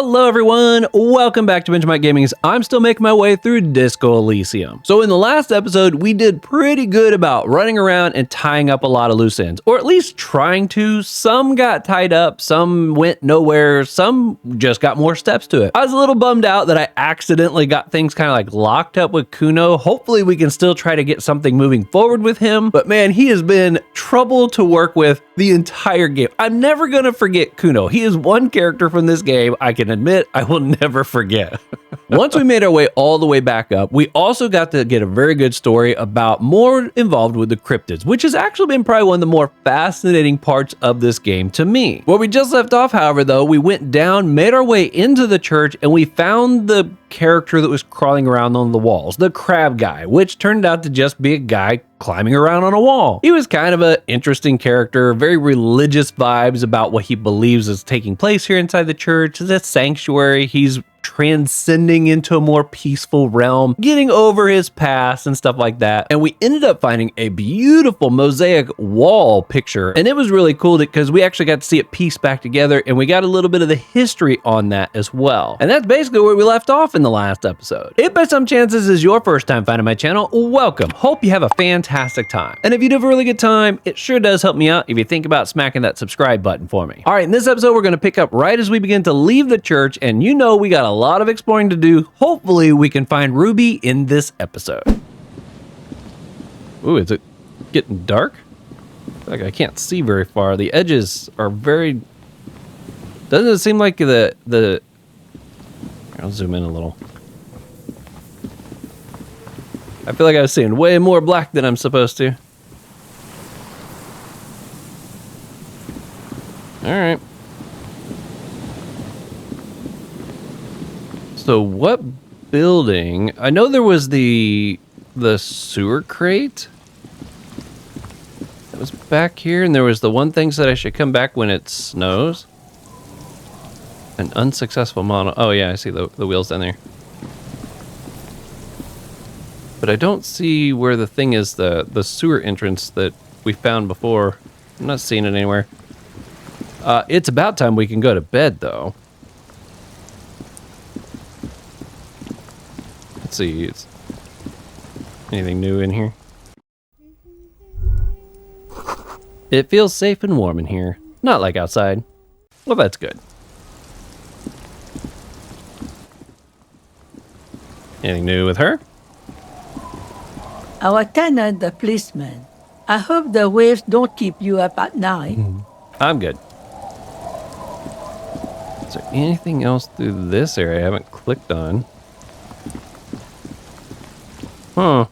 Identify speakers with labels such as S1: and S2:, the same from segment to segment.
S1: Hello everyone, welcome back to Benjamight Gaming's. I'm still making my way through Disco Elysium. So in the last episode, we did pretty good about running around and tying up a lot of loose ends, or at least trying to. Some got tied up, some went nowhere, some just got more steps to it. I was a little bummed out that I accidentally got things kind of like locked up with Kuno. Hopefully we can still try to get something moving forward with him, but man, he has been trouble to work with the entire game. I'm never gonna forget Kuno. He is one character from this game I can admit I will never forget. Once we made our way all the way back up, we also got to get a very good story about more involved with the cryptids, which has actually been probably one of the more fascinating parts of this game to me. Where we just left off, however, though, we went down, made our way into the church, and we found the character that was crawling around on the walls, the crab guy, which turned out to just be a guy climbing around on a wall. He was kind of an interesting character, very religious vibes about what he believes is taking place here inside the church. It's a sanctuary. He's transcending into a more peaceful realm, getting over his past and stuff like that. And we ended up finding a beautiful mosaic wall picture. And it was really cool because we actually got to see it piece back together, and we got a little bit of the history on that as well. And that's basically where we left off in the last episode. If by some chance this is your first time finding my channel, welcome. Hope you have a fantastic time. And if you do have a really good time, it sure does help me out if you think about smacking that subscribe button for me. All right, in this episode, we're going to pick up right as we begin to leave the church, and you know we got a lot of exploring to do. Hopefully we can find Ruby in this episode. Ooh, is it getting dark? Like I can't see very far. The edges are very... Doesn't it seem like the... I'll zoom in a little. I feel like I was seeing way more black than I'm supposed to. All right. So what building? I know there was the sewer crate that was back here, and there was the one thing that I should come back when it snows. An unsuccessful model. Oh yeah, I see the wheels down there. But I don't see where the thing is, the sewer entrance that we found before. I'm not seeing it anywhere. It's about time we can go to bed though. Let's see, is anything new in here? It feels safe and warm in here. Not like outside. Well, that's good. Anything new with her?
S2: Our tenant, the policeman. I hope the waves don't keep you up at night.
S1: I'm good. Is there anything else through this area I haven't clicked on? Huh.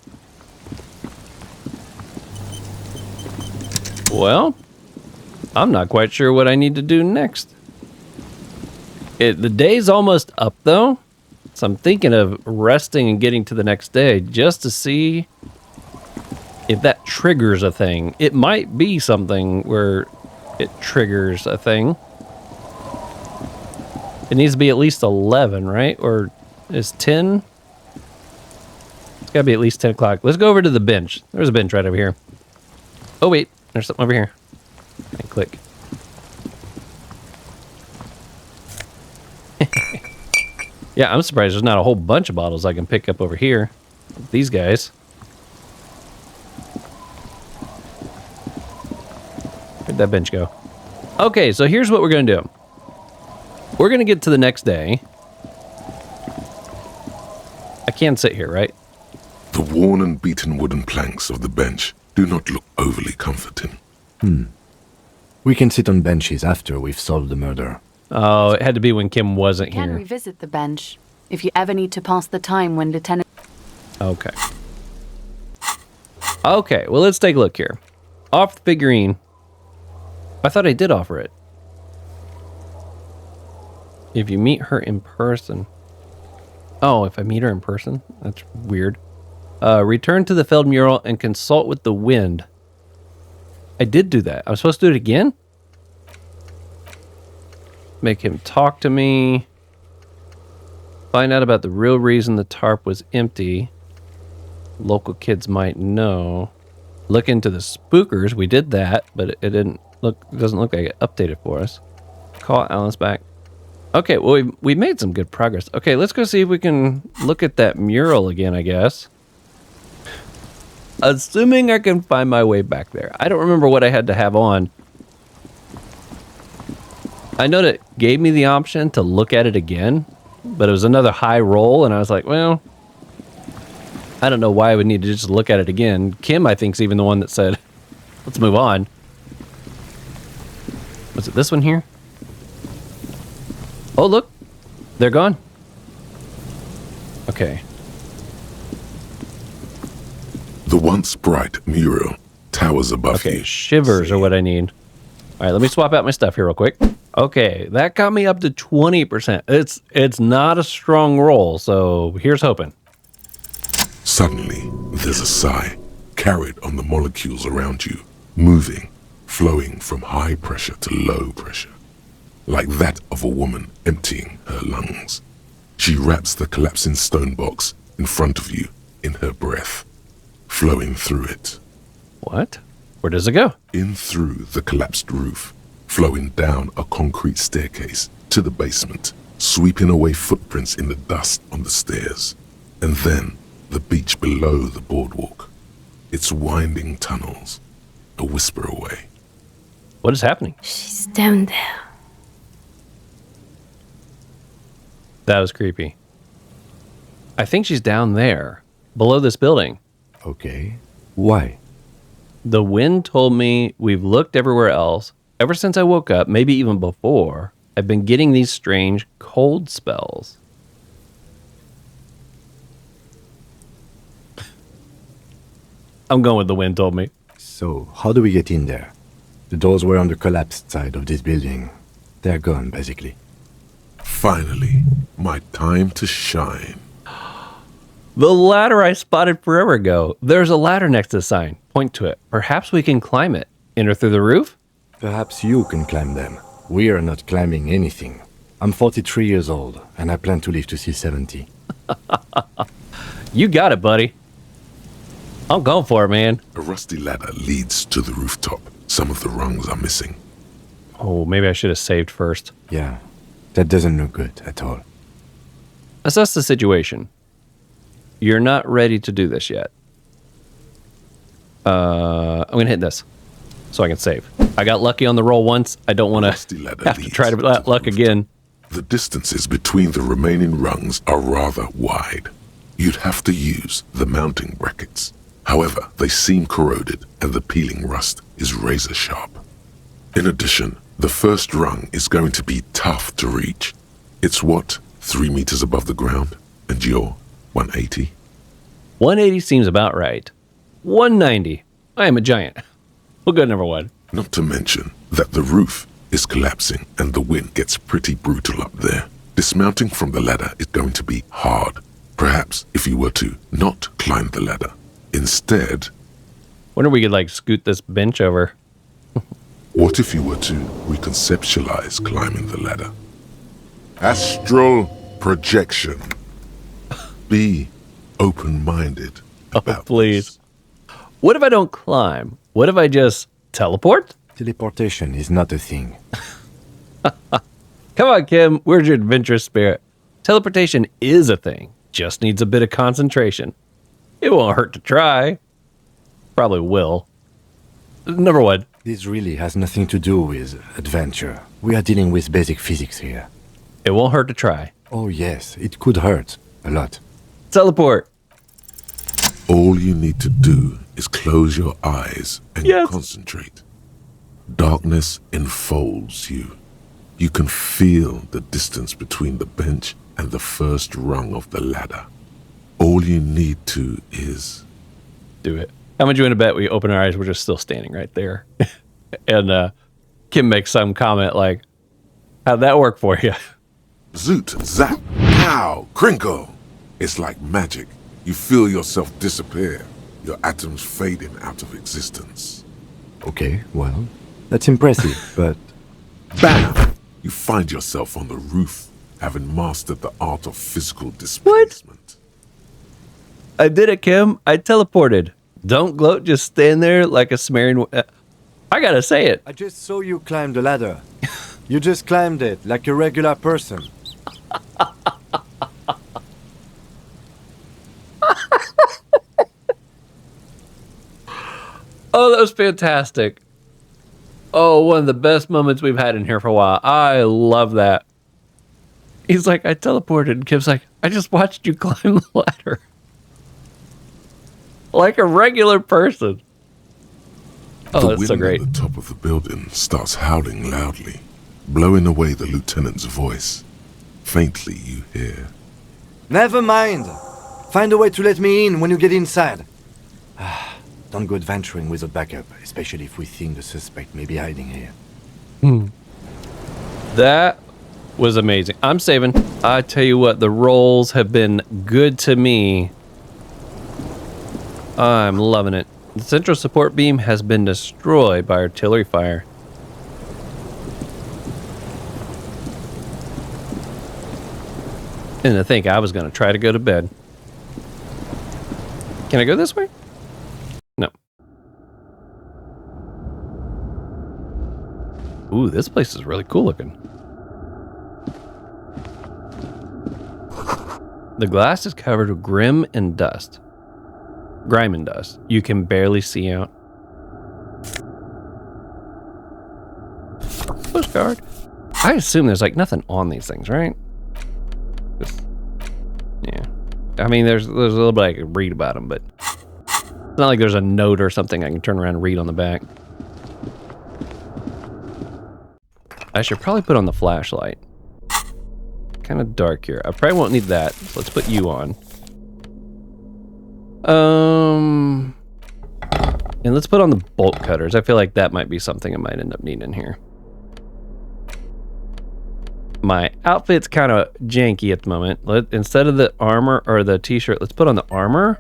S1: Well, I'm not quite sure what I need to do next. The day's almost up though, so I'm thinking of resting and getting to the next day just to see if that triggers a thing. It might be something where it triggers a thing. It needs to be at least 11, right? Or is 10? It's gotta be at least 10 o'clock. Let's go over to the bench. There's a bench right over here. Oh wait, there's something over here. And click. Yeah, I'm surprised there's not a whole bunch of bottles I can pick up over here. These guys. Where'd that bench go? Okay, so here's what we're gonna do. We're gonna get to the next day. I can sit here, right?
S3: The worn and beaten wooden planks of the bench do not look overly comforting.
S4: We can sit on benches after we've solved the murder.
S1: Oh, it had to be when Kim wasn't
S5: You can
S1: here.
S5: revisit the bench if you ever need to pass the time when Lieutenant...
S1: Okay. Okay, well, let's take a look here. Off the figurine. I thought I did offer it. If you meet her in person. Oh, if I meet her in person? That's weird. Return to the failed mural and consult with the wind. I did do that. I was supposed to do it again? Make him talk to me. Find out about the real reason the tarp was empty. Local kids might know. Look into the spookers. We did that, but it doesn't look like it updated for us. Call Alice back. Okay, well, we made some good progress. Okay, let's go see if we can look at that mural again, I guess. Assuming I can find my way back there. I don't remember what I had to have on. I know that it gave me the option to look at it again, but it was another high roll, and I was like, well, I don't know why I would need to just look at it again. Kim, I think, is even the one that said, let's move on. Was it this one here? Oh, look. They're gone. Okay.
S3: The once bright mural towers above
S1: Okay,
S3: you.
S1: shivers are what I need. All right, let me swap out my stuff here real quick. Okay, that got me up to 20%. It's not a strong roll, so here's hoping.
S3: Suddenly, there's a sigh carried on the molecules around you, moving, flowing from high pressure to low pressure, like that of a woman emptying her lungs. She wraps the collapsing stone box in front of you in her breath, flowing through it.
S1: What? Where does it go?
S3: In through the collapsed roof, flowing down a concrete staircase to the basement, sweeping away footprints in the dust on the stairs, and then the beach below the boardwalk, its winding tunnels, a whisper away.
S1: What is happening?
S6: She's down there.
S1: That was creepy. I think she's down there, below this building.
S4: Okay. Why?
S1: The wind told me we've looked everywhere else. Ever since I woke up, maybe even before, I've been getting these strange cold spells. I'm going with the wind told me.
S4: So, how do we get in there? The doors were on the collapsed side of this building. They're gone, basically.
S3: Finally, my time to shine.
S1: The ladder I spotted forever ago. There's a ladder next to the sign. Point to it. Perhaps we can climb it. Enter through the roof?
S4: Perhaps you can climb them. We are not climbing anything. I'm 43 years old, and I plan to live to see 70.
S1: You got it, buddy. I'm going for it, man.
S3: A rusty ladder leads to the rooftop. Some of the rungs are missing.
S1: Oh, maybe I should have saved first.
S4: Yeah, that doesn't look good at all.
S1: Assess the situation. You're not ready to do this yet. I'm going to hit this so I can save. I got lucky on the roll once. I don't want
S3: Rusty
S1: to
S3: ladder
S1: have to
S3: leads
S1: try to
S3: to
S1: that
S3: the
S1: luck
S3: rooftop.
S1: again.
S3: The distances between the remaining rungs are rather wide. You'd have to use the mounting brackets. However, they seem corroded and the peeling rust is razor sharp. In addition, the first rung is going to be tough to reach. It's what, 3 meters above the ground? And you're 180?
S1: 180 seems about right. 190. I am a giant. We'll go number one.
S3: Not to mention that the roof is collapsing and the wind gets pretty brutal up there. Dismounting from the ladder is going to be hard. Perhaps if you were to not climb the ladder. Instead,
S1: Wonder if we could like scoot this bench over.
S3: what if you were to reconceptualize climbing the ladder? Astral projection. Be open-minded about
S1: Please.
S3: this.
S1: What if I don't climb? What if I just teleport?
S4: Teleportation is not a thing.
S1: Come on, Kim. Where's your adventurous spirit? Teleportation is a thing. Just needs a bit of concentration. It won't hurt to try. Probably will. Number one.
S4: This really has nothing to do with adventure. We are dealing with basic physics here.
S1: It won't hurt to try.
S4: Oh yes, it could hurt. A lot.
S1: Teleport.
S3: All you need to do is close your eyes and
S1: Yes.
S3: concentrate. Darkness enfolds you. You can feel the distance between the bench and the first rung of the ladder. All you need to is...
S1: Do it. How much you want to bet we open our eyes, we're just still standing right there? And Kim makes some comment like, how'd that work for you?
S3: Zoot, zap, pow, crinkle. It's like magic. You feel yourself disappear, your atoms fading out of existence.
S4: Okay, well, that's impressive, but
S3: Bam! You find yourself on the roof, having mastered the art of physical displacement.
S1: I did it, Kim. I teleported. Don't gloat, just stand there like a smearing... I gotta say it.
S4: I just saw you climb the ladder. You just climbed it like a regular person.
S1: Oh, that was fantastic. Oh, one of the best moments we've had in here for a while. I love that. He's like, I teleported. And Kim's like, I just watched you climb the ladder. Like a regular person. Oh,
S3: The
S1: that's
S3: wind
S1: so great.
S3: at the top of the building starts howling loudly, blowing away the lieutenant's voice. Faintly you hear,
S4: Never mind. Find a way to let me in when you get inside. Don't go adventuring without backup, especially if we think the suspect may be hiding here.
S1: That was amazing. I'm saving. I tell you what, the rolls have been good to me. I'm loving it. The central support beam has been destroyed by artillery fire. And I think I was going to try to go to bed. Can I go this way? No. Ooh, this place is really cool looking. The glass is covered with grime and dust. You can barely see out. Postcard. I assume there's like nothing on these things, right? Yeah. I mean, there's a little bit I could read about them, but it's not like there's a note or something I can turn around and read on the back. I should probably put on the flashlight. Kind of dark here. I probably won't need that. So let's put you on. And let's put on the bolt cutters. I feel like that might be something I might end up needing here. My outfit's kind of janky at the moment. Instead of the armor or the t-shirt, let's put on the armor.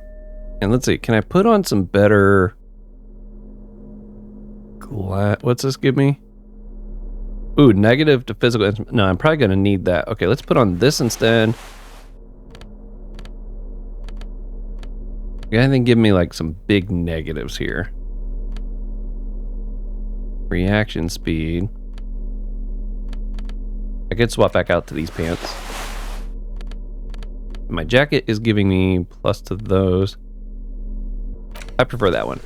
S1: And let's see, can I put on some better what's this give me? Ooh, negative to physical. No, I'm probably gonna need that. Okay, let's put on this instead. Got anything give me like some big negatives here? Reaction speed. I could swap back out to these pants. My jacket is giving me plus to those. I prefer that one.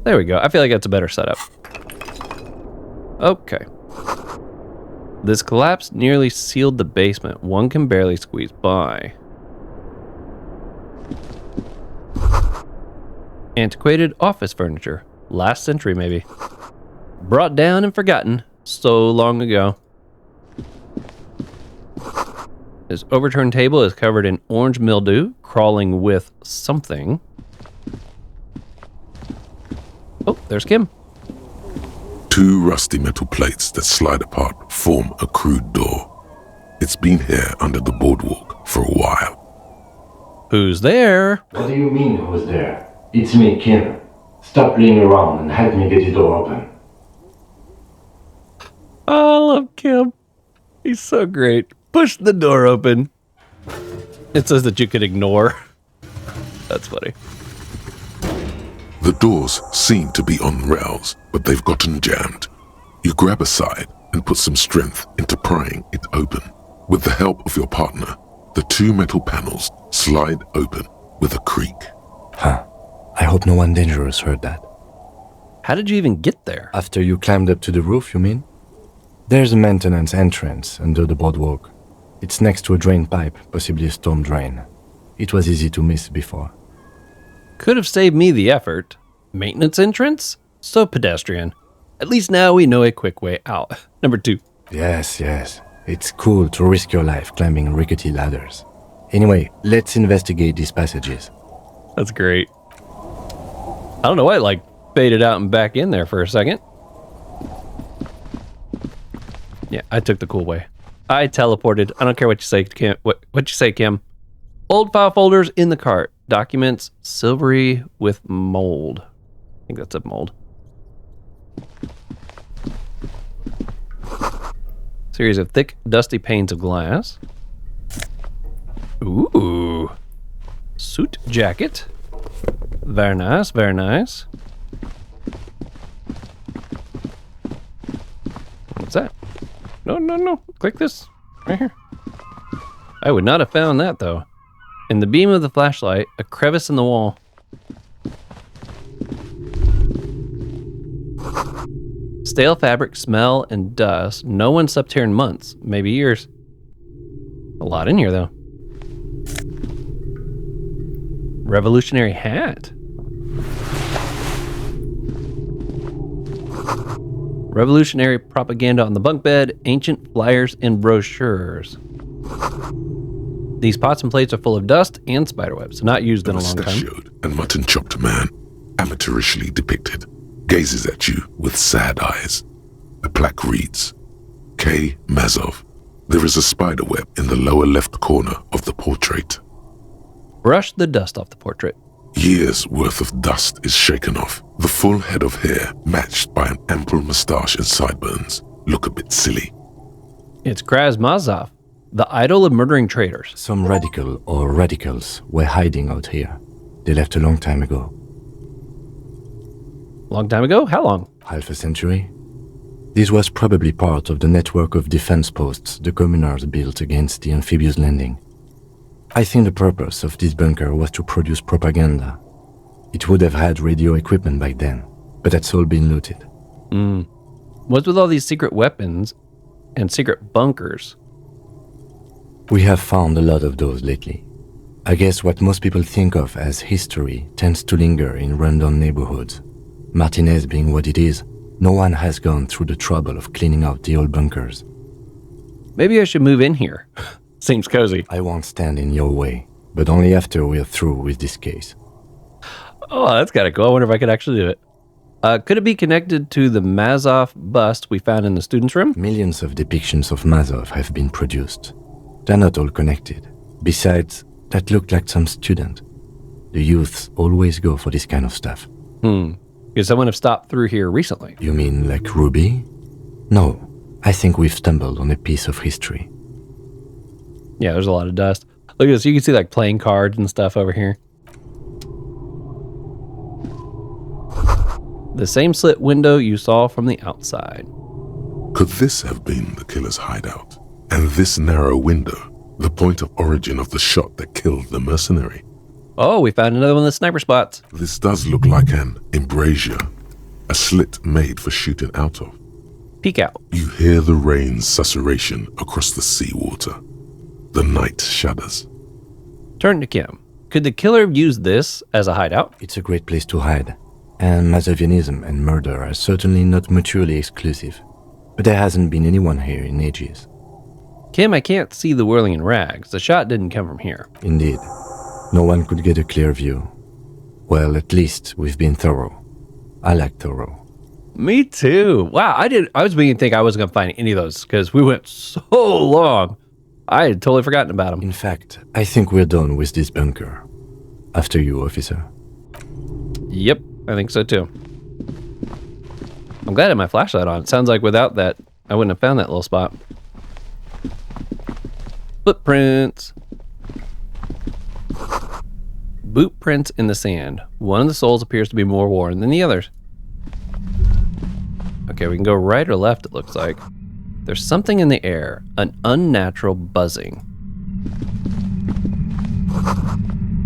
S1: There we go. I feel like that's a better setup. Okay. This collapse nearly sealed the basement. One can barely squeeze by. Antiquated office furniture. Last century, maybe. Brought down and forgotten so long ago. This overturned table is covered in orange mildew, crawling with something. Oh, there's Kim.
S3: Two rusty metal plates that slide apart form a crude door. It's been here under the boardwalk for a while.
S1: Who's there?
S4: What do you mean, who's there? It's me, Kim. Stop playing around and help me get the door open.
S1: I love Kim. He's so great. Push the door open. It says that you could ignore. That's funny.
S3: The doors seem to be on rails, but they've gotten jammed. You grab a side and put some strength into prying it open. With the help of your partner, the two metal panels slide open with a creak.
S4: Huh. I hope no one dangerous heard that.
S1: How did you even get there?
S4: After you climbed up to the roof, you mean? There's a maintenance entrance under the boardwalk. It's next to a drain pipe, possibly a storm drain. It was easy to miss before.
S1: Could have saved me the effort. Maintenance entrance? So pedestrian. At least now we know a quick way out. Number 2.
S4: Yes. It's cool to risk your life climbing rickety ladders. Anyway, let's investigate these passages.
S1: That's great. I don't know why it faded out and back in there for a second. Yeah, I took the cool way. I teleported. I don't care what you say, Kim. What you say, Kim? Old file folders in the cart. Documents silvery with mold. I think that's a mold. Series of thick, dusty panes of glass. Ooh. Suit jacket. Very nice, very nice. Let's What's that? No. Click this. Right here. I would not have found that, though. In the beam of the flashlight, a crevice in the wall. Stale fabric, smell, and dust. No one slept here in months, maybe years. A lot in here, though. Revolutionary hat. Revolutionary propaganda on the bunk bed, ancient flyers and brochures. These pots and plates are full of dust and spiderwebs, not used in a long time.
S3: Mustachioed and mutton-chopped man, amateurishly depicted, gazes at you with sad eyes. A plaque reads, K. Mazov. There is a spiderweb in the lower left corner of the portrait.
S1: Brush the dust off the portrait.
S3: Years' worth of dust is shaken off. The full head of hair, matched by an ample moustache and sideburns, look a bit silly.
S1: It's Mazov, the idol of murdering traitors.
S4: Some radical or radicals were hiding out here. They left a long time ago.
S1: Long time ago? How long?
S4: Half a century. This was probably part of the network of defense posts the communards built against the amphibious landing. I think the purpose of this bunker was to produce propaganda. It would have had radio equipment back then, but that's all been looted.
S1: What's with all these secret weapons and secret bunkers?
S4: We have found a lot of those lately. I guess what most people think of as history tends to linger in rundown neighborhoods. Martinez being what it is, no one has gone through the trouble of cleaning out the old bunkers.
S1: Maybe I should move in here. Seems cozy.
S4: I won't stand in your way, but only after we're through with this case.
S1: Oh, that's kind of cool. I wonder if I could actually do it. Could it be connected to the Mazov bust we found in the students' room?
S4: Millions of depictions of Mazov have been produced. They're not all connected. Besides, that looked like some student. The youths always go for this kind of stuff.
S1: Could someone have stopped through here recently?
S4: You mean like Ruby? No, I think we've stumbled on a piece of history.
S1: Yeah, there's a lot of dust. Look at this. You can see like playing cards and stuff over here. The same slit window you saw from the outside.
S3: Could this have been the killer's hideout? And this narrow window, the point of origin of the shot that killed the mercenary?
S1: Oh, we found another one of the sniper spots.
S3: This does look like an embrasure, a slit made for shooting out of.
S1: Peek out.
S3: You hear the rain's susurration across the seawater. The night shudders.
S1: Turn to Kim. Could the killer have used this as a hideout?
S4: It's a great place to hide. And Mazovianism and murder are certainly not mutually exclusive. But there hasn't been anyone here in ages.
S1: Kim, I can't see the whirling in rags. The shot didn't come from here.
S4: Indeed. No one could get a clear view. Well, at least we've been thorough. I like thorough.
S1: Me too. Wow, I was beginning to think I wasn't going to find any of those because we went so long. I had totally forgotten about them.
S4: In fact, I think we're done with this bunker. After you, officer.
S1: Yep, I think so too. I'm glad I had my flashlight on. It sounds like without that, I wouldn't have found that little spot. Footprints. Boot prints in the sand. One of the soles appears to be more worn than the others. Okay, we can go right or left, it looks like. There's something in the air, an unnatural buzzing.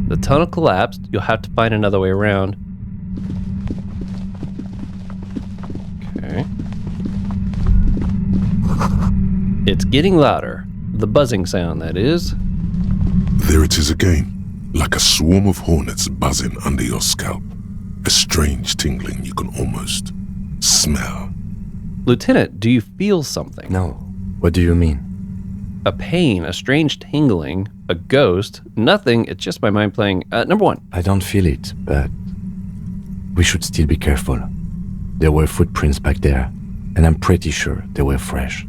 S1: The tunnel collapsed. You'll have to find another way around. Okay. It's getting louder. The buzzing sound, that is.
S3: There it is again, like a swarm of hornets buzzing under your scalp. A strange tingling you can almost smell.
S1: Lieutenant, do you feel something?
S4: No. What do you mean?
S1: A pain, a strange tingling, a ghost, nothing. It's just my mind playing. Number one.
S4: I don't feel it, but we should still be careful. There were footprints back there, and I'm pretty sure they were fresh.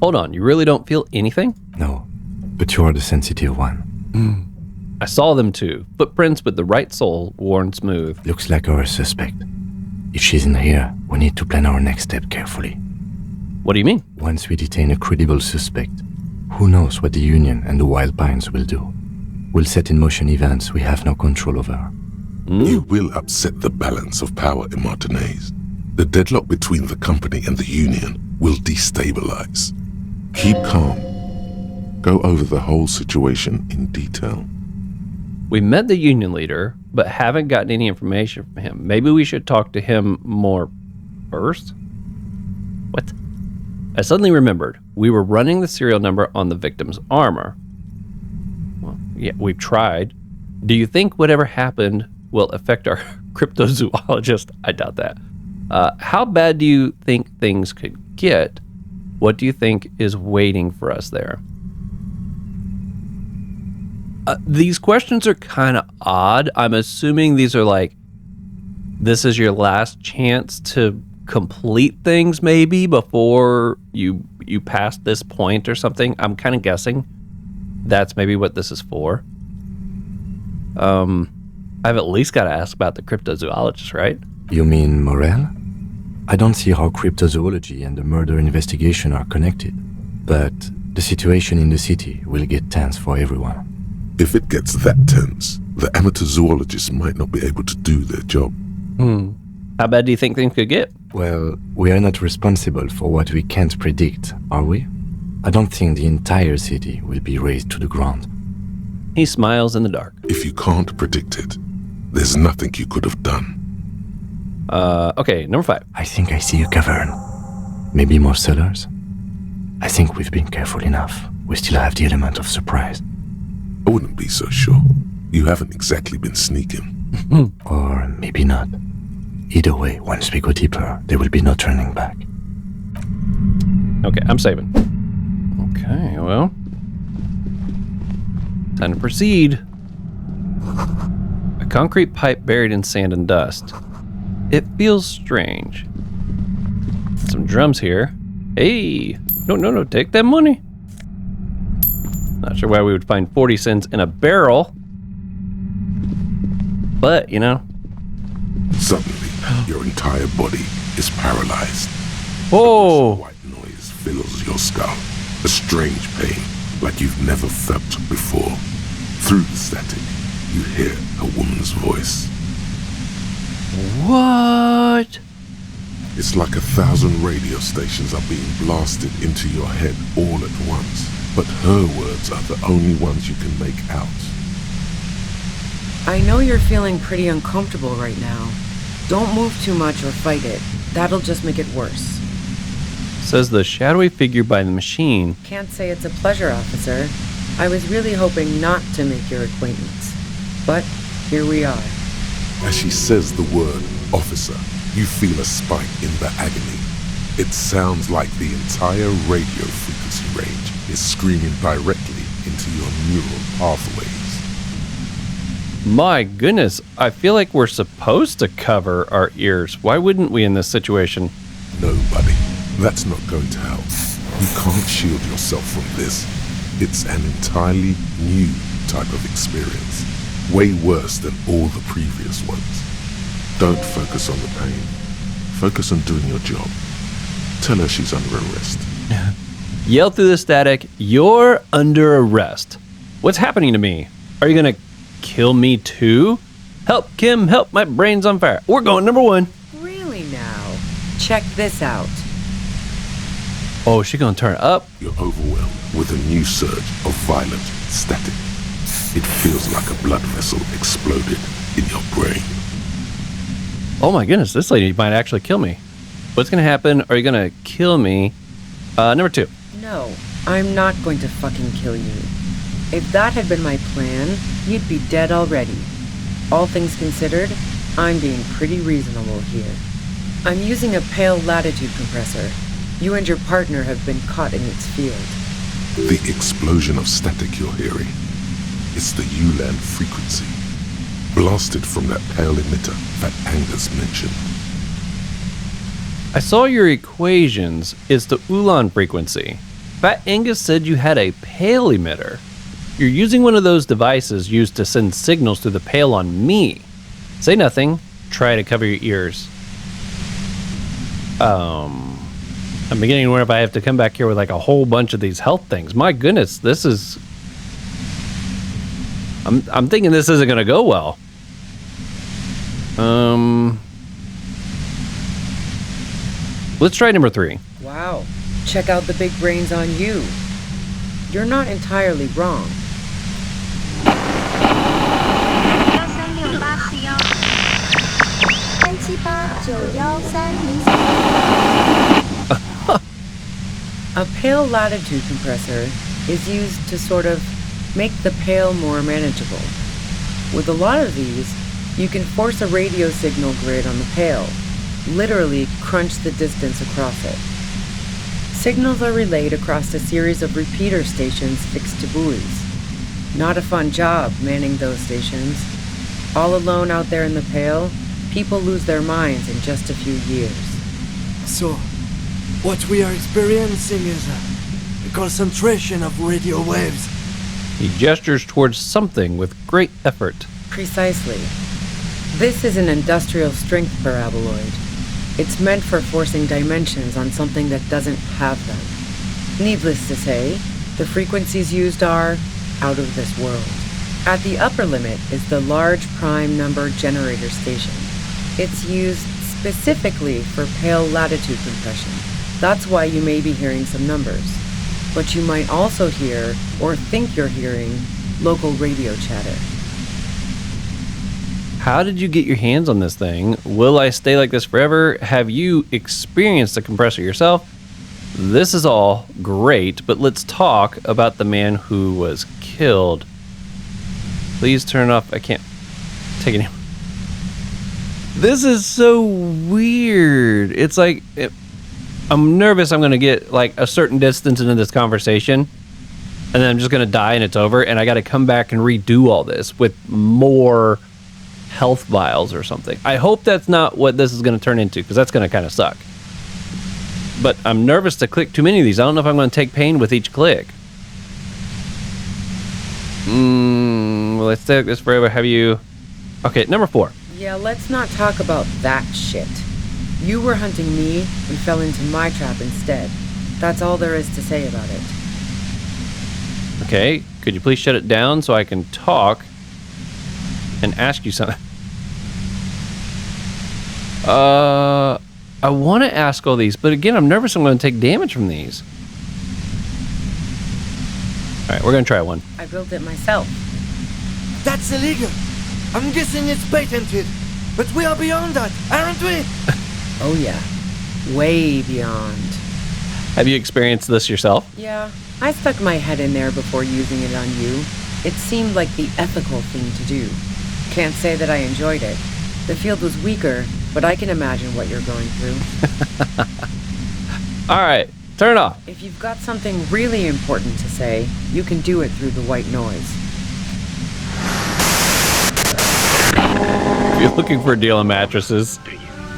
S1: Hold on, you really don't feel anything?
S4: No, but you're the sensitive one.
S1: I saw them too. Footprints with the right sole worn smooth.
S4: Looks like our suspect. If she's in here, we need to plan our next step carefully.
S1: What do you mean?
S4: Once we detain a credible suspect, who knows what the Union and the Wild Pines will do? We'll set in motion events we have no control over.
S3: You will upset the balance of power in Martinez. The deadlock between the company and the Union will destabilize. Keep calm. Go over the whole situation in detail.
S1: We met the union leader, but haven't gotten any information from him. Maybe we should talk to him more first? What? I suddenly remembered. We were running the serial number on the victim's armor. Well, yeah, we've tried. Do you think whatever happened will affect our cryptozoologist? I doubt that. How bad do you think things could get? What do you think is waiting for us there? These questions are kind of odd. I'm assuming these are like, this is your last chance to complete things maybe before you pass this point or something. I'm kind of guessing that's maybe what this is for. I've at least got to ask about the cryptozoologist, right?
S4: You mean Morel? I don't see how cryptozoology and the murder investigation are connected, but the situation in the city will get tense for everyone.
S3: If it gets that tense, the amateur zoologists might not be able to do their job.
S1: How bad do you think things could get?
S4: Well, we are not responsible for what we can't predict, are we? I don't think the entire city will be razed to the ground.
S1: He smiles in the dark.
S3: If you can't predict it, there's nothing you could have done.
S1: Okay, number 5.
S4: I think I see a cavern. Maybe more cellars? I think we've been careful enough. We still have the element of surprise.
S3: I wouldn't be so sure. You haven't exactly been sneaking.
S4: Or maybe not. Either way, once we go deeper, there will be no turning back.
S1: Okay, I'm saving. Okay, well. Time to proceed. A concrete pipe buried in sand and dust. It feels strange. Some drums here. Hey! No, take that money. Not sure why we would find 40 cents in a barrel. But, you know.
S3: Suddenly, your entire body is paralyzed.
S1: Whoa!
S3: A white noise fills your skull. A strange pain, like you've never felt before. Through the static, you hear a woman's voice.
S1: What?
S3: It's like 1,000 radio stations are being blasted into your head all at once. But her words are the only ones you can make out.
S6: I know you're feeling pretty uncomfortable right now. Don't move too much or fight it. That'll just make it worse.
S1: Says the shadowy figure by the machine.
S6: Can't say it's a pleasure, officer. I was really hoping not to make your acquaintance. But here we are.
S3: As she says the word officer, you feel a spike in the agony. It sounds like the entire radio frequency range is screaming directly into your neural pathways.
S1: My goodness, I feel like we're supposed to cover our ears. Why wouldn't we in this situation?
S3: No, buddy, that's not going to help. You can't shield yourself from this. It's an entirely new type of experience. Way worse than all the previous ones. Don't focus on the pain. Focus on doing your job. Tell her she's under arrest.
S1: Yell through the static, you're under arrest. What's happening to me? Are you gonna kill me too? Help, Kim, help, my brain's on fire. We're going number 1.
S6: Really now? Check this out.
S1: Oh, she gonna turn up?
S3: You're overwhelmed with a new surge of violent static. It feels like a blood vessel exploded in your brain.
S1: Oh my goodness, this lady might actually kill me. What's gonna happen? Are you gonna kill me? Number 2.
S6: No, I'm not going to fucking kill you. If that had been my plan, you'd be dead already. All things considered, I'm being pretty reasonable here. I'm using a pale latitude compressor. You and your partner have been caught in its field.
S3: The explosion of static you're hearing, it's the ULAN frequency, blasted from that pale emitter that Angus mentioned.
S1: I saw your equations. It's the Ulan frequency. Fat Angus said you had a pale emitter. You're using one of those devices used to send signals through the pale on me. Say nothing. Try to cover your ears. I'm beginning to wonder if I have to come back here with like a whole bunch of these health things. My goodness, this is... I'm thinking this isn't gonna go well. Let's try number 3.
S6: Wow. Check out the big brains on you. You're not entirely wrong. A pale latitude compressor is used to sort of make the pale more manageable. With a lot of these, you can force a radio signal grid on the pale, literally crunch the distance across it. Signals are relayed across a series of repeater stations fixed to buoys. Not a fun job manning those stations. All alone out there in the pale, people lose their minds in just a few years.
S7: So, what we are experiencing is a concentration of radio waves.
S1: He gestures towards something with great effort.
S6: Precisely. This is an industrial strength paraboloid. It's meant for forcing dimensions on something that doesn't have them. Needless to say, the frequencies used are out of this world. At the upper limit is the large prime number generator station. It's used specifically for pale latitude compression. That's why you may be hearing some numbers. But you might also hear, or think you're hearing, local radio chatter.
S1: How did you get your hands on this thing? Will I stay like this forever? Have you experienced the compressor yourself? This is all great, but let's talk about the man who was killed. Please turn off. I can't take it. This is so weird. It's like, I'm nervous I'm going to get like a certain distance into this conversation, and then I'm just going to die and it's over, and I got to come back and redo all this with more health vials or something. I hope that's not what this is going to turn into, because that's going to kind of suck. But I'm nervous to click too many of these. I don't know if I'm going to take pain with each click. Well, let's take this forever. Have you... Okay, number 4.
S6: Yeah, let's not talk about that shit. You were hunting me and fell into my trap instead. That's all there is to say about it.
S1: Okay, could you please shut it down so I can talk and ask you something? I want to ask all these, but again, I'm nervous I'm going to take damage from these. Alright, we're going to try one.
S6: I built it myself.
S7: That's illegal. I'm guessing it's patented. But we are beyond that, aren't we?
S6: Oh yeah, way beyond.
S1: Have you experienced this yourself?
S6: Yeah, I stuck my head in there before using it on you. It seemed like the ethical thing to do. Can't say that I enjoyed it. The field was weaker, but I can imagine what you're going through.
S1: Alright, turn it off.
S6: If you've got something really important to say, you can do it through the white noise.
S1: If you're looking for a deal on mattresses.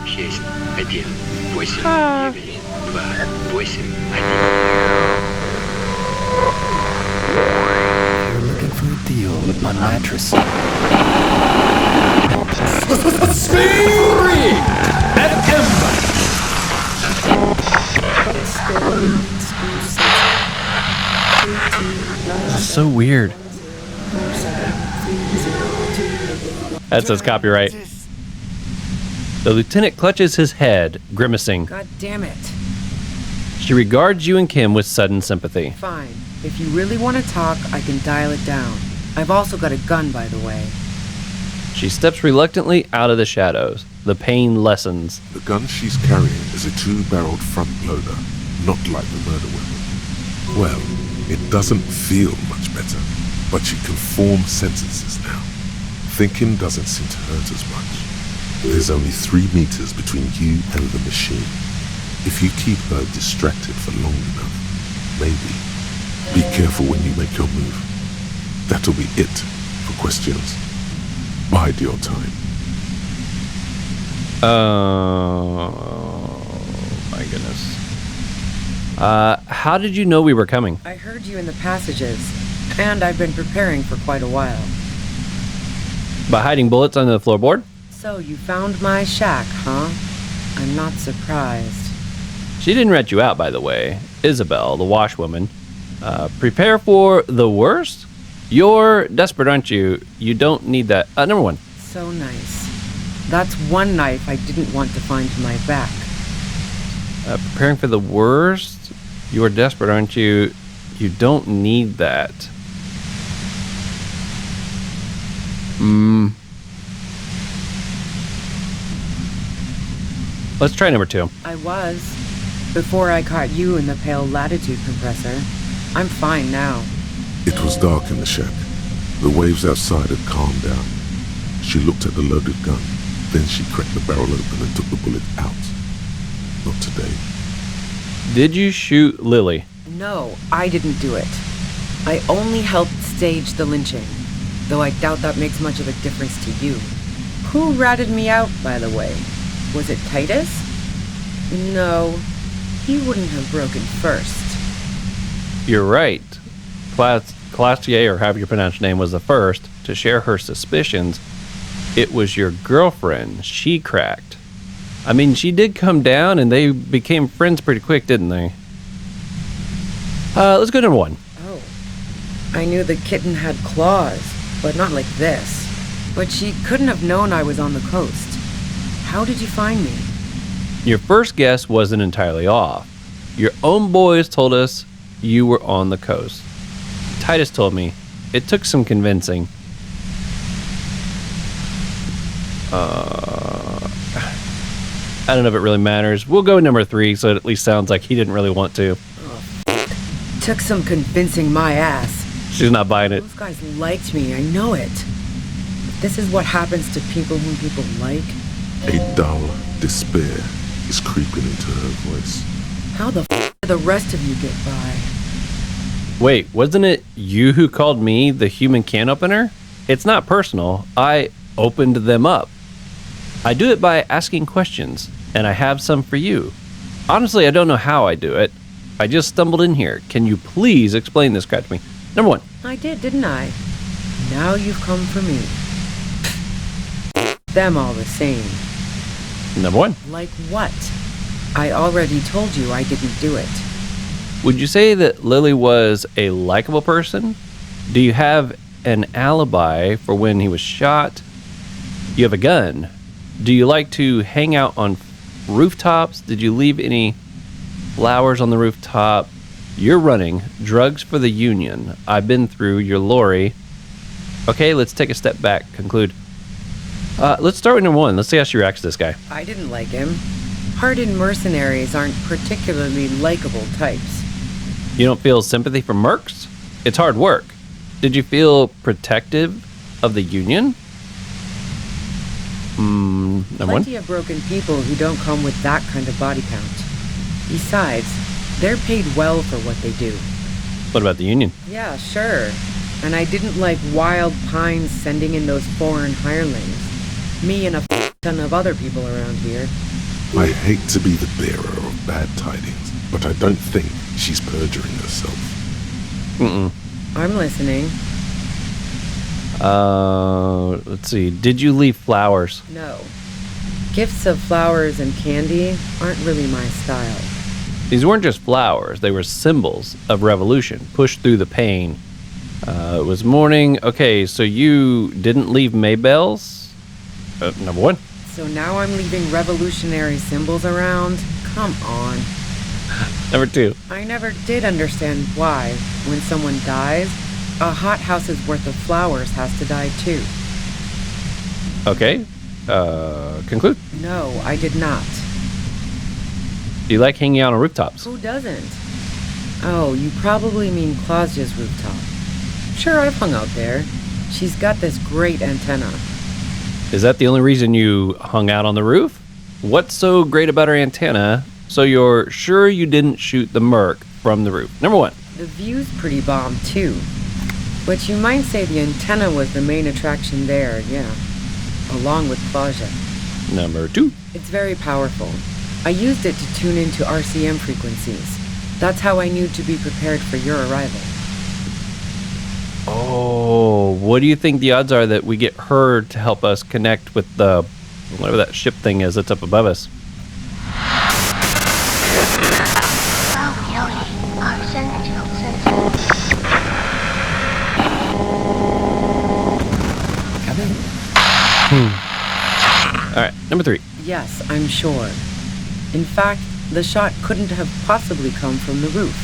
S8: You're looking for a deal on mattress.
S1: That's so weird. That says copyright. The lieutenant clutches his head, grimacing.
S6: God damn it.
S1: She regards you and Kim with sudden sympathy.
S6: Fine. If you really want to talk, I can dial it down. I've also got a gun, by the way.
S3: She steps reluctantly out of the shadows. The pain lessens.
S9: The gun she's carrying is a two-barreled front loader, not like the murder weapon. Well, it doesn't feel much better, but she can form sentences now. Thinking doesn't seem to hurt as much. There's only 3 meters between you and the machine. If you keep her distracted for long enough, maybe. Be careful when you make your move. That'll be it for questions. Bide your time.
S1: Oh my goodness. How did you know we were coming?
S6: I heard you in the passages, and I've been preparing for quite a while.
S1: By hiding bullets under the floorboard?
S6: So you found my shack, huh? I'm not surprised.
S1: She didn't rat you out, by the way. Isabel, the washwoman. Prepare for the worst? You're desperate, aren't you? You don't need that. Number 1.
S6: So nice. That's one knife I didn't want to find to my back.
S1: Preparing for the worst? You are desperate, aren't you? You don't need that. Let's try number 2.
S6: I was. Before I caught you in the pale latitude compressor. I'm fine now.
S3: It was dark in the shack. The waves outside had calmed down. She looked at the loaded gun. Then she cracked the barrel open and took the bullet out. Not today.
S1: Did you shoot Lily?
S6: No, I didn't do it. I only helped stage the lynching, though I doubt that makes much of a difference to you. Who ratted me out, by the way? Was it Titus? No, he wouldn't have broken first.
S1: You're right. Classier, or however you pronounce your name, was the first to share her suspicions. It was your girlfriend. She cracked. I mean, she did come down and they became friends pretty quick, didn't they? Let's go to number 1.
S6: Oh. I knew the kitten had claws, but not like this. But she couldn't have known I was on the coast. How did you find me?
S1: Your first guess wasn't entirely off. Your own boys told us you were on the coast. Titus told me. It took some convincing. I don't know if it really matters. We'll go with number 3, so it at least sounds like he didn't really want to.
S6: Took some convincing my ass.
S1: She's not buying it.
S6: Those guys liked me, I know it. This is what happens to people whom people like.
S3: A dull despair is creeping into her voice.
S6: How the f*** did the rest of you get by?
S1: Wait, wasn't it you who called me the human can opener? It's not personal. I opened them up. I do it by asking questions, and I have some for you. Honestly, I don't know how I do it. I just stumbled in here. Can you please explain this crap to me? Number 1.
S6: I did, didn't I? Now you've come for me. Them all the same.
S1: Number 1.
S6: Like what? I already told you I didn't do it.
S1: Would you say that Lily was a likable person? Do you have an alibi for when he was shot? You have a gun. Do you like to hang out on rooftops? Did you leave any flowers on the rooftop? You're running drugs for the Union. I've been through your lorry. Okay, let's take a step back. Conclude. Let's start with number 1. Let's see how she reacts to this guy.
S6: I didn't like him. Hardened mercenaries aren't particularly likable types.
S1: You don't feel sympathy for mercs? It's hard work. Did you feel protective of the Union? Number 1.
S6: Plenty of broken people who don't come with that kind of body count. Besides, they're paid well for what they do.
S1: What about the Union?
S6: Yeah, sure. And I didn't like Wild Pines sending in those foreign hirelings. Me and a ton of other people around here.
S3: I hate to be the bearer of bad tidings, but I don't think she's perjuring herself.
S6: I'm listening.
S1: Let's see. Did you leave flowers?
S6: No. Gifts of flowers and candy aren't really my style.
S1: These weren't just flowers. They were symbols of revolution, pushed through the pain. It was morning. Okay, so you didn't leave Maybells? Number 1.
S6: So now I'm leaving revolutionary symbols around? Come on.
S1: Number 2.
S6: I never did understand why, when someone dies, a hothouse's worth of flowers has to die too.
S1: Okay. Conclude.
S6: No, I did not.
S1: Do you like hanging out on rooftops?
S6: Who doesn't? Oh, you probably mean Claudia's rooftop. Sure, I've hung out there. She's got this great antenna.
S1: Is that the only reason you hung out on the roof? What's so great about her antenna, so you're sure you didn't shoot the merc from the roof? Number 1.
S6: The view's pretty bomb, too. But you might say the antenna was the main attraction there, yeah. Along with Claudia.
S1: Number 2.
S6: It's very powerful. I used it to tune into RCM frequencies. That's how I knew to be prepared for your arrival.
S1: Oh, what do you think the odds are that we get her to help us connect with the, whatever that ship thing is that's up above us?
S8: Come in.
S1: All right, number 3.
S6: Yes, I'm sure. In fact, The shot couldn't have possibly come from the roof.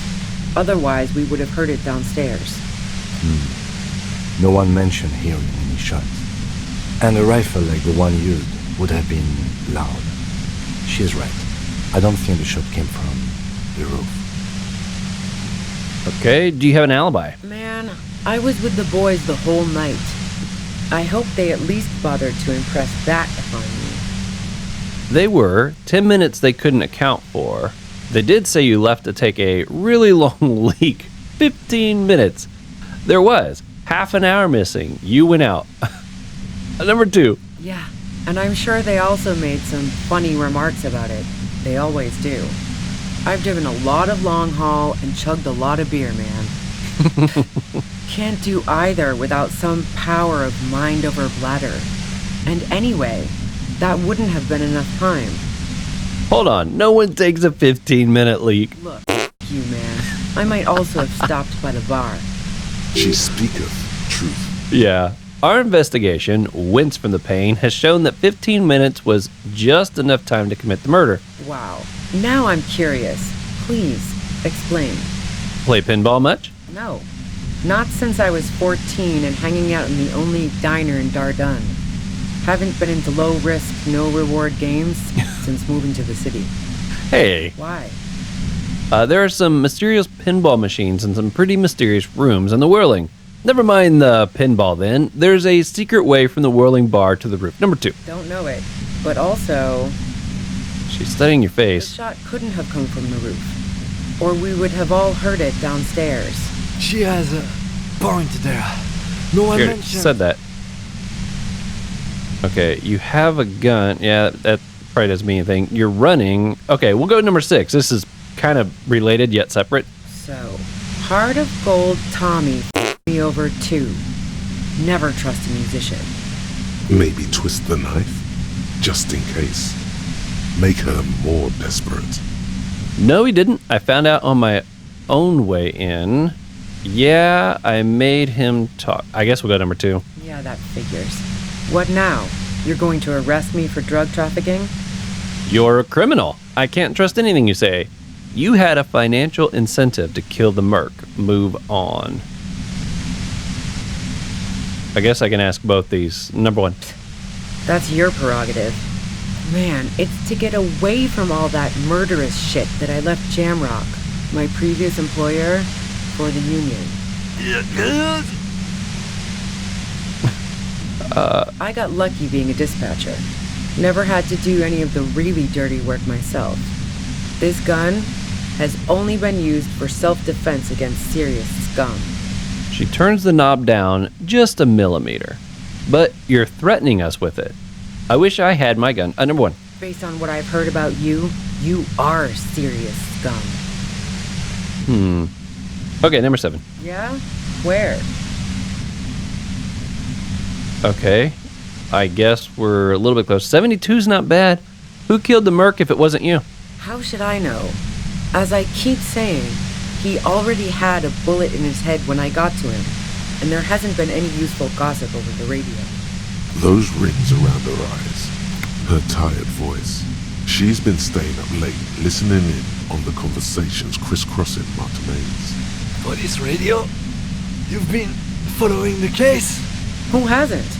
S6: Otherwise, we would have heard it downstairs.
S4: No one mentioned hearing any shots. And a rifle like the one used would have been loud. She's right. I don't think the shot came from the roof.
S1: Okay, do you have an alibi?
S6: Man, I was with the boys the whole night. I hope they at least bothered to impress that upon me.
S1: They were. 10 minutes they couldn't account for. They did say you left to take a really long leak. 15 minutes. There was. Half an hour missing. You went out. Number 2.
S6: Yeah, and I'm sure they also made some funny remarks about it. They always do. I've driven a lot of long haul and chugged a lot of beer, man. Can't do either without some power of mind over bladder. And anyway, that wouldn't have been enough time.
S1: Hold on. No one takes a 15-minute leak.
S6: Look, you man. I might also have stopped by the bar.
S3: She speaketh truth.
S1: Yeah. Our investigation, Wince from the Pain, has shown that 15 minutes was just enough time to commit the murder.
S6: Wow. Now I'm curious. Please, explain.
S1: Play pinball much?
S6: No. Not since I was 14 and hanging out in the only diner in Dardenne. Haven't been into low-risk, no-reward games since moving to the city.
S1: Hey.
S6: Why?
S1: There are some mysterious pinball machines in some pretty mysterious rooms in the Whirling. Never mind the pinball then. There's a secret way from the Whirling bar to the roof. Number 2.
S6: Don't know it. But also,
S1: She's studying your
S6: the
S1: face.
S6: shot couldn't have come from the roof. Or we would have all heard it downstairs.
S7: She has a point there. No one
S1: Here,
S7: mentioned...
S1: said that. Okay, you have a gun. Yeah, that probably doesn't mean anything. You're running. Okay, we'll go to number 6. This is kind of related yet separate.
S6: So, Heart of Gold Tommy me over too. Never trust a musician.
S3: Maybe twist the knife, just in case. Make her more desperate.
S1: No, he didn't. I found out on my own way in. Yeah, I made him talk. I guess we'll go to number 2.
S6: Yeah, that figures. What now? You're going to arrest me for drug trafficking?
S1: You're a criminal. I can't trust anything you say. You had a financial incentive to kill the Merc. Move on. I guess I can ask both these. Number 1.
S6: That's your prerogative. Man, it's to get away from all that murderous shit that I left Jamrock, my previous employer, for the union. I got lucky being a dispatcher. Never had to do any of the really dirty work myself. This gun has only been used for self-defense against serious scum.
S1: She turns the knob down just a millimeter. But you're threatening us with it. I wish I had my gun. Number 1.
S6: Based on what I've heard about you, you are serious scum.
S1: Okay, number 7.
S6: Yeah? Where?
S1: Okay. I guess we're a little bit close. 72's not bad. Who killed the Merc if it wasn't you?
S6: How should I know? As I keep saying, he already had a bullet in his head when I got to him, and there hasn't been any useful gossip over the radio.
S3: Those rings around her eyes, her tired voice. She's been staying up late, listening in on the conversations crisscrossing Martinaise.
S7: Police radio? You've been following the case?
S6: Who hasn't?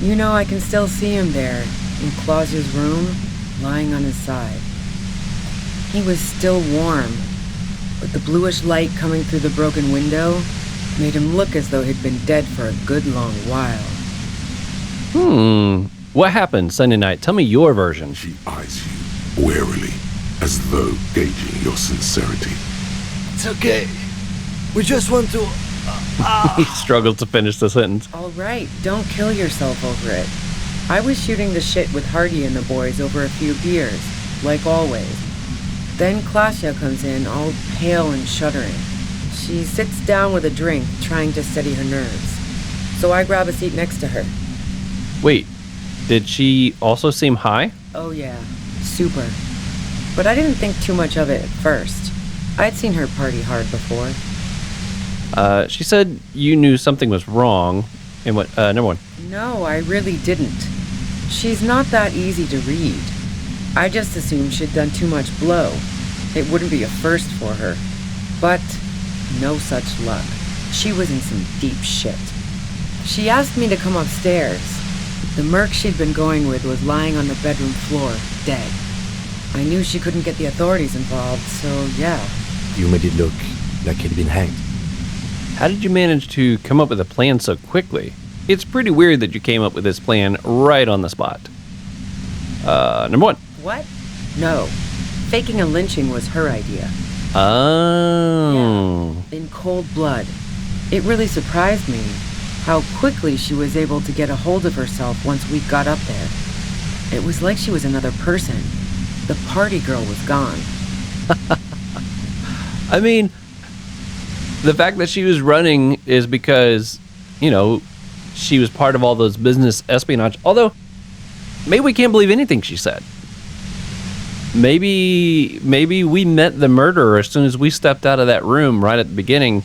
S6: You know, I can still see him there, in Claus's room, lying on his side. He was still warm, but the bluish light coming through the broken window made him look as though he'd been dead for a good long while.
S1: What happened Sunday night? Tell me your version.
S3: She eyes you warily, as though gauging your sincerity.
S7: It's okay. We just want to...
S1: He struggled to finish the sentence.
S6: All right, don't kill yourself over it. I was shooting the shit with Hardy and the boys over a few beers, like always. Then Klasha comes in, all pale and shuddering. She sits down with a drink, trying to steady her nerves. So I grab a seat next to her.
S1: Wait, did she also seem high?
S6: Oh yeah, super. But I didn't think too much of it at first. I'd seen her party hard before.
S1: She said you knew something was wrong. And number 1.
S6: No, I really didn't. She's not that easy to read. I just assumed she'd done too much blow. It wouldn't be a first for her. But no such luck. She was in some deep shit. She asked me to come upstairs. The merc she'd been going with was lying on the bedroom floor, dead. I knew she couldn't get the authorities involved, so yeah.
S4: You made it look like he'd been hanged.
S1: How did you manage to come up with a plan so quickly? It's pretty weird that you came up with this plan right on the spot. Number 1.
S6: What? No. Faking a lynching was her idea.
S1: Oh.
S6: Yeah, in cold blood. It really surprised me how quickly she was able to get a hold of herself once we got up there. It was like she was another person. The party girl was gone.
S1: I mean, the fact that she was running is because, you know, she was part of all those business espionage. Although, maybe we can't believe anything she said. Maybe we met the murderer as soon as we stepped out of that room right at the beginning.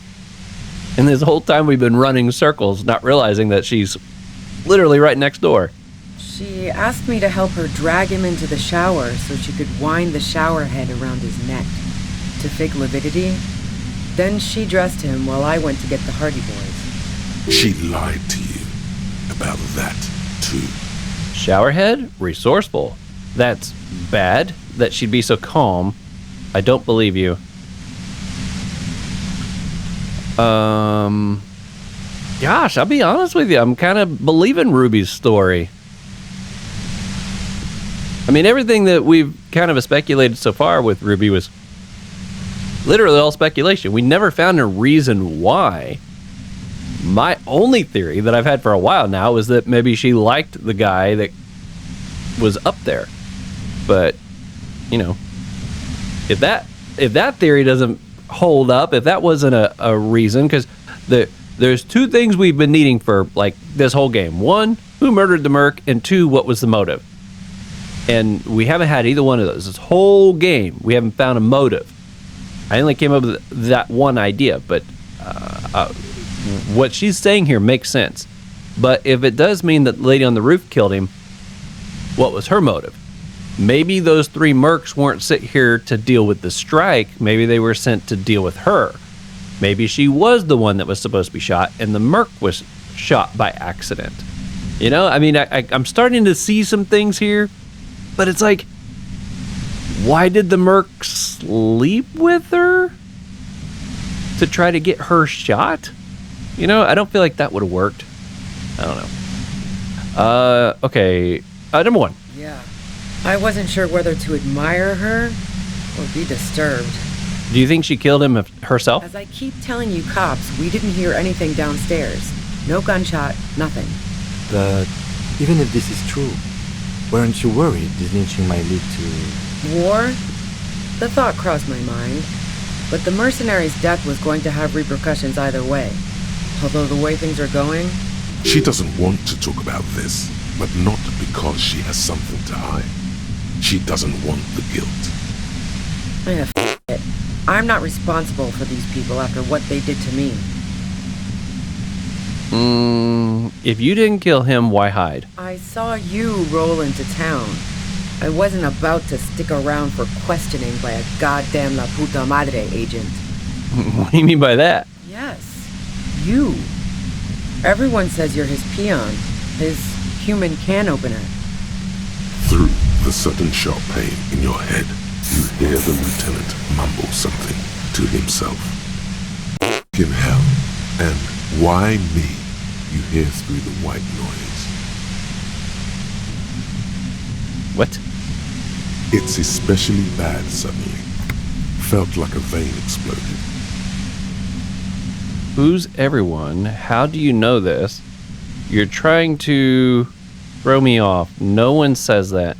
S1: And this whole time we've been running circles, not realizing that she's literally right next door.
S6: She asked me to help her drag him into the shower so she could wind the shower head around his neck to fake lividity. Then she dressed him while I went to get the Hardy Boys.
S3: She lied to you about that, too.
S1: Showerhead? Resourceful. That's bad that she'd be so calm. I don't believe you. Gosh, I'll be honest with you. I'm kind of believing Ruby's story. I mean, everything that we've kind of speculated so far with Ruby was literally all speculation. We never found a reason why. My only theory that I've had for a while now is that maybe she liked the guy that was up there. But, you know, if that theory doesn't hold up, if that wasn't a reason, because there's 2 things we've been needing for like this whole game. 1, who murdered the merc, and 2, what was the motive? And we haven't had either one of those. This whole game, we haven't found a motive. I only came up with that one idea, but what she's saying here makes sense. But if it does mean that the lady on the roof killed him, what was her motive? Maybe those 3 mercs weren't sent here to deal with the strike. Maybe they were sent to deal with her. Maybe she was the one that was supposed to be shot, and the merc was shot by accident. You know, I mean, I'm starting to see some things here, but it's like, why did the merc sleep with her to try to get her shot? You know, I don't feel like that would have worked. I don't know. Okay. Number 1.
S6: Yeah. I wasn't sure whether to admire her or be disturbed.
S1: Do you think she killed him herself?
S6: As I keep telling you cops, we didn't hear anything downstairs. No gunshot, nothing.
S4: But even if this is true, weren't you worried this lynching might lead to...
S6: War? The thought crossed my mind. But the mercenary's death was going to have repercussions either way. Although the way things are going...
S3: She doesn't want to talk about this, but not because she has something to hide. She doesn't want the guilt.
S6: F it. I'm not responsible for these people after what they did to me.
S1: If you didn't kill him, why hide?
S6: I saw you roll into town. I wasn't about to stick around for questioning by a goddamn La Puta Madre agent.
S1: What do you mean by that?
S6: Yes, you. Everyone says you're his peon, his human can opener.
S3: Through the sudden sharp pain in your head, you hear the lieutenant mumble something to himself. In hell, and why me? You hear through the white noise.
S1: What?
S3: It's especially bad suddenly. Felt like a vein exploded.
S1: Who's everyone? How do you know this? You're trying to throw me off. No one says that.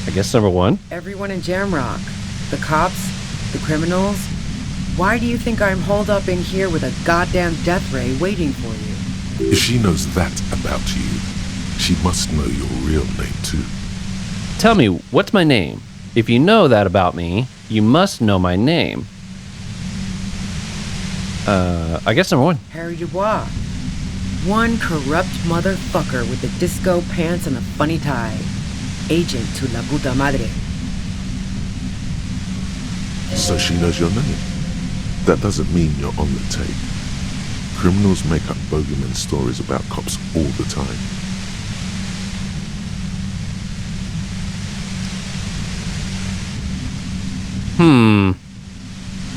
S1: I guess number 1.
S6: Everyone in Jamrock. The cops, the criminals. Why do you think I'm holed up in here with a goddamn death ray waiting for you?
S3: If she knows that about you, she must know your real name too.
S1: Tell me, what's my name? If you know that about me, you must know my name. I guess number 1.
S6: Harry Dubois. One corrupt motherfucker with the disco pants and the funny tie. Agent to la puta madre.
S3: So she knows your name. That doesn't mean you're on the tape. Criminals make up bogeyman stories about cops all the time.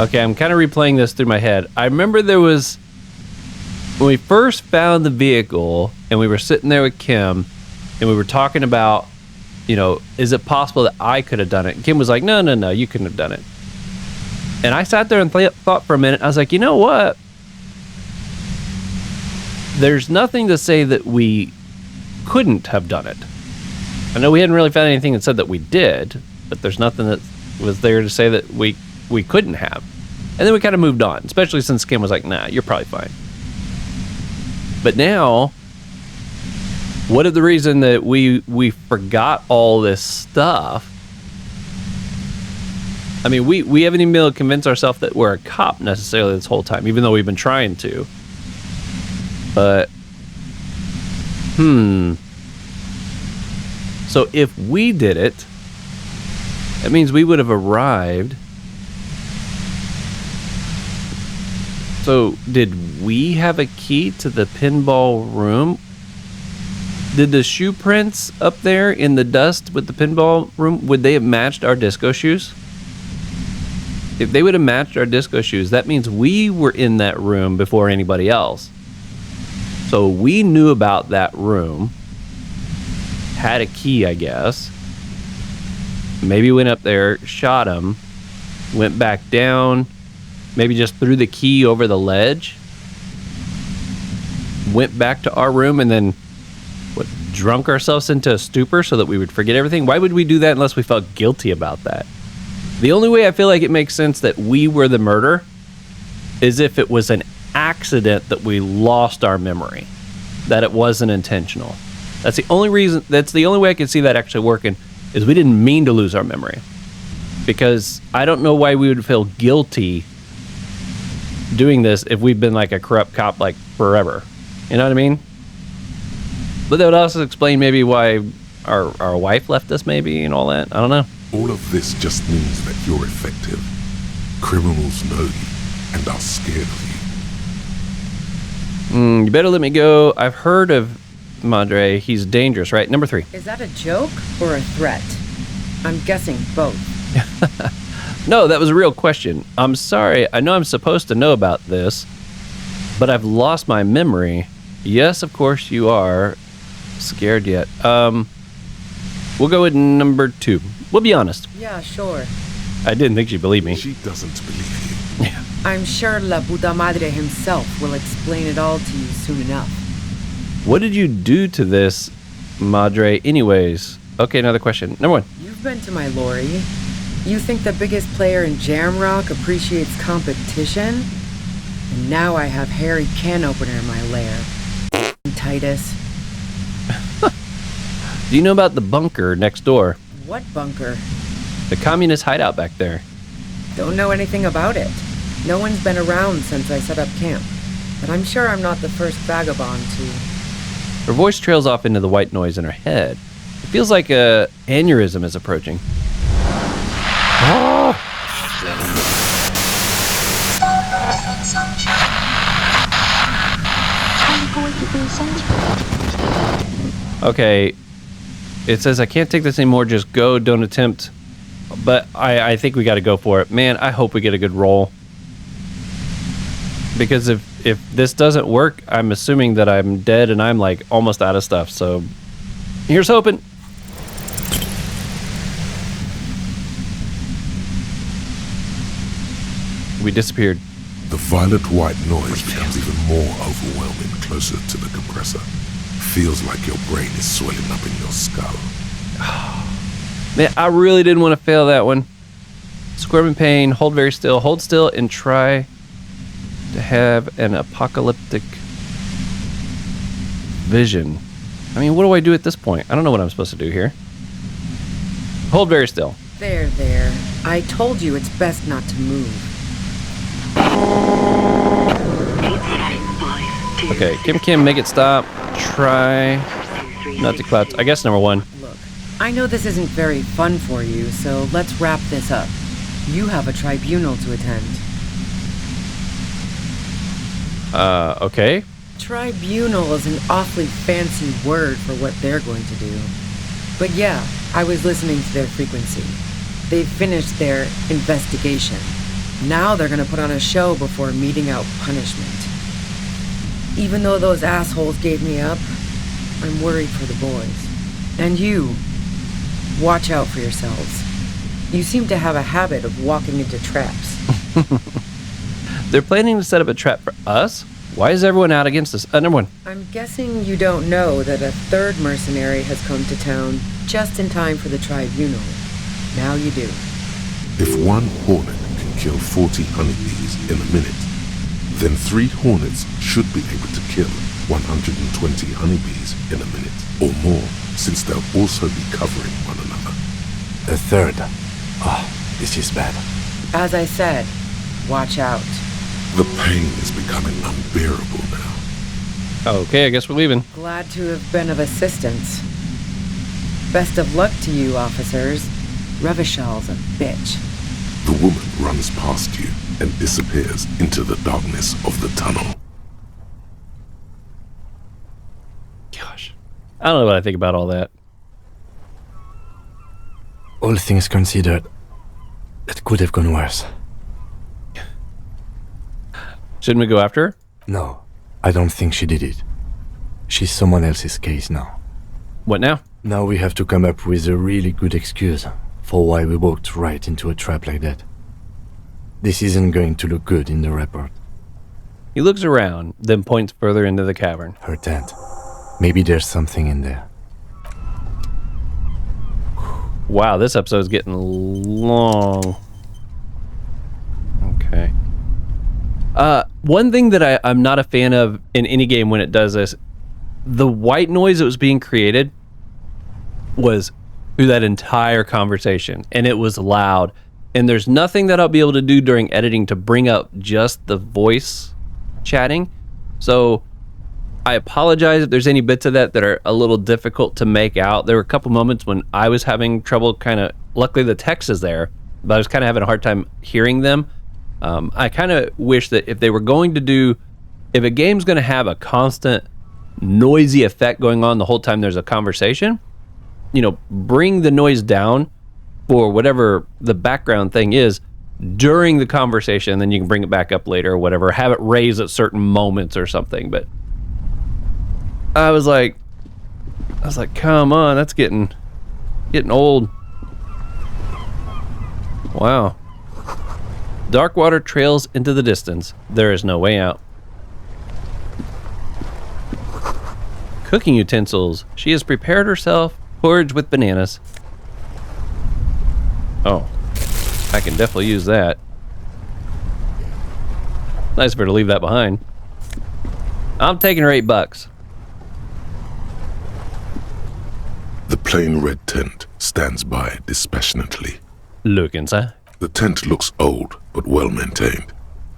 S1: Okay, I'm kind of replaying this through my head. I remember there was, when we first found the vehicle and we were sitting there with Kim and we were talking about, you know, is it possible that I could have done it? And Kim was like, no, you couldn't have done it. And I sat there and thought for a minute. I was like, you know what? There's nothing to say that we couldn't have done it. I know we hadn't really found anything that said that we did, but there's nothing that was there to say that we couldn't have. And then we kind of moved on, especially since Kim was like, nah, you're probably fine. But now, what if the reason that we forgot all this stuff? I mean, we haven't even been able to convince ourselves that we're a cop necessarily this whole time, even though we've been trying to. But, so if we did it, that means we would have arrived. So, did we have a key to the pinball room? Did the shoe prints up there in the dust with the pinball room, would they have matched our disco shoes? If they would have matched our disco shoes, that means we were in that room before anybody else. So we knew about that room, had a key, I guess. Maybe went up there, shot him, went back down, maybe just threw the key over the ledge, went back to our room, and then drunk ourselves into a stupor so that we would forget everything. Why would we do that unless we felt guilty about that? The only way I feel like it makes sense that we were the murderer is if it was an accident that we lost our memory, that it wasn't intentional. That's the only reason, that's the only way I can see that actually working, is we didn't mean to lose our memory. Because I don't know why we would feel guilty doing this if we've been like a corrupt cop like forever. You know what I mean? But that would also explain maybe why our wife left us maybe and all that. I don't know.
S3: All of this just means that you're effective. Criminals know you and are scared of you.
S1: You better let me go. I've heard of Madre. He's dangerous, right? Number 3.
S6: Is that a joke or a threat? I'm guessing both.
S1: No, that was a real question. I'm sorry. I know I'm supposed to know about this, but I've lost my memory. Yes, of course you are. Scared yet? We'll go with number 2. We'll be honest.
S6: Yeah, sure.
S1: I didn't think she'd believe me.
S3: She doesn't believe you.
S1: Yeah.
S6: I'm sure La Puta Madre himself will explain it all to you soon enough.
S1: What did you do to this, Madre, anyways? Okay, another question. Number 1.
S6: You've been to my lorry. You think the biggest player in Jamrock appreciates competition? And now I have Harry Can Opener in my lair. Titus.
S1: Do you know about the bunker next door?
S6: What bunker?
S1: The communist hideout back there.
S6: Don't know anything about it. No one's been around since I set up camp. But I'm sure I'm not the first vagabond to...
S1: Her voice trails off into the white noise in her head. It feels like a aneurysm is approaching. Oh! Okay. It says I can't take this anymore, just go, don't attempt. But I think we gotta go for it. Man, I hope we get a good roll. Because if this doesn't work, I'm assuming that I'm dead and I'm like almost out of stuff, so here's hoping. We disappeared.
S3: The violet white noise becomes even more overwhelming closer to the compressor. Feels like your brain is swelling up in your skull.
S1: Man, I really didn't want to fail that one. Squirm in pain, hold very still, hold still, and try to have an apocalyptic vision. I mean, what do I do at this point? I don't know what I'm supposed to do here. Hold very still.
S6: There. I told you it's best not to move.
S1: Okay, Kim, make it stop. Try not to collapse. I guess number 1.
S6: Look, I know this isn't very fun for you, so let's wrap this up. You have a tribunal to attend.
S1: Okay.
S6: Tribunal is an awfully fancy word for what they're going to do. But yeah, I was listening to their frequency. They've finished their investigation. Now they're gonna put on a show before meting out punishment. Even though those assholes gave me up, I'm worried for the boys. And you, watch out for yourselves. You seem to have a habit of walking into traps.
S1: They're planning to set up a trap for us? Why is everyone out against us? Number 1.
S6: I'm guessing you don't know that a third mercenary has come to town just in time for the tribunal. Now you do.
S3: If one hornet can kill 40 honeybees in a minute, then 3 hornets should be able to kill 120 honeybees in a minute or more, since they'll also be covering one another.
S4: A third. Oh, this is bad.
S6: As I said, watch out.
S3: The pain is becoming unbearable now.
S1: Okay, I guess we're leaving.
S6: Glad to have been of assistance. Best of luck to you, officers. Revishal's a bitch.
S3: The woman runs past you and disappears into the darkness of the tunnel.
S1: Gosh. I don't know what I think about all that.
S4: All things considered, it could have gone worse.
S1: Shouldn't we go after her?
S4: No, I don't think she did it. She's someone else's case now.
S1: What now?
S4: Now we have to come up with a really good excuse for why we walked right into a trap like that. This isn't going to look good in the report.
S1: He looks around, then points further into the cavern.
S4: Her tent. Maybe there's something in there.
S1: Wow, this episode's getting long. Okay. One thing that I'm not a fan of in any game when it does this, the white noise that was being created was through that entire conversation, and it was loud. And there's nothing that I'll be able to do during editing to bring up just the voice chatting. So I apologize if there's any bits of that are a little difficult to make out. There were a couple moments when I was having trouble luckily the text is there, but I was kind of having a hard time hearing them. I kind of wish that if a game's going to have a constant noisy effect going on the whole time there's a conversation, bring the noise down for whatever the background thing is during the conversation, and then you can bring it back up later or whatever, have it raise at certain moments or something. But I was like, come on, that's getting old. Wow. Dark water trails into the distance. There is no way out. Cooking utensils. She has prepared herself porridge with bananas. Oh, I can definitely use that. Nice of her to leave that behind. I'm taking her $8.
S3: The plain red tent stands by dispassionately.
S1: Look inside.
S3: The tent looks old, but well maintained.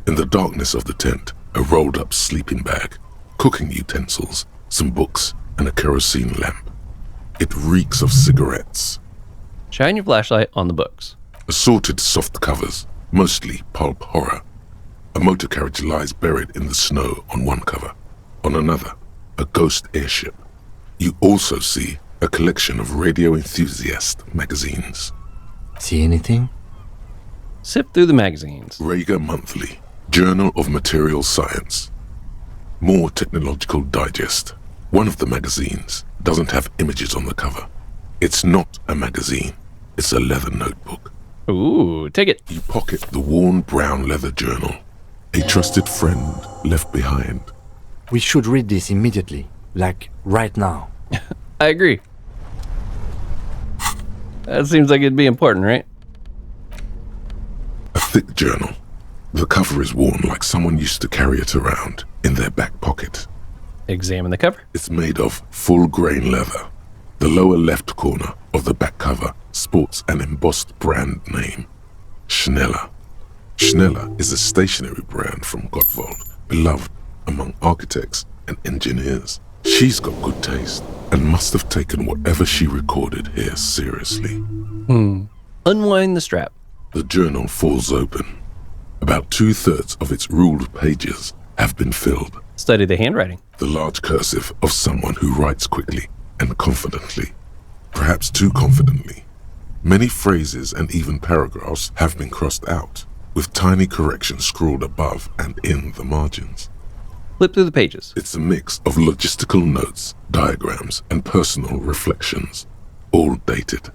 S3: In the darkness of the tent, a rolled up sleeping bag, cooking utensils, some books, and a kerosene lamp. It reeks of cigarettes.
S1: Shine your flashlight on the books.
S3: Assorted soft covers, mostly pulp horror. A motor carriage lies buried in the snow on one cover. On another, a ghost airship. You also see a collection of radio enthusiast magazines.
S4: See anything?
S1: Sift through the magazines.
S3: Rager Monthly, Journal of Material Science. More Technological Digest. One of the magazines doesn't have images on the cover. It's not a magazine. It's a leather notebook.
S1: Ooh, take it.
S3: You pocket the worn brown leather journal. A trusted friend left behind.
S4: We should read this immediately. Like, right now.
S1: I agree. That seems like it'd be important, right?
S3: A thick journal. The cover is worn like someone used to carry it around in their back pocket.
S1: Examine the cover.
S3: It's made of full-grain leather. The lower left corner of the back cover sports an embossed brand name, Schneller. Schneller is a stationery brand from Gottwald, beloved among architects and engineers. She's got good taste and must have taken whatever she recorded here seriously.
S1: Unwind the strap.
S3: The journal falls open. About 2/3 of its ruled pages have been filled.
S1: Study the handwriting.
S3: The large cursive of someone who writes quickly and confidently. Perhaps too confidently. Many phrases and even paragraphs have been crossed out, with tiny corrections scrawled above and in the margins.
S1: Flip through the pages.
S3: It's a mix of logistical notes, diagrams, and personal reflections, all dated.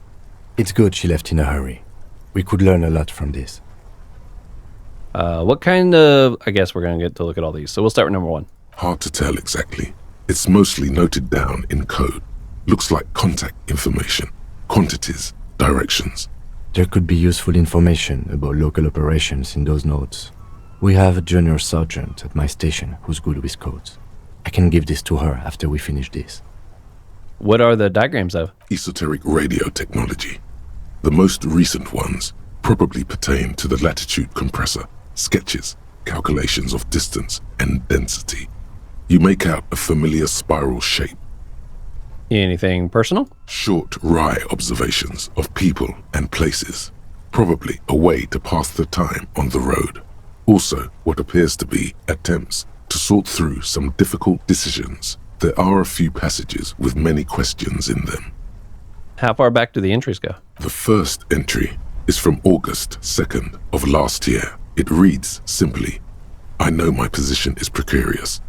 S4: It's good she left in a hurry. We could learn a lot from this.
S1: What kind of... I guess we're going to get to look at all these. So we'll start with number 1.
S3: Hard to tell exactly. It's mostly noted down in code. Looks like contact information, quantities, directions.
S4: There could be useful information about local operations in those notes. We have a junior sergeant at my station who's good with codes. I can give this to her after we finish this.
S1: What are the diagrams of?
S3: Esoteric radio technology. The most recent ones probably pertain to the latitude compressor, sketches, calculations of distance and density. You make out a familiar spiral shape.
S1: Anything personal?
S3: Short, wry observations of people and places. Probably a way to pass the time on the road. Also, what appears to be attempts to sort through some difficult decisions. There are a few passages with many questions in them.
S1: How far back do the entries go?
S3: The first entry is from August 2nd of last year. It reads simply, I know my position is precarious.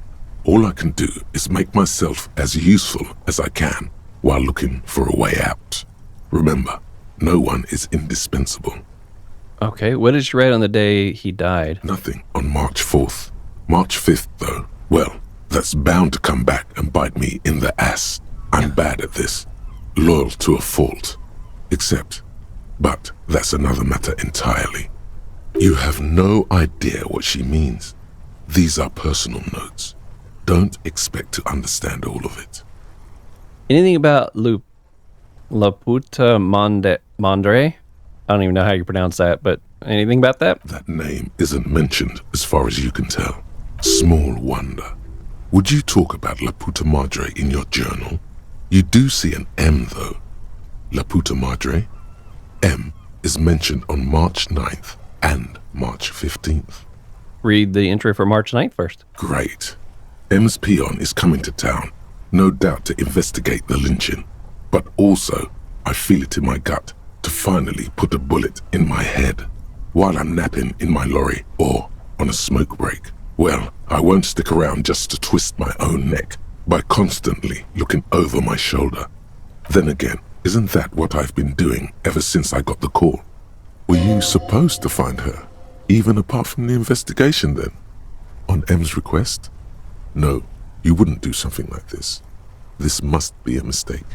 S3: All I can do is make myself as useful as I can while looking for a way out. Remember, no one is indispensable.
S1: Okay, what did she write on the day he died?
S3: Nothing on March 4th. March 5th, though, well, that's bound to come back and bite me in the ass. I'm bad at this. Loyal to a fault. But that's another matter entirely. You have no idea what she means. These are personal notes. Don't expect to understand all of it.
S1: Anything about La Puta Mandre? I don't even know how you pronounce that, but anything about that?
S3: That name isn't mentioned as far as you can tell. Small wonder. Would you talk about La Puta Madre in your journal? You do see an M, though. La Puta Madre. M is mentioned on March 9th and March 15th.
S1: Read the entry for March 9th first.
S3: Great. M's peon is coming to town, no doubt to investigate the lynching. But also, I feel it in my gut to finally put a bullet in my head while I'm napping in my lorry or on a smoke break. Well, I won't stick around just to twist my own neck by constantly looking over my shoulder. Then again, isn't that what I've been doing ever since I got the call? Were you supposed to find her, even apart from the investigation then? On M's request? No, you wouldn't do something like this. This must be a mistake.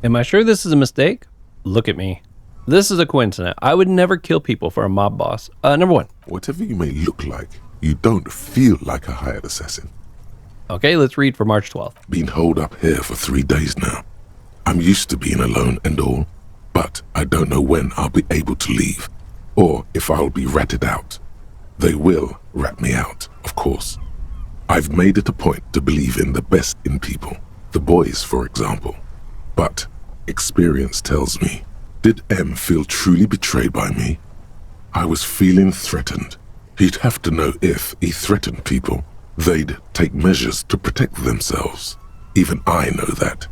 S1: Am I sure this is a mistake? Look at me. This is a coincidence. I would never kill people for a mob boss. Number 1.
S3: Whatever you may look like, you don't feel like a hired assassin.
S1: Okay, let's read for March 12th.
S3: Been holed up here for 3 days now. I'm used to being alone and all, but I don't know when I'll be able to leave, or if I'll be ratted out. They will rat me out, of course. I've made it a point to believe in the best in people, the boys, for example. But experience tells me, did M feel truly betrayed by me? I was feeling threatened. He'd have to know if he threatened people, they'd take measures to protect themselves. Even I know that.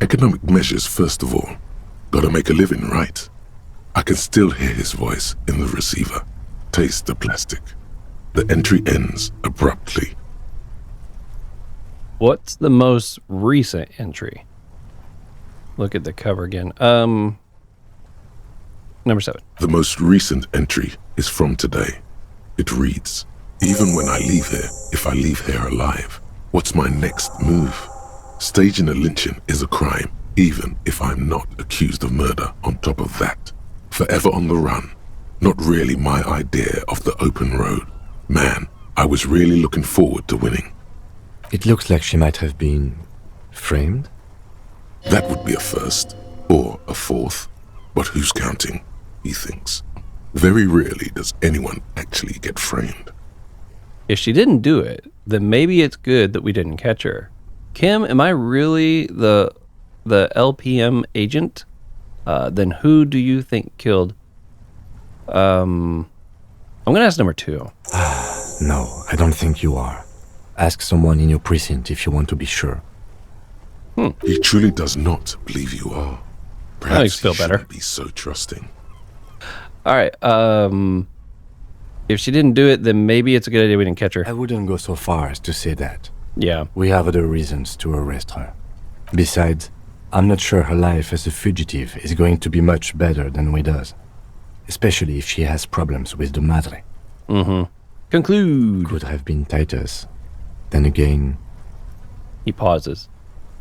S3: Economic measures first of all. Gotta make a living, right? I can still hear his voice in the receiver. Taste the plastic. The entry ends abruptly.
S1: What's the most recent entry? Look at the cover again. Number 7.
S3: The most recent entry is from today. It reads, even when I leave here, if I leave here alive, what's my next move? Staging a lynching is a crime, even if I'm not accused of murder on top of that. Forever on the run. Not really my idea of the open road. Man, I was really looking forward to winning.
S4: It looks like she might have been framed.
S3: That would be a first, or a fourth. But who's counting, he thinks. Very rarely does anyone actually get framed.
S1: If she didn't do it, then maybe it's good that we didn't catch her. Kim, am I really the LPM agent? Then who do you think killed? I'm gonna ask number 2.
S4: No, I don't think you are. Ask someone in your precinct if you want to be sure.
S3: He truly does not believe you are.
S1: That makes
S3: Perhaps
S1: me feel
S3: he
S1: better.
S3: shouldn't be so trusting.
S1: All right. If she didn't do it, then maybe it's a good idea we didn't catch her.
S4: I wouldn't go so far as to say that.
S1: Yeah.
S4: We have other reasons to arrest her. Besides, I'm not sure her life as a fugitive is going to be much better than we does. Especially if she has problems with the Madre.
S1: Conclude.
S4: Could have been Titus. Then again,
S1: He pauses.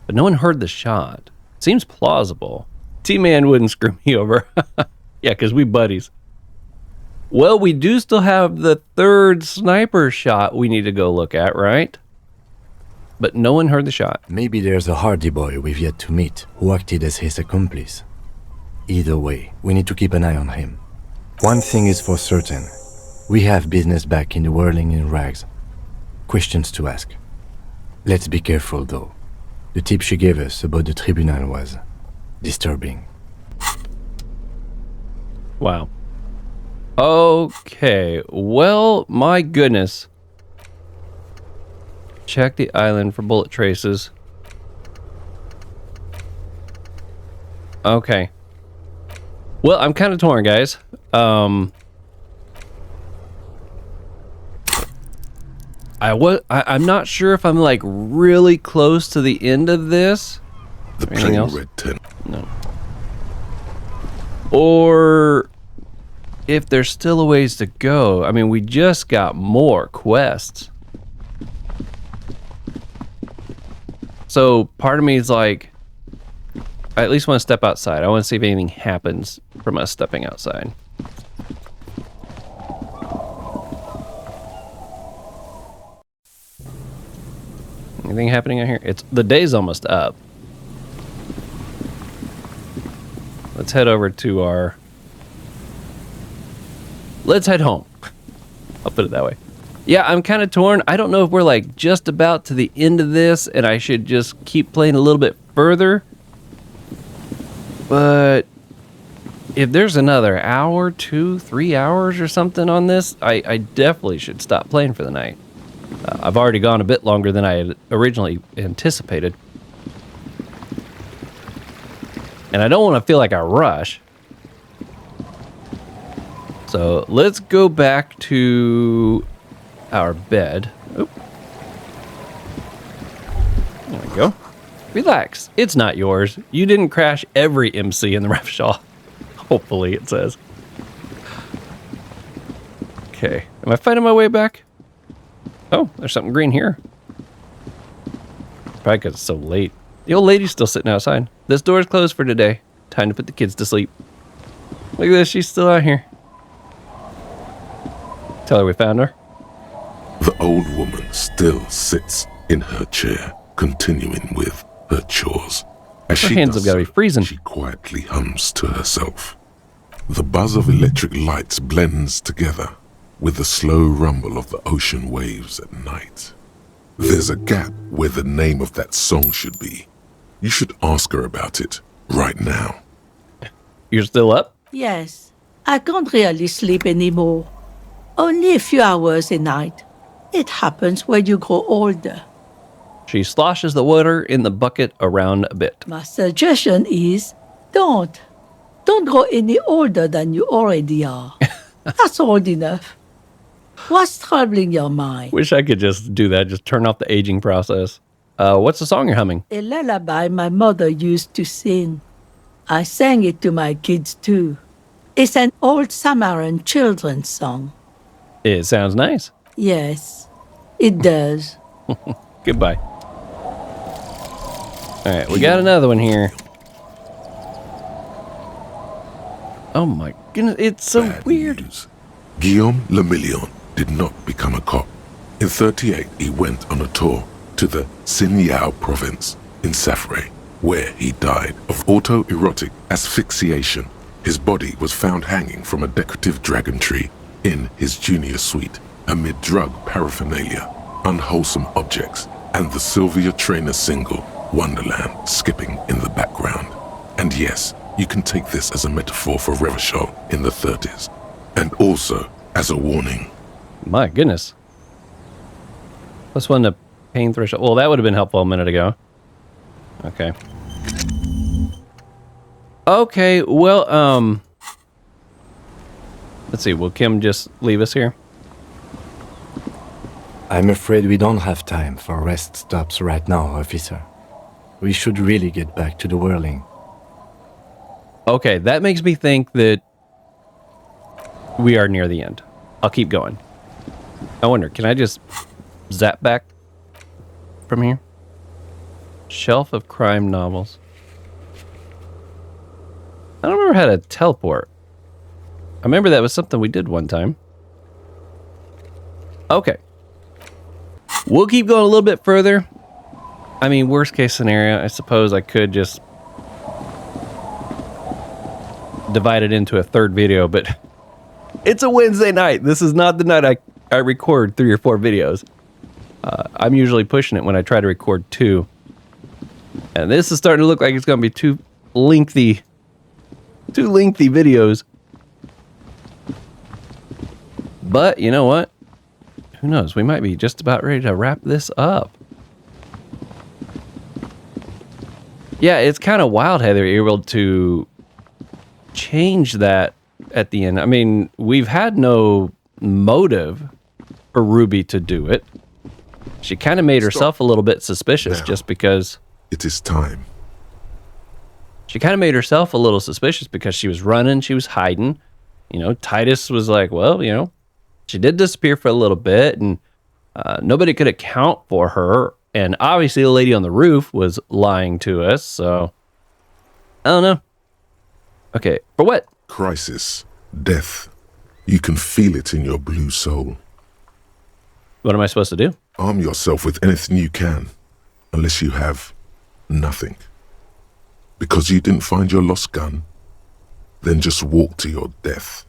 S1: But no one heard the shot. Seems plausible. T-Man wouldn't screw me over. Yeah, because we buddies. Well, we do still have the 3rd sniper shot we need to go look at, right? But no one heard the shot.
S4: maybe there's a Hardy boy we've yet to meet who acted as his accomplice. Either way, we need to keep an eye on him. One thing is for certain. We have business back in the whirling in rags. Questions to ask. Let's be careful, though. The tip she gave us about the tribunal was disturbing.
S1: Wow. Okay. Well, my goodness. Check the island for bullet traces. Okay. Well, I'm kind of torn, guys. I'm not sure if I'm like really close to the end of this.
S3: The
S1: Anything
S3: plain
S1: else?
S3: red tent.
S1: No. Or if there's still a ways to go. I mean, we just got more quests. So part of me is like, I at least want to step outside. I want to see if anything happens from us stepping outside. Anything happening out here? The day's almost up. Let's head over to our... Let's head home. I'll put it that way. Yeah, I'm kind of torn. I don't know if we're like just about to the end of this and I should just keep playing a little bit further. But if there's another hour, 2, 3 hours or something on this, I definitely should stop playing for the night. I've already gone a bit longer than I had originally anticipated. And I don't want to feel like I rush. So let's go back to our bed. Oop. There we go. Relax. It's not yours. You didn't crash every MC in the ref shawl. Hopefully, it says. Okay. Am I finding my way back? Oh, there's something green here. Probably because it's so late. The old lady's still sitting outside. This door is closed for today. Time to put the kids to sleep. Look at this. She's still out here. Tell her we found her.
S3: The old woman still sits in her chair, continuing with her chores. As
S1: Her
S3: she
S1: hands
S3: does
S1: have got to be
S3: so,
S1: freezing.
S3: She quietly hums to herself. The buzz of electric lights blends together with the slow rumble of the ocean waves at night. There's a gap where the name of that song should be. You should ask her about it right now.
S1: You're still up?
S2: Yes, I can't really sleep anymore. Only a few hours a night. It happens when you grow older.
S1: She sloshes the water in the bucket around a bit.
S2: My suggestion is don't. Don't grow any older than you already are. That's old enough. What's troubling your mind?
S1: Wish I could just do that, just turn off the aging process. What's the song you're humming?
S2: A lullaby my mother used to sing. I sang it to my kids too. It's an old Samaritan children's song.
S1: It sounds nice.
S2: Yes, it does.
S1: Goodbye. Alright, we got another one here. Oh my goodness, it's so
S3: Bad
S1: weird.
S3: news. Guillaume Lemillion did not become a cop. In 38, he went on a tour to the Sinyao province in Safre, where he died of autoerotic asphyxiation. His body was found hanging from a decorative dragon tree in his junior suite. amid drug paraphernalia, unwholesome objects, and the Sylvia Trainer single, Wonderland, skipping in the background. And yes, you can take this as a metaphor for Revachol in the 30s, and also as a warning.
S1: My goodness. +1 to pain threshold. Well, that would have been helpful a minute ago. Okay. Okay, well, let's see, will Kim just leave us here?
S4: I'm afraid we don't have time for rest stops right now, officer. We should really get back to the whirling.
S1: Okay, that makes me think that we are near the end. I'll keep going. I wonder, can I just zap back from here? Shelf of crime novels. I don't remember how to teleport. I remember that was something we did one time. Okay. We'll keep going a little bit further. I mean, worst case scenario, I suppose I could just divide it into a third video, but it's a Wednesday night. This is not the night I record 3 or 4 videos. I'm usually pushing it when I try to record 2. And this is starting to look like it's going to be too lengthy videos. But you know what? Who knows? We might be just about ready to wrap this up. Yeah, it's kind of wild how they're able to change that at the end. I mean, we've had no motive for Ruby to do it. She kind of made herself a little bit suspicious just because...
S3: It is time.
S1: She kind of made herself a little suspicious because she was running, she was hiding. You know, Titus was like, well, you know, she did disappear for a little bit, and nobody could account for her. And obviously the lady on the roof was lying to us, so... I don't know. Okay, for what?
S3: Crisis. Death. You can feel it in your blue soul.
S1: What am I supposed to do?
S3: Arm yourself with anything you can, unless you have nothing. Because you didn't find your lost gun, then just walk to your death.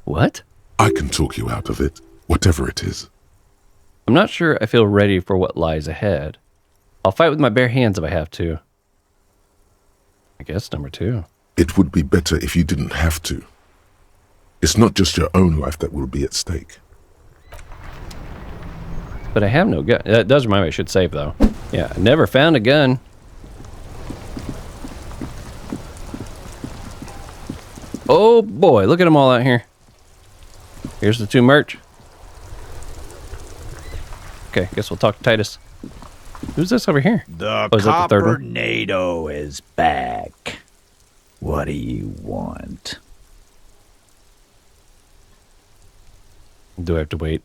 S1: What?
S3: I can talk you out of it, whatever it is.
S1: I'm not sure I feel ready for what lies ahead. I'll fight with my bare hands if I have to. I guess number 2.
S3: It would be better if you didn't have to. It's not just your own life that will be at stake.
S1: But I have no gun. That does remind me I should save, though. Yeah, I never found a gun. Oh boy, look at them all out here. Here's the 2 merch. Okay, guess we'll talk to Titus. Who's this over here?
S10: The
S1: is that the third one?
S10: Copernado is back. What do you want?
S1: Do I have to wait?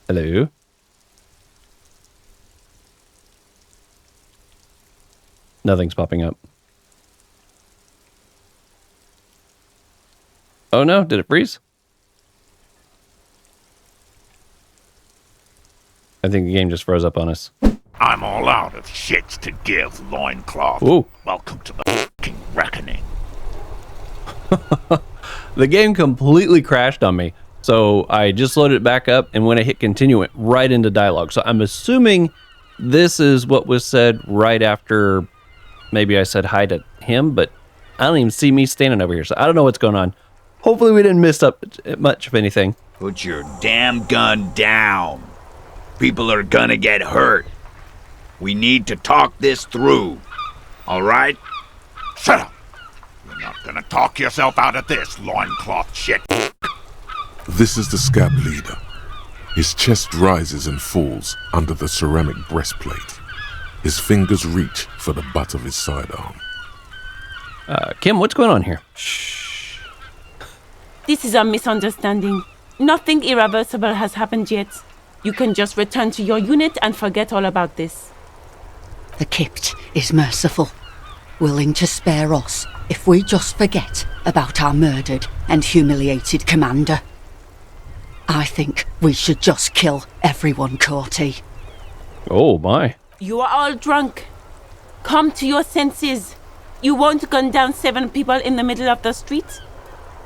S1: Hello? Nothing's popping up. Oh no, did it freeze? I think the game just froze up on us.
S10: I'm all out of shits to give, loincloth.
S1: Ooh.
S10: Welcome to the fucking reckoning.
S1: The game completely crashed on me. So I just loaded it back up, and when I hit continue, it went right into dialogue. So I'm assuming this is what was said right after maybe I said hi to him, but I don't even see me standing over here, so I don't know what's going on. Hopefully we didn't miss up much of anything.
S10: Put your damn gun down. People are gonna get hurt. We need to talk this through. All right? Shut up. You're not gonna talk yourself out of this, loincloth shit.
S3: This is the scab leader. His chest rises and falls under the ceramic breastplate. His fingers reach for the butt of his sidearm.
S1: Kim, what's going on here?
S11: Shh. This is a misunderstanding. Nothing irreversible has happened yet. You can just return to your unit and forget all about this.
S12: The Kypt is merciful, willing to spare us if we just forget about our murdered and humiliated commander. I think we should just kill everyone, Corty.
S1: Oh my.
S11: You are all drunk. Come to your senses. You won't gun down 7 people in the middle of the street.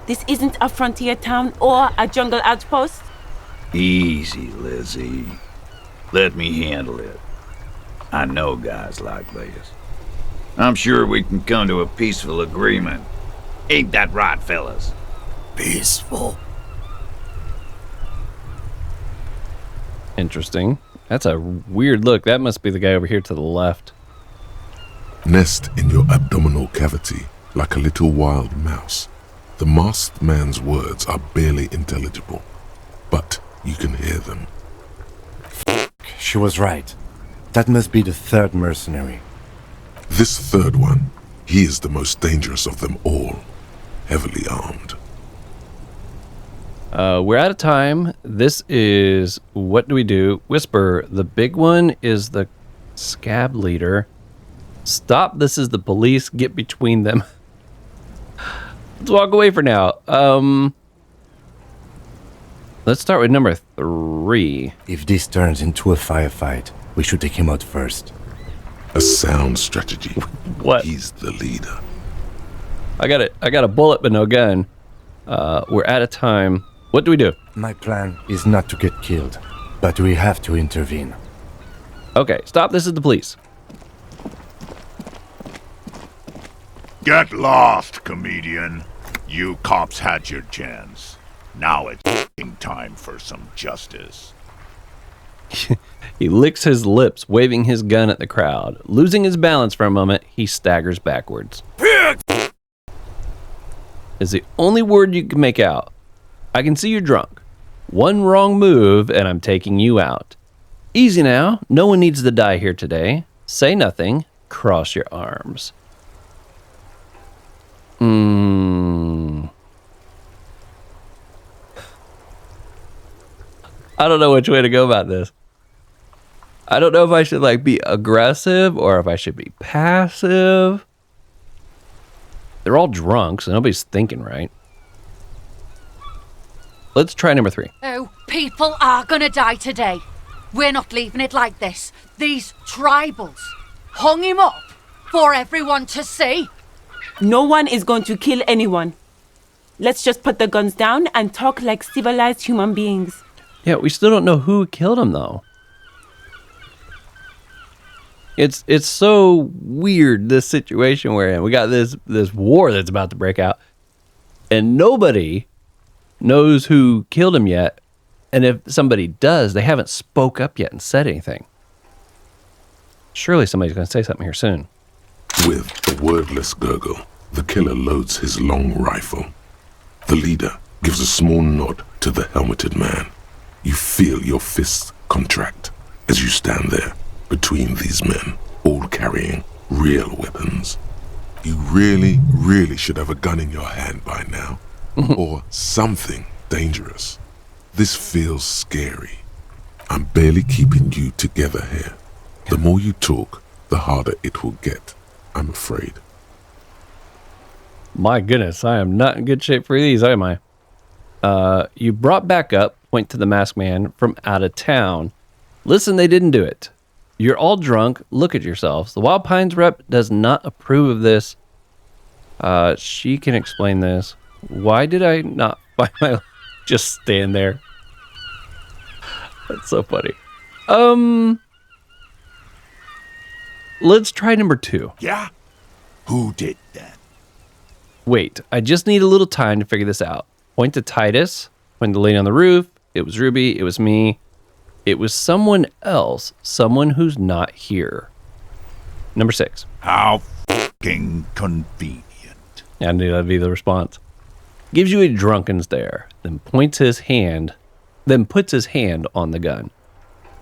S11: This isn't a frontier town or a jungle outpost.
S10: Easy, Lizzie. Let me handle it. I know guys like this. I'm sure we can come to a peaceful agreement. Ain't that right, fellas?
S7: Peaceful.
S1: Interesting. That's a weird look. That must be the guy over here to the left.
S3: Nest in your abdominal cavity like a little wild mouse. The masked man's words are barely intelligible, but you can hear them.
S4: She was right. That must be the third mercenary.
S3: This third one, he is the most dangerous of them all, heavily armed.
S1: We're out of time. This is, what do we do? Whisper, the big one is the scab leader. Stop, this is the police. Get between them. Let's walk away for now. Let's start with number 3.
S4: If this turns into a firefight, we should take him out first.
S3: A sound strategy.
S1: What?
S3: He's the leader.
S1: I got a bullet but no gun. We're out of time. What do we do?
S4: My plan is not to get killed, but we have to intervene.
S1: Okay, stop, this is the police.
S10: Get lost, comedian. You cops had your chance. Now it's time for some justice.
S1: He licks his lips, waving his gun at the crowd. Losing his balance for a moment, he staggers backwards. Is the only word you can make out. I can see you're drunk. One wrong move and I'm taking you out. Easy now. No one needs to die here today. Say nothing. Cross your arms. I don't know which way to go about this. I don't know if I should be aggressive or if I should be passive. They're all drunk, so nobody's thinking right. Let's try number 3.
S12: Oh, people are gonna die today. We're not leaving it like this. These tribals hung him up for everyone to see.
S11: No one is going to kill anyone. Let's just put the guns down and talk like civilized human beings.
S1: Yeah, we still don't know who killed him, though. It's so weird, this situation we're in. We got this war that's about to break out, and nobody knows who killed him yet. And if somebody does, they haven't spoke up yet and said anything. Surely somebody's going to say something here soon.
S3: With a wordless gurgle, the killer loads his long rifle. The leader gives a small nod to the helmeted man. You feel your fists contract as you stand there between these men, all carrying real weapons. You really, really should have a gun in your hand by now, or something dangerous. This feels scary. I'm barely keeping you together here. The more you talk, the harder it will get, I'm afraid.
S1: My goodness, I am not in good shape for these, am I? You brought back up, point to the masked man, from out of town. Listen, they didn't do it. You're all drunk. Look at yourselves. The Wild Pines rep does not approve of this. She can explain this. Why did I not find my... Just stand there. That's so funny. Let's try number 2.
S10: Yeah? Who did that?
S1: Wait, I just need a little time to figure this out. Point to Titus. Point to the lady on the roof. It was Ruby. It was me. It was someone else. Someone who's not here. Number 6.
S10: How fucking convenient.
S1: I knew that'd be the response. Gives you a drunken stare, then puts his hand on the gun.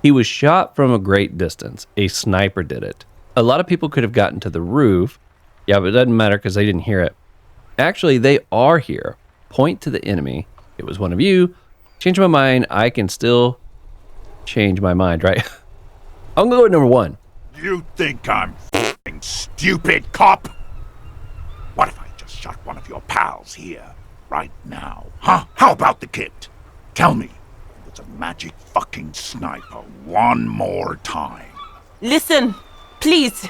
S1: He was shot from a great distance. A sniper did it. A lot of people could have gotten to the roof. Yeah, but it doesn't matter because they didn't hear it. Actually, they are here. Point to the enemy. It was one of you. Change my mind. I can still change my mind, right? I'm gonna go with number 1.
S10: You think I'm f***ing stupid, cop? What if I just shot one of your pals here, right now? Huh? How about the kid? Tell me, it's a magic fucking sniper one more time.
S11: Listen, please.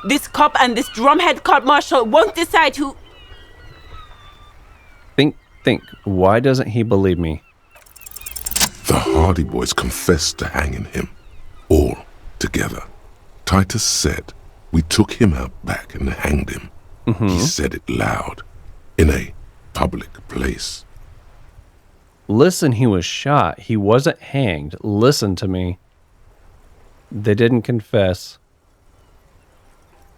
S11: This cop and this drumhead court marshal won't decide who...
S1: Think think. Why doesn't he believe me?
S3: The Hardy Boys confessed to hanging him, all together. Titus said, we took him out back and hanged him. He said it loud, in a public place.
S1: Listen, he was shot. He wasn't hanged. Listen to me. They didn't confess.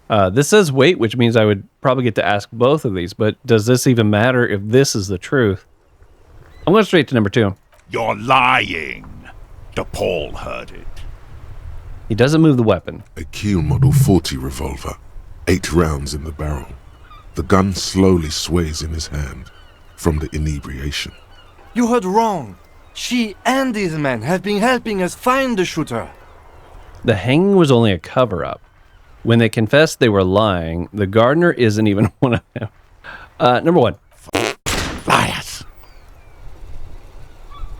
S1: This says wait, which means I would probably get to ask both of these, but does this even matter if this is the truth? I'm going straight to number 2.
S10: You're lying. DePaul heard it.
S1: He doesn't move the weapon.
S3: A Kiel Model 40 revolver, 8 rounds in the barrel. The gun slowly sways in his hand from the inebriation.
S7: You heard wrong. She and these men have been helping us find the shooter.
S1: The hanging was only a cover-up. When they confessed they were lying, the gardener isn't even one of them. Number 1.
S10: Liars.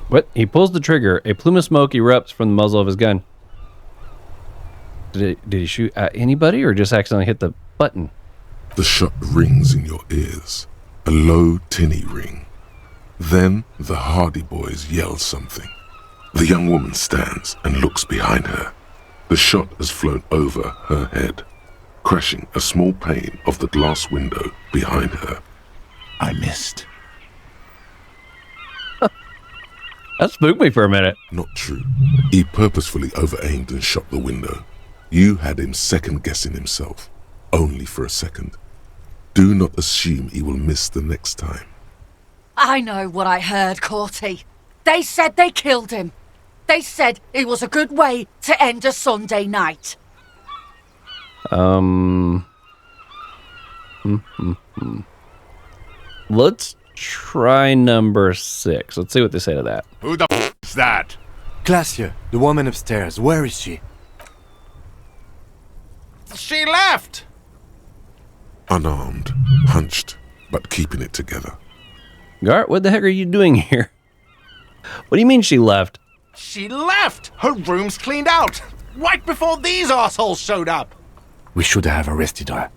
S1: What? He pulls the trigger. A plume of smoke erupts from the muzzle of his gun. Did he shoot at anybody or just accidentally hit the button?
S3: The shot rings in your ears, a low, tinny ring. Then the Hardy Boys yell something. The young woman stands and looks behind her. The shot has flown over her head, crashing a small pane of the glass window behind her.
S10: I missed.
S1: That spooked me for a minute.
S3: Not true. He purposefully over-aimed and shot the window. You had him second-guessing himself, only for a second. Do not assume he will miss the next time.
S12: I know what I heard, Corty. They said they killed him. They said it was a good way to end a Sunday night.
S1: Let's try number 6. Let's see what they say to that.
S10: Who the f is that?
S7: Glacia, the woman upstairs, where is she?
S10: She left!
S3: Unarmed, hunched, but keeping it together.
S1: Gart, what the heck are you doing here? What do you mean she left?
S10: She left! Her room's cleaned out! Right before these assholes showed up!
S7: We should have arrested her.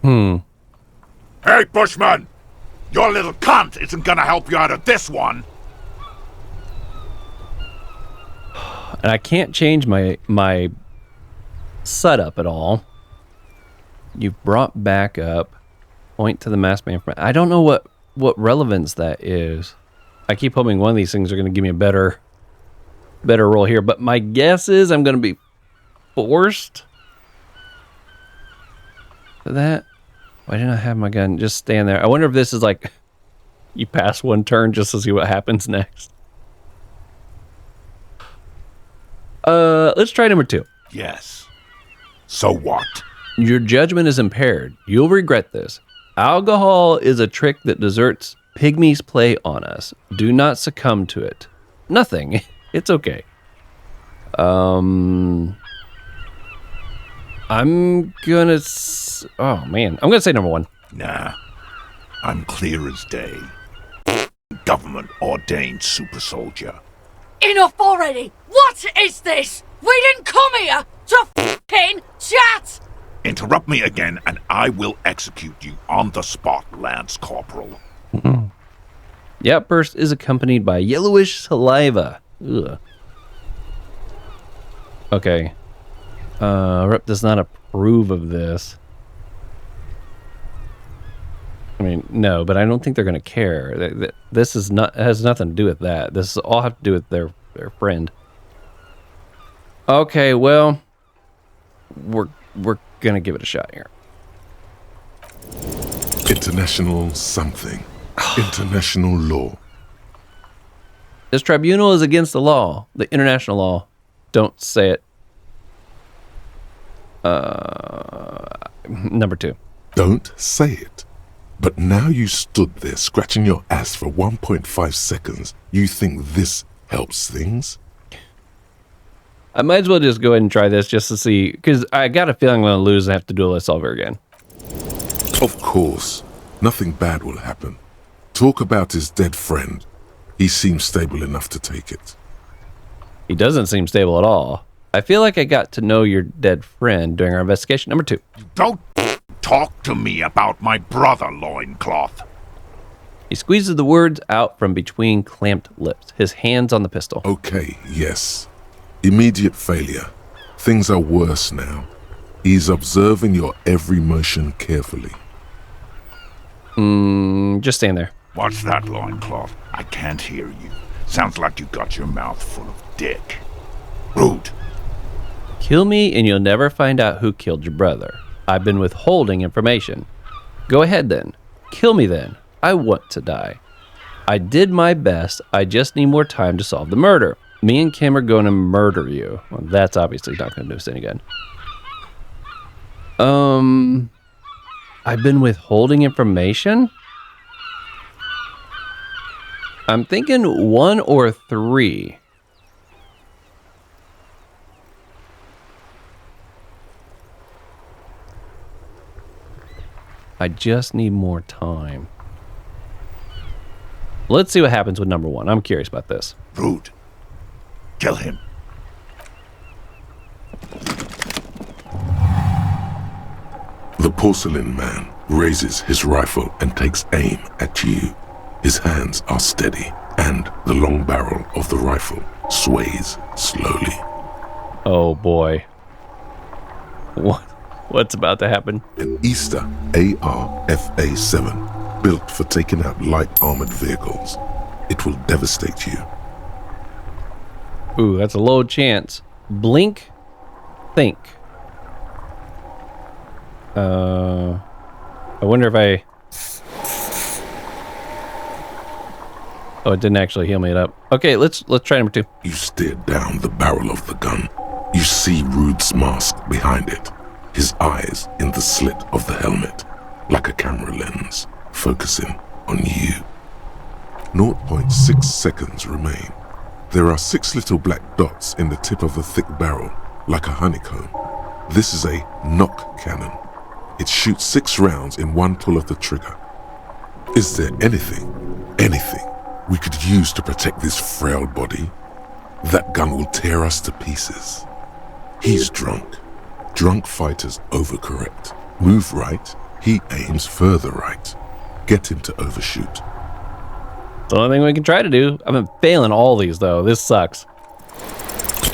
S10: Hey, Bushman! Your little cunt isn't gonna help you out of this one!
S1: And I can't change my setup at all. You've brought back up. Point to the masked man. I don't know what relevance that is. I keep hoping one of these things are going to give me a better roll here, but my guess is I'm going to be forced to that. Why didn't I have my gun just stand there? I wonder if this is like you pass one turn just to see what happens next. Let's try number 2.
S10: Yes. So what?
S1: Your judgment is impaired. You'll regret this. Alcohol is a trick that deserts pygmies play on us. Do not succumb to it. Nothing. It's okay. I'm gonna... Oh, man. I'm gonna say number 1.
S10: Nah. I'm clear as day. Government-ordained super soldier.
S12: Enough already! What is this? We didn't come here to f***ing chat!
S10: Interrupt me again and I will execute you on the spot, Lance Corporal.
S1: The outburst is accompanied by yellowish saliva. Ugh. Okay. Rep does not approve of this. I mean, no, but I don't think they're going to care. This is not has nothing to do with that. This all have to do with their friend. Okay, well, we're going to give it a shot here.
S3: International something. International law.
S1: This tribunal is against the law, the international law. Don't say it. Number 2.
S3: Don't say it. But now you stood there scratching your ass for 1.5 seconds. You think this helps things?
S1: I might as well just go ahead and try this just to see, because I got a feeling I'm going to lose and have to do this all over again.
S3: Of course. Nothing bad will happen. Talk about his dead friend. He seems stable enough to take it.
S1: He doesn't seem stable at all. I feel like I got to know your dead friend during our investigation. Number 2.
S10: Don't talk to me about my brother, Loincloth.
S1: He squeezes the words out from between clamped lips, his hands on the pistol.
S3: Okay, yes. Immediate failure. Things are worse now. He's observing your every motion carefully.
S1: Just stand there.
S10: What's that, loincloth? I can't hear you. Sounds like you got your mouth full of dick. Rude.
S1: Kill me and you'll never find out who killed your brother. I've been withholding information. Go ahead then. Kill me then. I want to die. I did my best. I just need more time to solve the murder. Me and Kim are going to murder you. Well, that's obviously not going to do us any good. I've been withholding information? I'm thinking 1 or 3. I just need more time. Let's see what happens with number 1. I'm curious about this.
S10: Rude. Kill him.
S3: The porcelain man raises his rifle and takes aim at you. His hands are steady, and the long barrel of the rifle sways slowly.
S1: Oh boy. What's about to happen?
S3: An Easter AR-FA-7, built for taking out light armored vehicles. It will devastate you.
S1: Ooh, that's a low chance. Blink, think. I wonder if I... Oh, it didn't actually heal me up. Okay, let's try number 2.
S3: You stare down the barrel of the gun. You see Rude's mask behind it, his eyes in the slit of the helmet, like a camera lens, focusing on you. 0.6 seconds remain. There are 6 little black dots in the tip of the thick barrel, like a honeycomb. This is a knock cannon. It shoots 6 rounds in one pull of the trigger. Is there anything we could use to protect this frail body? That gun will tear us to pieces. He's drunk. Drunk fighters overcorrect. Move right, he aims further right. Get him to overshoot.
S1: It's the only thing we can try to do. I've been failing all these though. This sucks.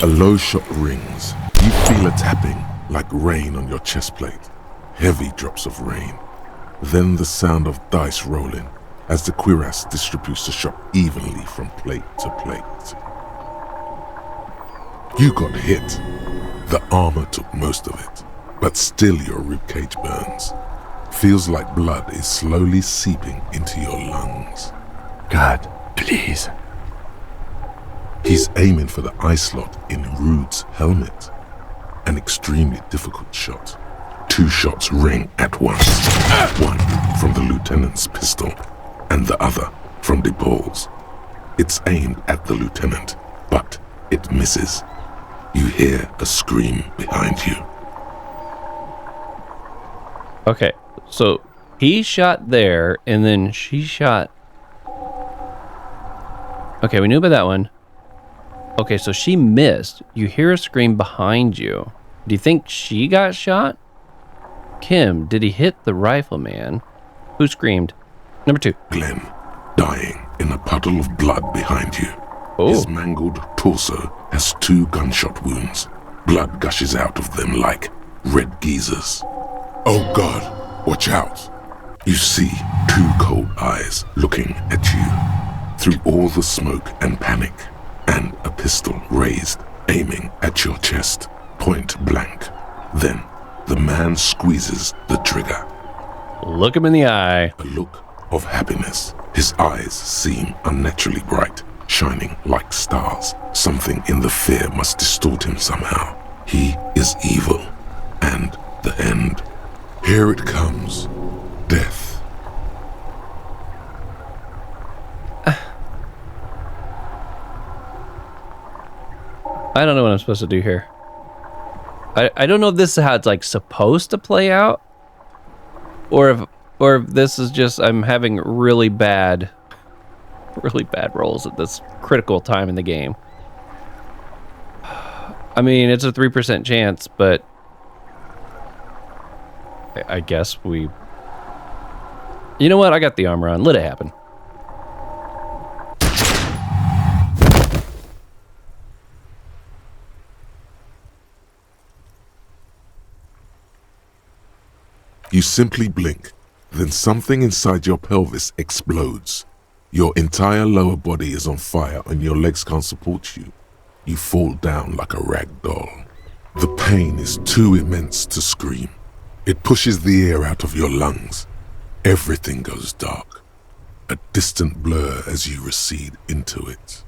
S3: A low shot rings. You feel a tapping like rain on your chest plate. Heavy drops of rain. Then the sound of dice rolling as the cuirass distributes the shot evenly from plate to plate. You got hit. The armor took most of it, but still your ribcage burns. Feels like blood is slowly seeping into your lungs.
S4: God, please.
S3: He's aiming for the eye slot in Rude's helmet. An extremely difficult shot. 2 shots ring at once. One from the lieutenant's pistol, and the other from DePaul's. It's aimed at the lieutenant, but it misses. You hear a scream behind you.
S1: Okay, so he shot there, and then she shot... Okay, we knew about that one. Okay, so she missed. You hear a scream behind you. Do you think she got shot? Kim, did he hit the rifleman? Who screamed? Number 2.
S3: Glenn, dying in a puddle of blood behind you.
S1: Oh.
S3: His mangled torso has 2 gunshot wounds. Blood gushes out of them like red geysers. Oh God, watch out. You see 2 cold eyes looking at you through all the smoke and panic, and a pistol raised, aiming at your chest, point blank. Then the man squeezes the trigger.
S1: Look him in the eye.
S3: A look of happiness. His eyes seem unnaturally bright, shining like stars. Something in the fear must distort him somehow. He is evil, and the end. Here it comes. Death.
S1: I don't know what I'm supposed to do here. I don't know if this is how it's like supposed to play out, or if this is just I'm having really bad rolls at this critical time in the game. I mean, it's a 3% chance, but I guess we... You know what? I got the armor on. Let it happen.
S3: You simply blink, then something inside your pelvis explodes. Your entire lower body is on fire and your legs can't support you. You fall down like a rag doll. The pain is too immense to scream. It pushes the air out of your lungs. Everything goes dark. A distant blur as you recede into it.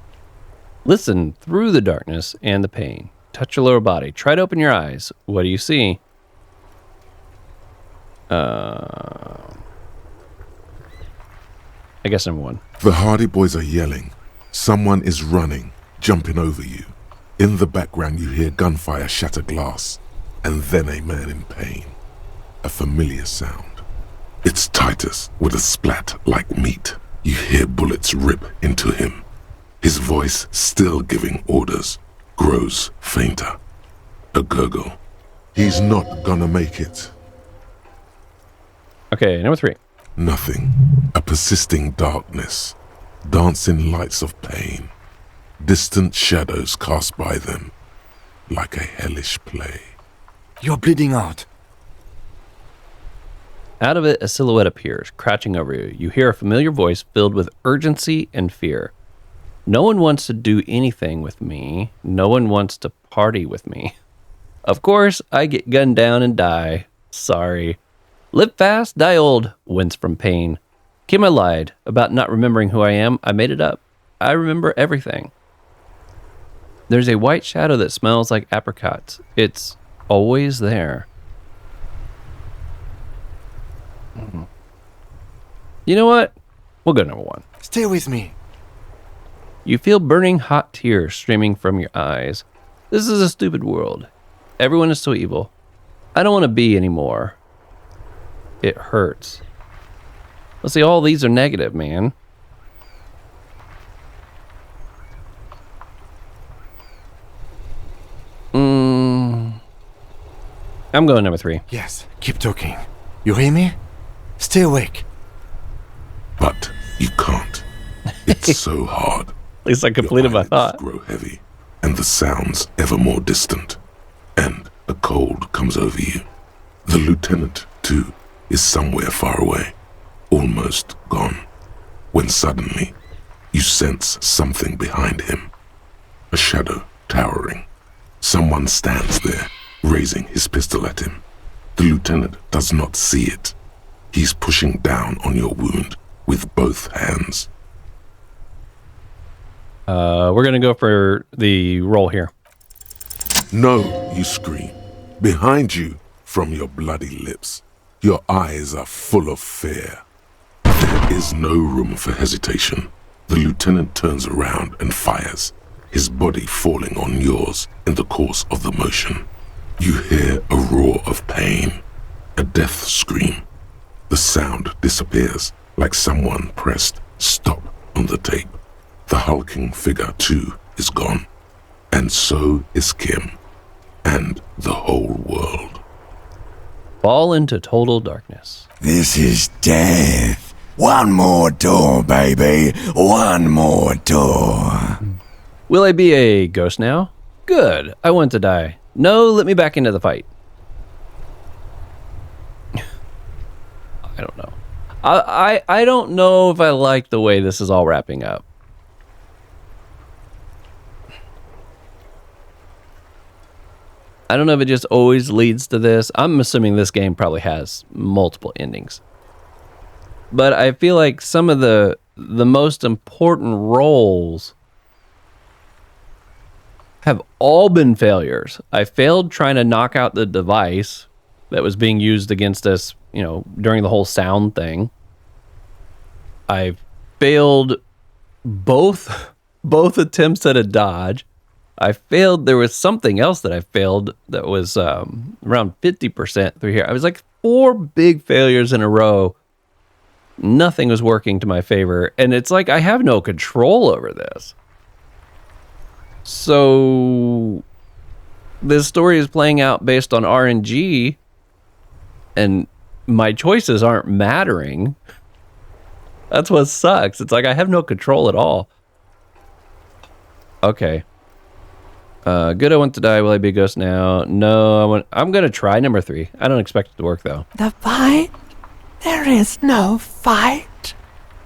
S1: Listen through the darkness and the pain. Touch your lower body. Try to open your eyes. What do you see? I guess number 1.
S3: The Hardy Boys are yelling. Someone is running, jumping over you. In the background you hear gunfire shatter glass, and then a man in pain. A familiar sound. It's Titus with a splat like meat. You hear bullets rip into him. His voice, still giving orders, grows fainter. A gurgle. He's not gonna make it.
S1: Okay, number 3.
S3: Nothing. A persisting darkness. Dancing lights of pain. Distant shadows cast by them. Like a hellish play.
S7: You're bleeding out.
S1: Out of it, a silhouette appears, crouching over you. You hear a familiar voice filled with urgency and fear. No one wants to do anything with me. No one wants to party with me. Of course, I get gunned down and die. Sorry. Live fast, die old, wins from pain. Kim, I lied about not remembering who I am. I made it up. I remember everything. There's a white shadow that smells like apricots. It's always there. You know what? We'll go number 1.
S7: Stay with me.
S1: You feel burning hot tears streaming from your eyes. This is a stupid world. Everyone is so evil. I don't want to be anymore. It hurts. Let's see, all these are negative, man. I'm going number 3.
S7: Yes, keep talking. You hear me? Stay awake.
S3: But you can't. It's so hard.
S1: At least I completed my thought.
S3: Grow heavy, and the sounds ever more distant. And a cold comes over you. The lieutenant, too, is somewhere far away, almost gone, when suddenly you sense something behind him. A shadow towering. Someone stands there, raising his pistol at him. The lieutenant does not see it. He's pushing down on your wound with both hands.
S1: We're going to go for the roll here.
S3: No, you scream. Behind you, from your bloody lips, your eyes are full of fear. There is no room for hesitation. The lieutenant turns around and fires, his body falling on yours in the course of the motion. You hear a roar of pain, a death scream. The sound disappears like someone pressed stop on the tape. The hulking figure, too, is gone. And so is Kim. And the whole world.
S1: Fall into total darkness.
S13: This is death. One more door, baby. One more door.
S1: Will I be a ghost now? Good. I want to die. No, let me back into the fight. I don't know. I don't know if I like the way this is all wrapping up. I don't know if it just always leads to this. I'm assuming this game probably has multiple endings. But I feel like some of the most important roles have all been failures. I failed trying to knock out the device that was being used against us, you know, during the whole sound thing. I failed both attempts at a dodge. I failed. There was something else that I failed that was around 50% through here. I was like 4 big failures in a row. Nothing was working to my favor. And it's like I have no control over this. So this story is playing out based on RNG, and my choices aren't mattering. That's what sucks. It's like I have no control at all. Okay. Good, I want to die. Will I be a ghost now? No, I'm going to try number 3. I don't expect it to work, though.
S14: The fight? There is no fight.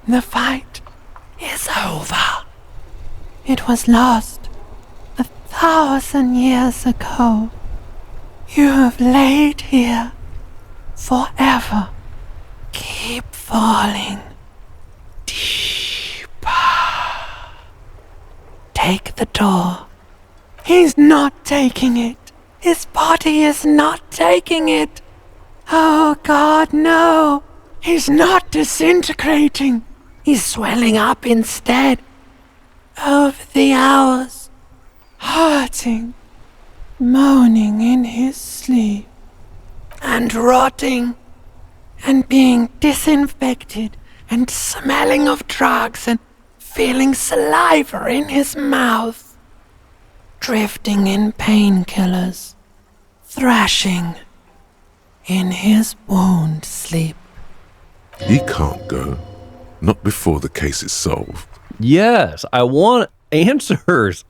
S14: The fight is over. It was lost 1,000 years ago. You have laid here forever. Keep falling deeper. Take the door. He's not taking it. His body is not taking it. Oh God, no. He's not disintegrating. He's swelling up instead. Over the hours, hurting, moaning in his sleep, and rotting, and being disinfected, and smelling of drugs, and feeling saliva in his mouth, drifting in painkillers, thrashing in his wound sleep.
S3: He can't go. Not before the case is solved.
S1: Yes, I want answers.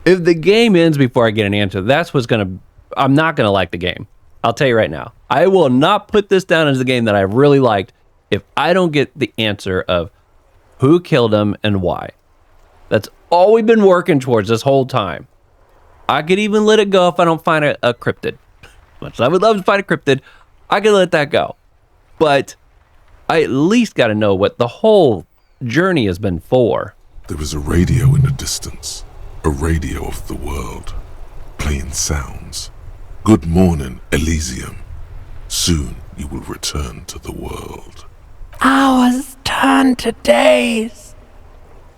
S1: If the game ends before I get an answer, that's what's going to... I'm not going to like the game. I'll tell you right now. I will not put this down as a game that I really liked if I don't get the answer of who killed him and why. That's all we've been working towards this whole time. I could even let it go if I don't find a cryptid. Much as I would love to find a cryptid, I could let that go. But I at least got to know what the whole journey has been for.
S3: There was a radio in the distance, a radio of the world, playing sounds. Good morning, Elysium. Soon you will return to the world.
S14: Hours turn to days.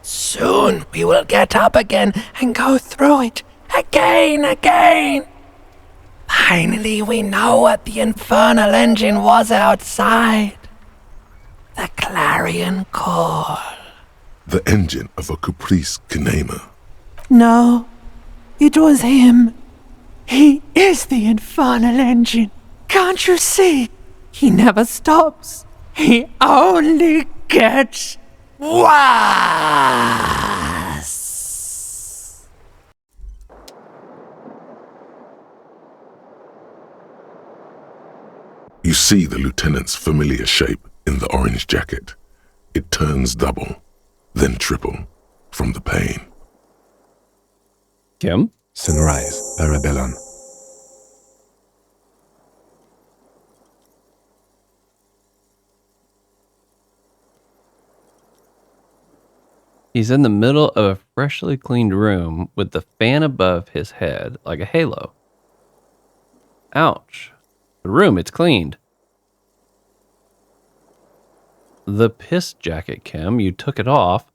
S14: Soon we will get up again and go through it again. Finally we know what the infernal engine was outside. The clarion call.
S3: The engine of a caprice kinema.
S14: No, it was him. He is the infernal engine. Can't you see? He never stops. He only gets worse.
S3: You see the lieutenant's familiar shape in the orange jacket. It turns double, then triple, from the pain.
S1: Kim?
S4: Sunrise, Parabellum.
S1: He's in the middle of a freshly cleaned room with the fan above his head like a halo. Ouch. The room, it's cleaned. The piss jacket, Kim, you took it off.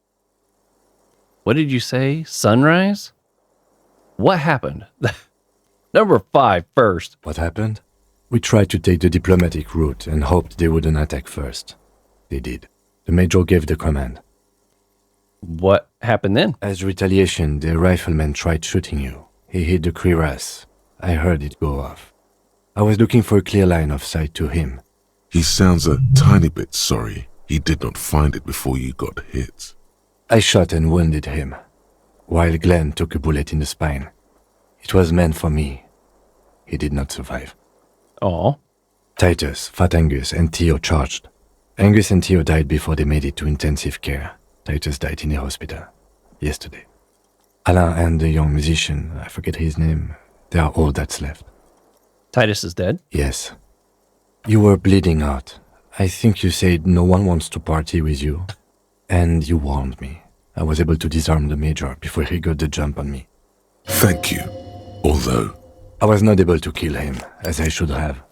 S1: What did you say? Sunrise? What happened? Number 5 first.
S4: What happened? We tried to take the diplomatic route and hoped they wouldn't attack first. They did. The major gave the command.
S1: What happened then?
S4: As retaliation, the rifleman tried shooting you. He hit the cuirass. I heard it go off. I was looking for a clear line of sight to him.
S3: He sounds a tiny bit sorry he did not find it before you got hit.
S4: I shot and wounded him, while Glenn took a bullet in the spine. It was meant for me. He did not survive.
S1: Oh.
S4: Titus, Fat Angus, and Theo charged. Angus and Theo died before they made it to intensive care. Titus died in the hospital yesterday. Alain and the young musician, I forget his name, they are all that's left.
S1: Titus is dead?
S4: Yes. You were bleeding out. I think you said no one wants to party with you. And you warned me. I was able to disarm the major before he got the jump on me.
S3: Thank you. Although
S4: I was not able to kill him, as I should have.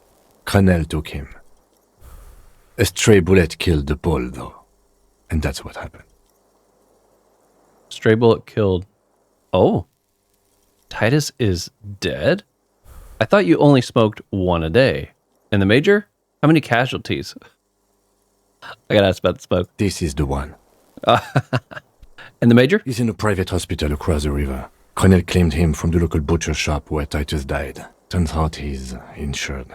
S4: Crenel took him. A stray bullet killed the Pole, though. And that's what happened.
S1: Stray bullet killed... Oh. Titus is dead? I thought you only smoked 1 a day. And the major? How many casualties? I gotta ask about the smoke.
S4: This is the one.
S1: And the major?
S4: He's in a private hospital across the river. Crenel claimed him from the local butcher shop where Titus died. Turns out he's insured.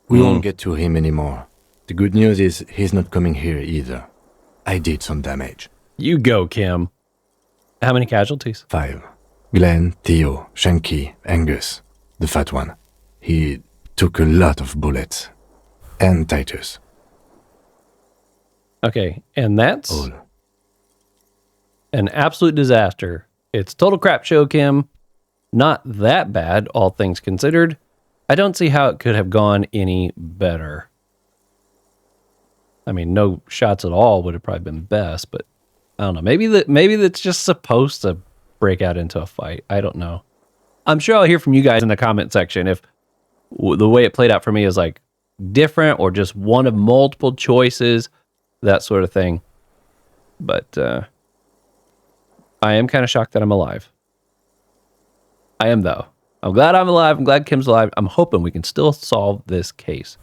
S4: We won't get to him anymore. The good news is he's not coming here either. I did some damage.
S1: You go, Kim. How many casualties?
S4: 5. Glenn, Theo, Shanky, Angus, the fat one. He took a lot of bullets. And Titus.
S1: Okay, and that's
S4: All.
S1: an absolute disaster. It's total crap show, Kim. Not that bad, all things considered. I don't see how it could have gone any better. I mean, no shots at all would have probably been best, but I don't know. Maybe that's just supposed to break out into a fight. I don't know. I'm sure I'll hear from you guys in the comment section if the way it played out for me is like different or just one of multiple choices, that sort of thing. But I am kind of shocked that I'm alive. I am, though. I'm glad I'm alive. I'm glad Kim's alive. I'm hoping we can still solve this case.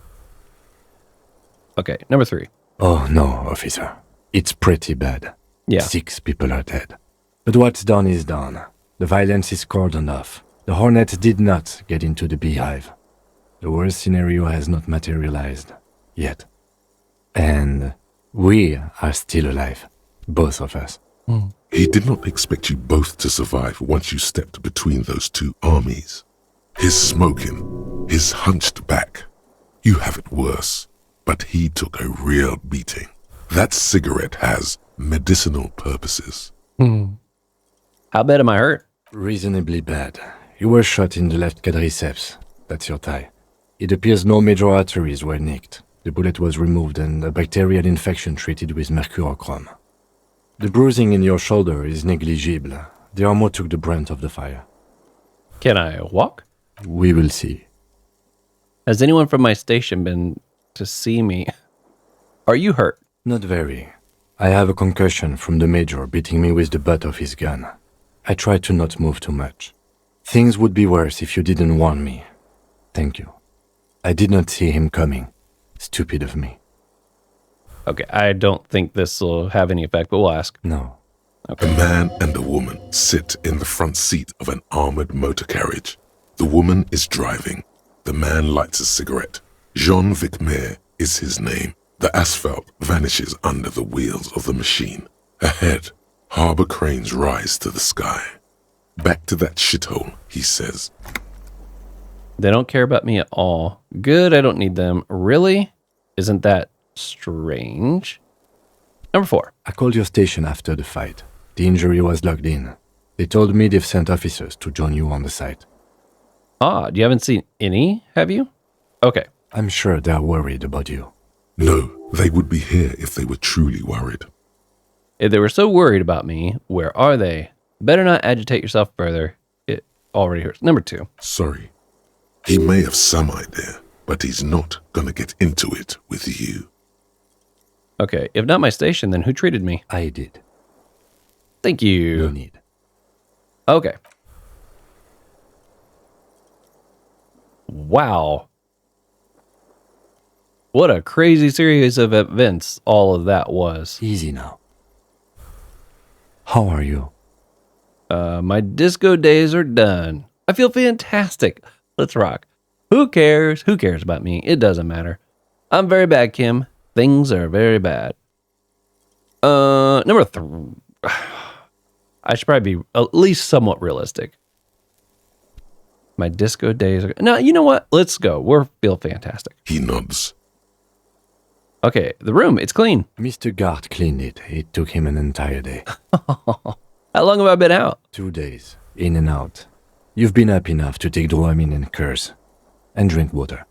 S1: Okay, number 3.
S4: Oh, no, officer. It's pretty bad.
S1: Yeah.
S4: 6 people are dead. But what's done is done. The violence is cordoned off. The Hornet did not get into the beehive. The worst scenario has not materialized. Yet. And we are still alive. Both of us.
S3: He did not expect you both to survive once you stepped between those two armies. His smoking, his hunched back. You have it worse, but he took a real beating. That cigarette has medicinal purposes.
S1: How bad am I hurt?
S4: Reasonably bad. You were shot in the left quadriceps. That's your thigh. It appears no major arteries were nicked. The bullet was removed and a bacterial infection treated with mercurochrome. The bruising in your shoulder is negligible. The armor took the brunt of the fire.
S1: Can I walk?
S4: We will see.
S1: Has anyone from my station been to see me? Are you hurt?
S4: Not very. I have a concussion from the major beating me with the butt of his gun. I tried to not move too much. Things would be worse if you didn't warn me. Thank you. I did not see him coming. Stupid of me.
S1: Okay, I don't think this will have any effect, but we'll ask.
S4: No.
S1: Okay.
S3: A man and a woman sit in the front seat of an armored motor carriage. The woman is driving. The man lights a cigarette. Jean Vicmer is his name. The asphalt vanishes under the wheels of the machine. Ahead, harbor cranes rise to the sky. Back to that shithole, he says.
S1: They don't care about me at all. Good, I don't need them. Really? Isn't that strange? Number 4.
S4: I called your station after the fight. The injury was logged in. They told me they've sent officers to join you on the site.
S1: Ah, you haven't seen any, have you? Okay.
S4: I'm sure they're worried about you.
S3: No, they would be here if they were truly worried.
S1: If they were so worried about me, where are they? Better not agitate yourself further. It already hurts. Number 2.
S3: Sorry. He may have some idea, but he's not gonna get into it with you.
S1: Okay, if not my station, then who treated me?
S4: I did.
S1: Thank you.
S4: No need.
S1: Okay. Wow. What a crazy series of events all of that was.
S4: Easy now. How are you?
S1: My disco days are done. I feel fantastic. Let's rock. Who cares? Who cares about me? It doesn't matter. I'm very bad, Kim. Things are very bad. Number 3. I should probably be at least somewhat realistic. My disco days are... No, you know what? Let's go. We're feel fantastic.
S3: He nods.
S1: Okay, the room, it's clean.
S4: Mr. Gart cleaned it. It took him an entire day.
S1: How long have I been out?
S4: 2 days. In and out. You've been up enough to take Dramamine and curse. And drink water.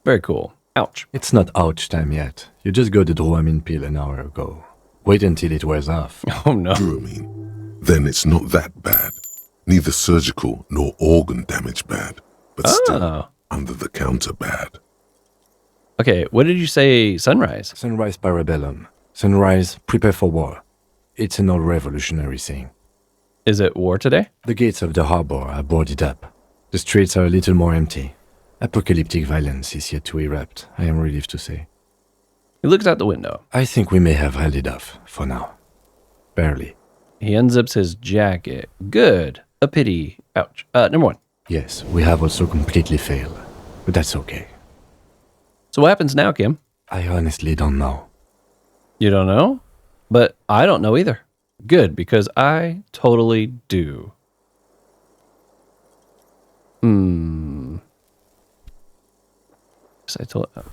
S1: Very cool. Ouch.
S4: It's not ouch time yet. You just got the Dramamine pill an hour ago. Wait until it wears off.
S1: Oh no.
S3: Dramamine. Then it's not that bad. Neither surgical nor organ damage bad. But still, under the counter bad.
S1: Okay, what did you say, sunrise?
S4: Sunrise parabellum. Sunrise, prepare for war. It's an old revolutionary saying.
S1: Is it war today?
S4: The gates of the harbor are boarded up. The streets are a little more empty. Apocalyptic violence is yet to erupt, I am relieved to say.
S1: He looks out the window.
S4: I think we may have held it off, for now. Barely.
S1: He unzips his jacket. Good. A pity. Ouch. Number 1.
S4: Yes, we have also completely failed. But that's okay.
S1: So what happens now, Kim?
S4: I honestly don't know.
S1: You don't know? But I don't know either. Good, because I totally do.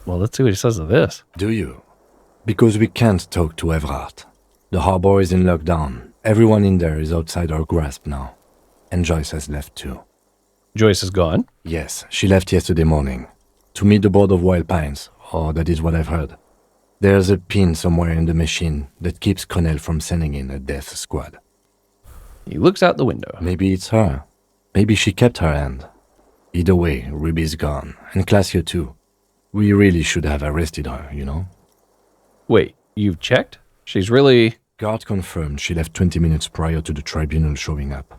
S1: Well, let's see what he says to this.
S4: Do you? Because we can't talk to Everard. The harbor is in lockdown. Everyone in there is outside our grasp now. And Joyce has left too.
S1: Joyce is gone?
S4: Yes, she left yesterday morning. To meet the board of Wild Pines, or that is what I've heard. There's a pin somewhere in the machine that keeps Connell from sending in a death squad.
S1: He looks out the window.
S4: Maybe it's her. Maybe she kept her hand. Either way, Ruby's gone, and Classio too. We really should have arrested her, you know?
S1: Wait, you've checked? She's really...
S4: Guard confirmed she left 20 minutes prior to the tribunal showing up.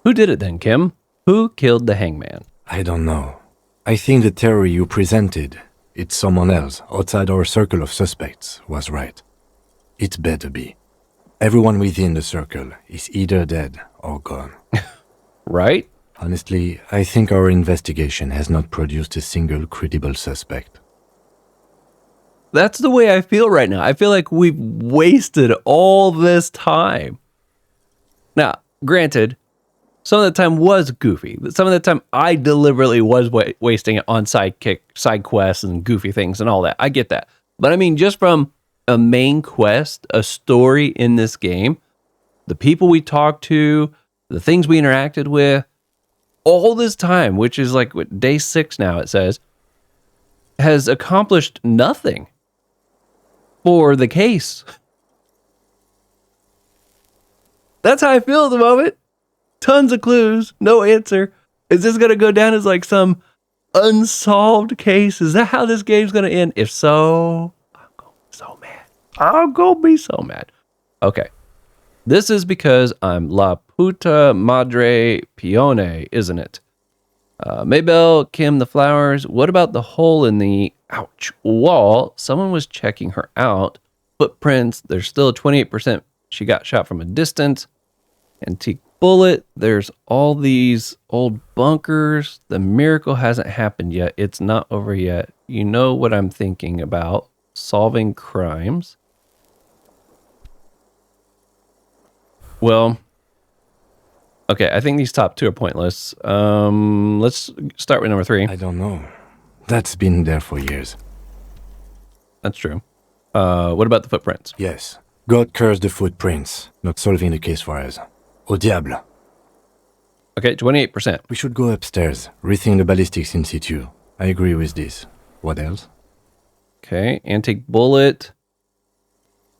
S1: Who did it then, Kim? Who killed the hangman?
S4: I don't know. I think the theory you presented, it's someone else outside our circle of suspects, was right. It better be. Everyone within the circle is either dead or gone.
S1: Right?
S4: Honestly, I think our investigation has not produced a single credible suspect.
S1: That's the way I feel right now. I feel like we've wasted all this time. Now, granted, some of the time was goofy. Some of the time I deliberately was wasting it on side quests and goofy things and all that. I get that. But I mean, just from a main quest, a story in this game, the people we talked to, the things we interacted with, all this time, which is like what, day 6 now, it says, has accomplished nothing for the case. That's how I feel at the moment. Tons of clues, no answer. Is this going to go down as like some unsolved case? Is that how this game's going to end? If so, I'm going to be so mad. I'm going to be so mad. Okay. This is because I'm La Puta Madre Pione, isn't it? Maybelle, Kim the Flowers. What about the hole in the wall? Someone was checking her out. Footprints. There's still a 28% she got shot from a distance. Antique bullet. There's all these old bunkers. The miracle hasn't happened yet. It's not over yet. You know what I'm thinking about. Solving crimes. Well, okay, I think these top 2 are pointless. Let's start with number 3.
S4: I don't know. That's been there for years.
S1: That's true. What about the footprints?
S4: Yes. God curse the footprints. Not solving the case for us. Au diable.
S1: Okay, 28%.
S4: We should go upstairs. Rethink the ballistics in situ. I agree with this. What else?
S1: Okay, antique bullet.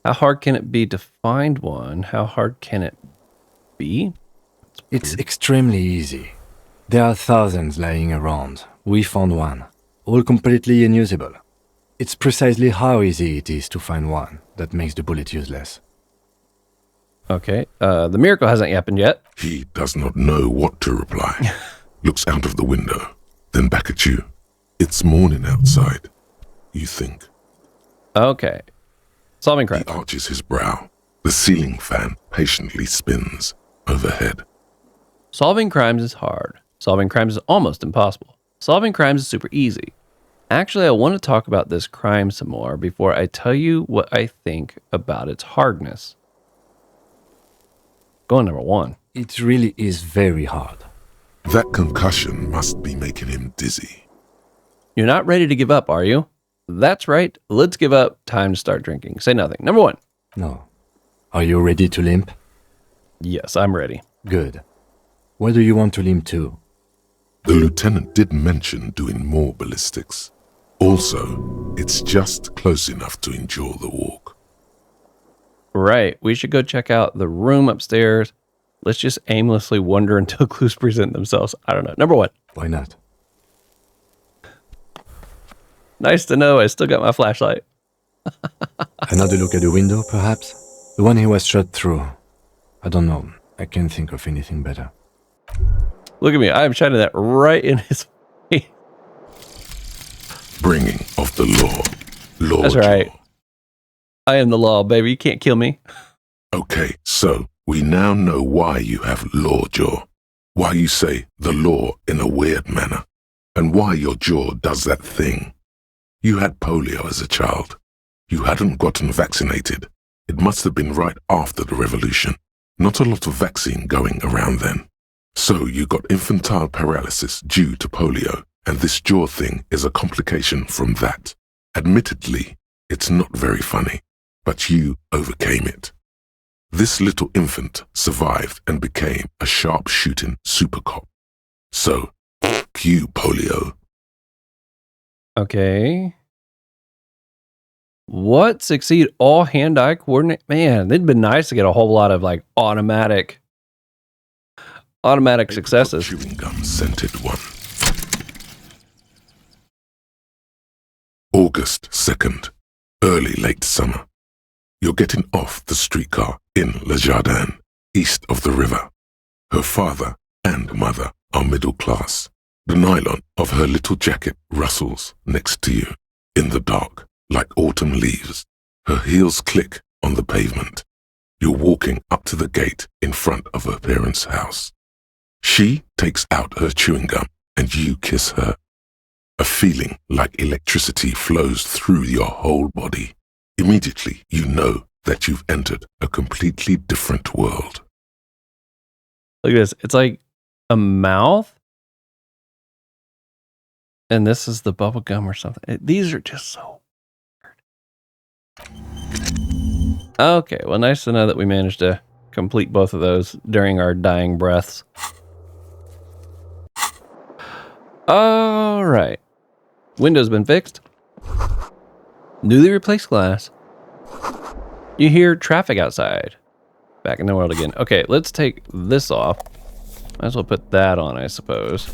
S1: How hard can it be to find one? How hard can it be?
S4: It's extremely easy. There are thousands lying around. We found one. All completely unusable. It's precisely how easy it is to find one that makes the bullet useless.
S1: Okay, the miracle hasn't happened yet.
S3: He does not know what to reply. Looks out of the window, then back at you. It's morning outside. You think.
S1: Okay. Solving crime.
S3: He arches his brow. The ceiling fan patiently spins overhead.
S1: Solving crimes is hard. Solving crimes is almost impossible. Solving crimes is super easy. Actually, I want to talk about this crime some more before I tell you what I think about its hardness. Going number 1.
S4: It really is very hard.
S3: That concussion must be making him dizzy.
S1: You're not ready to give up, are you? That's right. Let's give up. Time to start drinking. Say nothing. Number 1.
S4: No. Are you ready to limp?
S1: Yes, I'm ready.
S4: Good. Where do you want to limp to?
S3: The lieutenant did mention doing more ballistics. Also, it's just close enough to endure the walk.
S1: Right. We should go check out the room upstairs. Let's just aimlessly wander until clues present themselves. I don't know. Number 1.
S4: Why not?
S1: Nice to know I still got my flashlight.
S4: Another look at the window, perhaps? The one he was shot through. I don't know. I can't think of anything better.
S1: Look at me. I am shining that right in his face.
S3: Bringing of the law. Law.
S1: That's right. I am the law, baby. You can't kill me.
S3: Okay, so we now know why you have law jaw. Why you say the law in a weird manner. And why your jaw does that thing. You had polio as a child. You hadn't gotten vaccinated. It must have been right after the revolution. Not a lot of vaccine going around then. So you got infantile paralysis due to polio, and this jaw thing is a complication from that. Admittedly, it's not very funny, but you overcame it. This little infant survived and became a sharp-shooting super cop. So, you, polio.
S1: Okay. What? Succeed all hand-eye coordinate? Man, it'd been nice to get a whole lot of like automatic successes.
S3: Chewing gum scented one. August 2nd, early late summer. You're getting off the streetcar in Le Jardin, east of the river. Her father and mother are middle class. The nylon of her little jacket rustles next to you, in the dark, like autumn leaves. Her heels click on the pavement. You're walking up to the gate in front of her parents' house. She takes out her chewing gum and you kiss her. A feeling like electricity flows through your whole body. Immediately, you know that you've entered a completely different world.
S1: Look at this. It's like a mouth. And this is the bubble gum or something. These are just so weird. Okay, well, nice to know that we managed to complete both of those during our dying breaths. All right. Window's been fixed. Newly replaced glass. You hear traffic outside. Back in the world again. Okay, let's take this off. Might as well put that on, I suppose.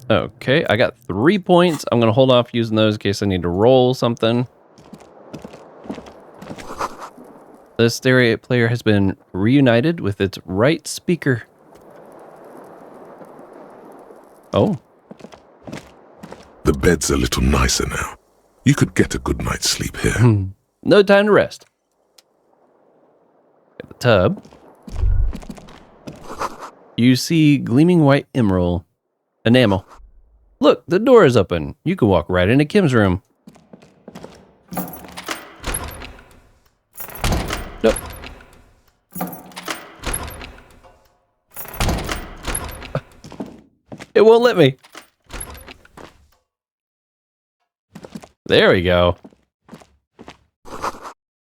S1: Okay, I got 3 points. I'm gonna hold off using those in case I need to roll something. The stereo player has been reunited with its right speaker. Oh.
S3: The bed's a little nicer now. You could get a good night's sleep here.
S1: No time to rest. Get the tub. You see gleaming white enamel. Look, the door is open. You can walk right into Kim's room. Nope. It won't let me. There we go.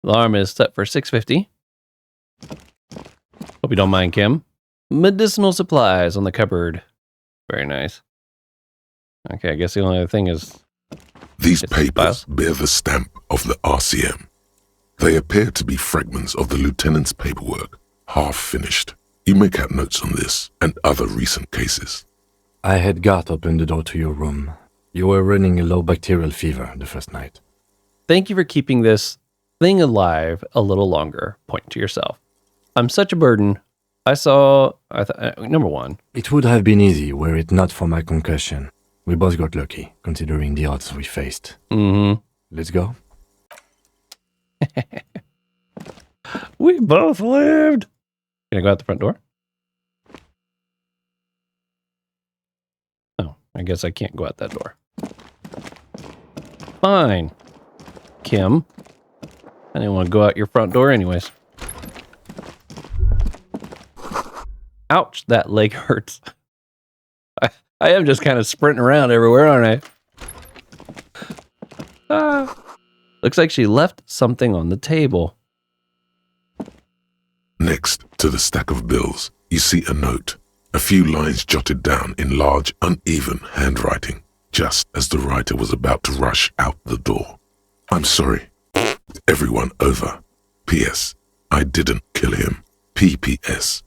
S1: Alarm is set for 6:50. Hope you don't mind, Kim. Medicinal supplies on the cupboard. Very nice. Okay, I guess the only other thing is...
S3: These papers bear the stamp of the RCM. They appear to be fragments of the lieutenant's paperwork, half finished. You make out notes on this and other recent cases.
S4: I had Garth open the door to your room. You were running a low bacterial fever the first night.
S1: Thank you for keeping this thing alive a little longer. Point to yourself. I'm such a burden. Number one.
S4: It would have been easy were it not for my concussion. We both got lucky, considering the odds we faced. Let's go.
S1: We both lived. Can I go out the front door? Oh, I guess I can't go out that door. Fine. Kim. I didn't want to go out your front door anyways. Ouch, that leg hurts. I am just kind of sprinting around everywhere, aren't I? Looks like she left something on the table.
S3: Next to the stack of bills, you see a note. A few lines jotted down in large, uneven handwriting, just as the writer was about to rush out the door. I'm sorry. Everyone over. P.S. I didn't kill him. P.P.S.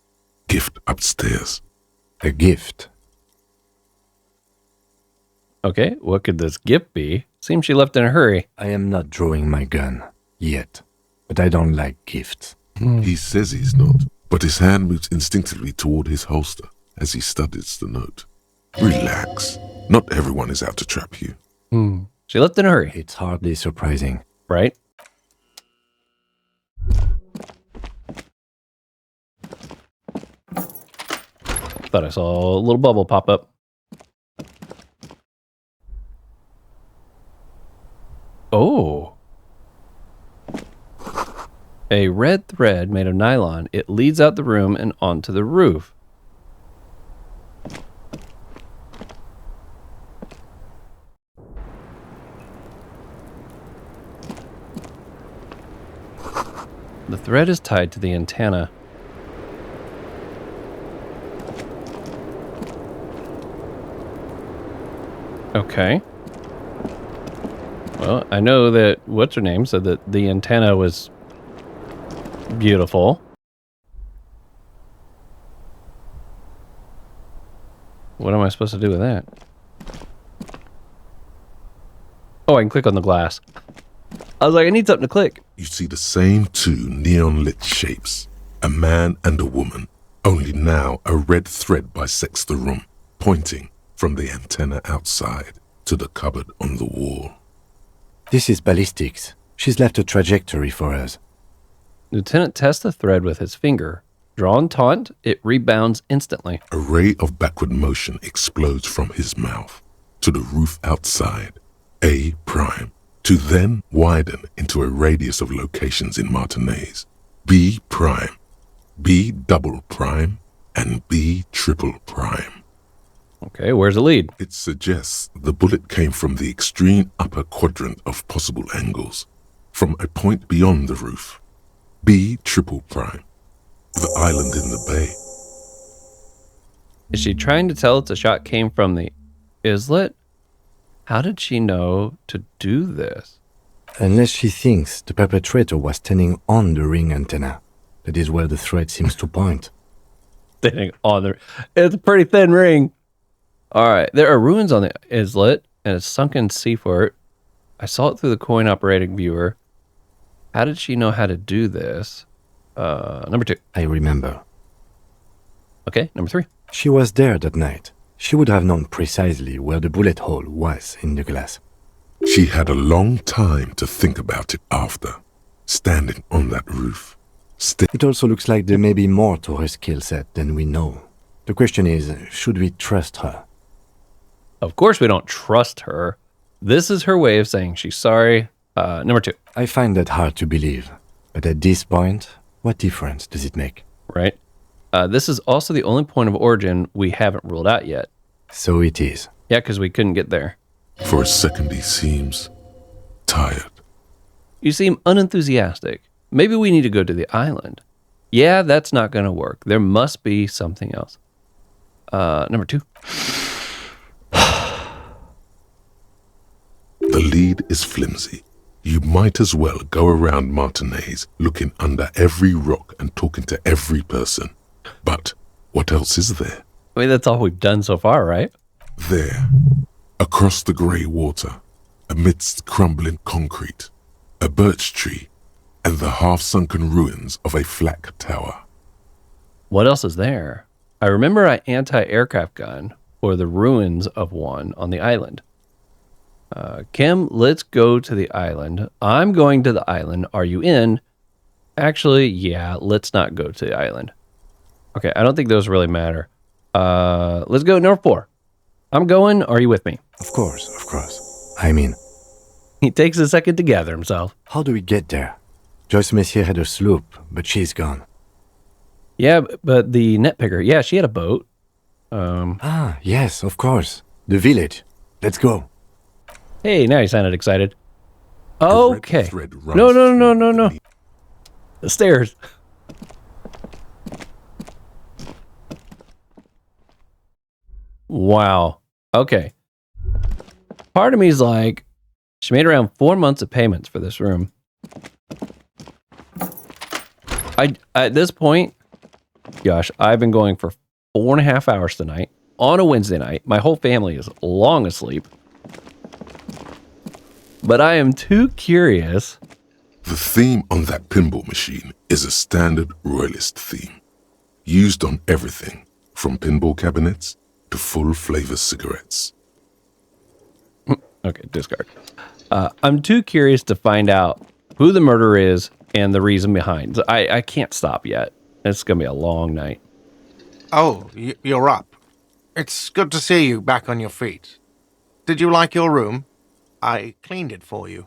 S3: Gift upstairs.
S4: A gift?
S1: Okay, what could this gift be? Seems she left in a hurry.
S4: I am not drawing my gun. Yet. But I don't like gifts.
S3: He says he's not, but his hand moves instinctively toward his holster as he studies the note. Relax. Not everyone is out to trap you.
S1: She left in a hurry.
S4: It's hardly surprising.
S1: Right? Thought I saw a little bubble pop up. Oh. A red thread made of nylon. It leads out the room and onto the roof. The thread is tied to the antenna. Okay. Well, I know that what's her name said that the antenna was beautiful. What am I supposed to do with that? Oh, I can click on the glass. I was like, I need something to click.
S3: You see the same two neon-lit shapes, a man and a woman, only now a red thread bisects the room, pointing from the antenna outside to the cupboard on the wall.
S4: This is ballistics. She's left a trajectory for us.
S1: Lieutenant tests the thread with his finger. Drawn taut, it rebounds instantly.
S3: A ray of backward motion explodes from his mouth to the roof outside, A prime, to then widen into a radius of locations in Martinez, B prime, B double prime, and B triple prime.
S1: Okay, where's the lead?
S3: It suggests the bullet came from the extreme upper quadrant of possible angles, from a point beyond the roof, B triple prime, the island in the bay.
S1: Is she trying to tell us the shot came from the islet? How did she know to do this?
S4: Unless she thinks the perpetrator was standing on the ring antenna. That is where the thread seems to point.
S1: Standing on the... It's a pretty thin ring. All right, there are ruins on the islet and a sunken sea fort. I saw it through the coin operating viewer. How did she know how to do this? Number 2.
S4: I remember.
S1: Okay, number 3.
S4: She was there that night. She would have known precisely where the bullet hole was in the glass.
S3: She had a long time to think about it after, standing on that roof.
S4: It also looks like there may be more to her skill set than we know. The question is, should we trust her?
S1: Of course we don't trust her. This is her way of saying she's sorry. Number 2.
S4: I find that hard to believe. But at this point, what difference does it make?
S1: Right. This is also the only point of origin we haven't ruled out yet.
S4: So it is.
S1: Yeah, because we couldn't get there.
S3: For a second he seems tired.
S1: You seem unenthusiastic. Maybe we need to go to the island. Yeah, that's not going to work. There must be something else. Number 2.
S3: The lead is flimsy. You might as well go around Martinez looking under every rock and talking to every person. But what else is there?
S1: I mean, that's all we've done so far, right?
S3: There, across the grey water, amidst crumbling concrete, a birch tree, and the half-sunken ruins of a flak tower.
S1: What else is there? I remember an anti-aircraft gun, or the ruins of one on the island. Kim, let's go to the island. I'm going to the island. Are you in? Actually, yeah, let's not go to the island. Okay, I don't think those really matter. Let's go number 4. I'm going. Are you with me?
S4: Of course. I'm in.
S1: He takes a second to gather himself.
S4: How do we get there? Joyce Messier had a sloop, but she's gone.
S1: Yeah, but the net picker, yeah, she had a boat.
S4: Yes, of course. The village. Let's go.
S1: Hey, now you sounded excited. Okay. No. The stairs. Wow. Okay. Part of me is like, she made around 4 months of payments for this room. At this point, gosh, I've been going for 4.5 hours tonight on a Wednesday night. My whole family is long asleep. But I am too curious.
S3: The theme on that pinball machine is a standard royalist theme, used on everything from pinball cabinets to full-flavor cigarettes.
S1: Okay, discard. I'm too curious to find out who the murderer is and the reason behind. I can't stop yet. It's going to be a long night.
S15: Oh, you're up. It's good to see you back on your feet. Did you like your room? I cleaned it for you.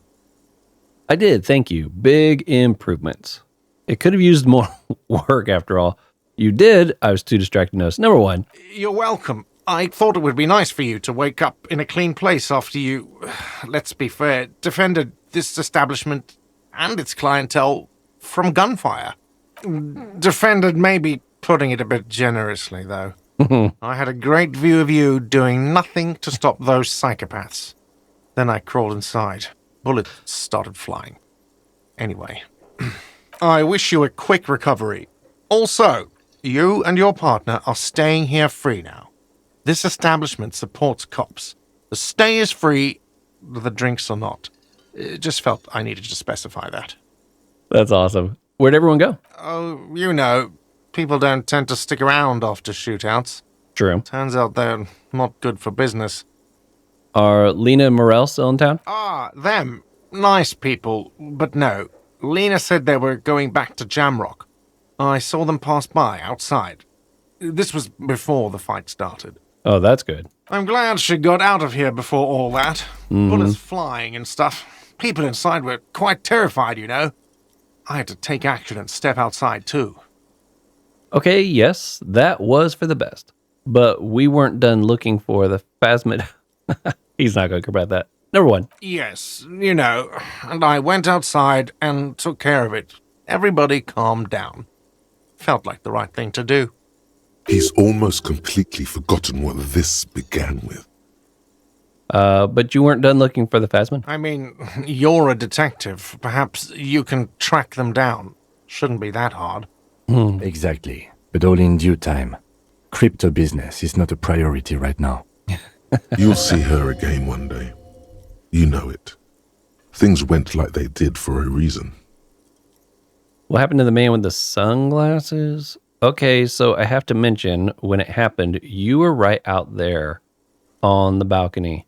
S1: I did, thank you. Big improvements. It could have used more work after all. You did. I was too distracted to notice. Number 1.
S15: You're welcome. I thought it would be nice for you to wake up in a clean place after you, let's be fair, defended this establishment and its clientele from gunfire. Defended may be putting it a bit generously, though. I had a great view of you doing nothing to stop those psychopaths. Then I crawled inside. Bullets started flying. Anyway, I wish you a quick recovery. Also, you and your partner are staying here free now. This establishment supports cops. The stay is free, the drinks are not. It just felt I needed to specify that.
S1: That's awesome. Where'd everyone go?
S15: Oh, you know, people don't tend to stick around after shootouts.
S1: True.
S15: Turns out they're not good for business.
S1: Are Lena and Morel still in town?
S15: Ah, them. Nice people, but no. Lena said they were going back to Jamrock. I saw them pass by outside. This was before the fight started.
S1: Oh, that's good.
S15: I'm glad she got out of here before all that.
S1: Mhm.
S15: Bullets flying and stuff. People inside were quite terrified, you know. I had to take action and step outside, too.
S1: Okay, yes, that was for the best. But we weren't done looking for the phasmid. He's not going to care about that. Number 1.
S15: Yes, you know, and I went outside and took care of it. Everybody calmed down. Felt like the right thing to do.
S3: He's almost completely forgotten what this began with.
S1: But you weren't done looking for the phasmid?
S15: I mean, you're a detective. Perhaps you can track them down. Shouldn't be that hard.
S4: Exactly. But all in due time. Crypto business is not a priority right now.
S3: You'll see her again one day. You know it. Things went like they did for a reason.
S1: What happened to the man with the sunglasses? Okay, so I have to mention, when it happened, you were right out there on the balcony.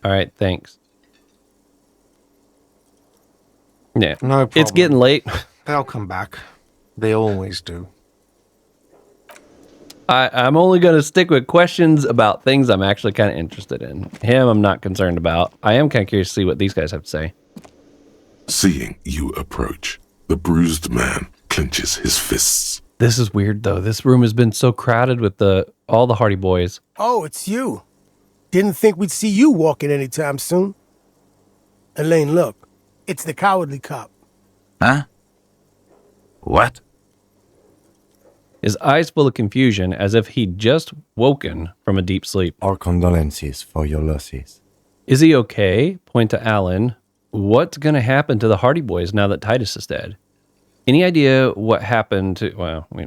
S1: All right, thanks. Yeah,
S15: No problem.
S1: It's getting late.
S15: They'll come back. They always do.
S1: I'm only going to stick with questions about things I'm actually kind of interested in. Him, I'm not concerned about. I am kind of curious to see what these guys have to say.
S3: Seeing you approach, the bruised man clenches his fists.
S1: This is weird, though. This room has been so crowded with all the Hardy Boys.
S16: Oh, it's you. Didn't think we'd see you walking anytime soon. Elaine, look. It's the cowardly cop.
S10: Huh? What?
S1: His eyes full of confusion, as if he'd just woken from a deep sleep.
S4: Our condolences for your losses.
S1: Is he okay? Point to Alan. What's going to happen to the Hardy Boys now that Titus is dead? Any idea what happened to... Well, we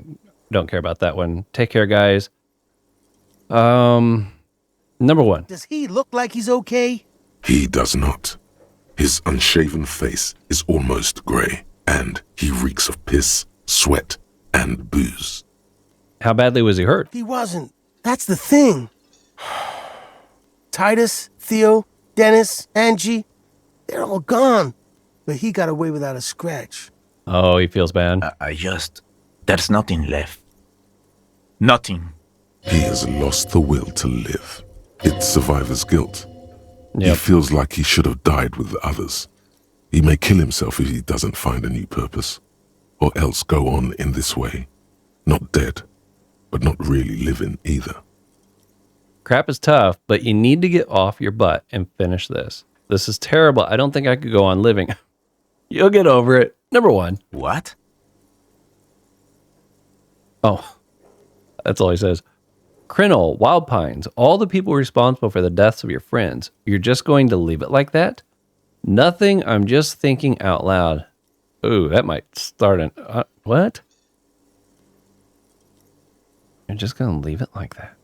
S1: don't care about that one. Take care, guys. Number 1.
S16: Does he look like he's okay?
S3: He does not. His unshaven face is almost grey, and he reeks of piss, sweat, and booze.
S1: How badly was he hurt?
S16: He wasn't. That's the thing. Titus, Theo, Dennis, Angie, they're all gone. But he got away without a scratch.
S1: Oh, he feels bad.
S10: There's nothing left. Nothing.
S3: He has lost the will to live. It's survivor's guilt.
S1: Yep.
S3: He feels like he should have died with the others. He may kill himself if he doesn't find a new purpose, or else go on in this way. Not dead, but not really living either.
S1: Crap is tough, but you need to get off your butt and finish this. This is terrible. I don't think I could go on living. You'll get over it. Number 1.
S10: What?
S1: Oh, that's all he says. Crinnell, Wild Pines, all the people responsible for the deaths of your friends. You're just going to leave it like that? Nothing. I'm just thinking out loud. Ooh, that might start an... what? You're just going to leave it like that?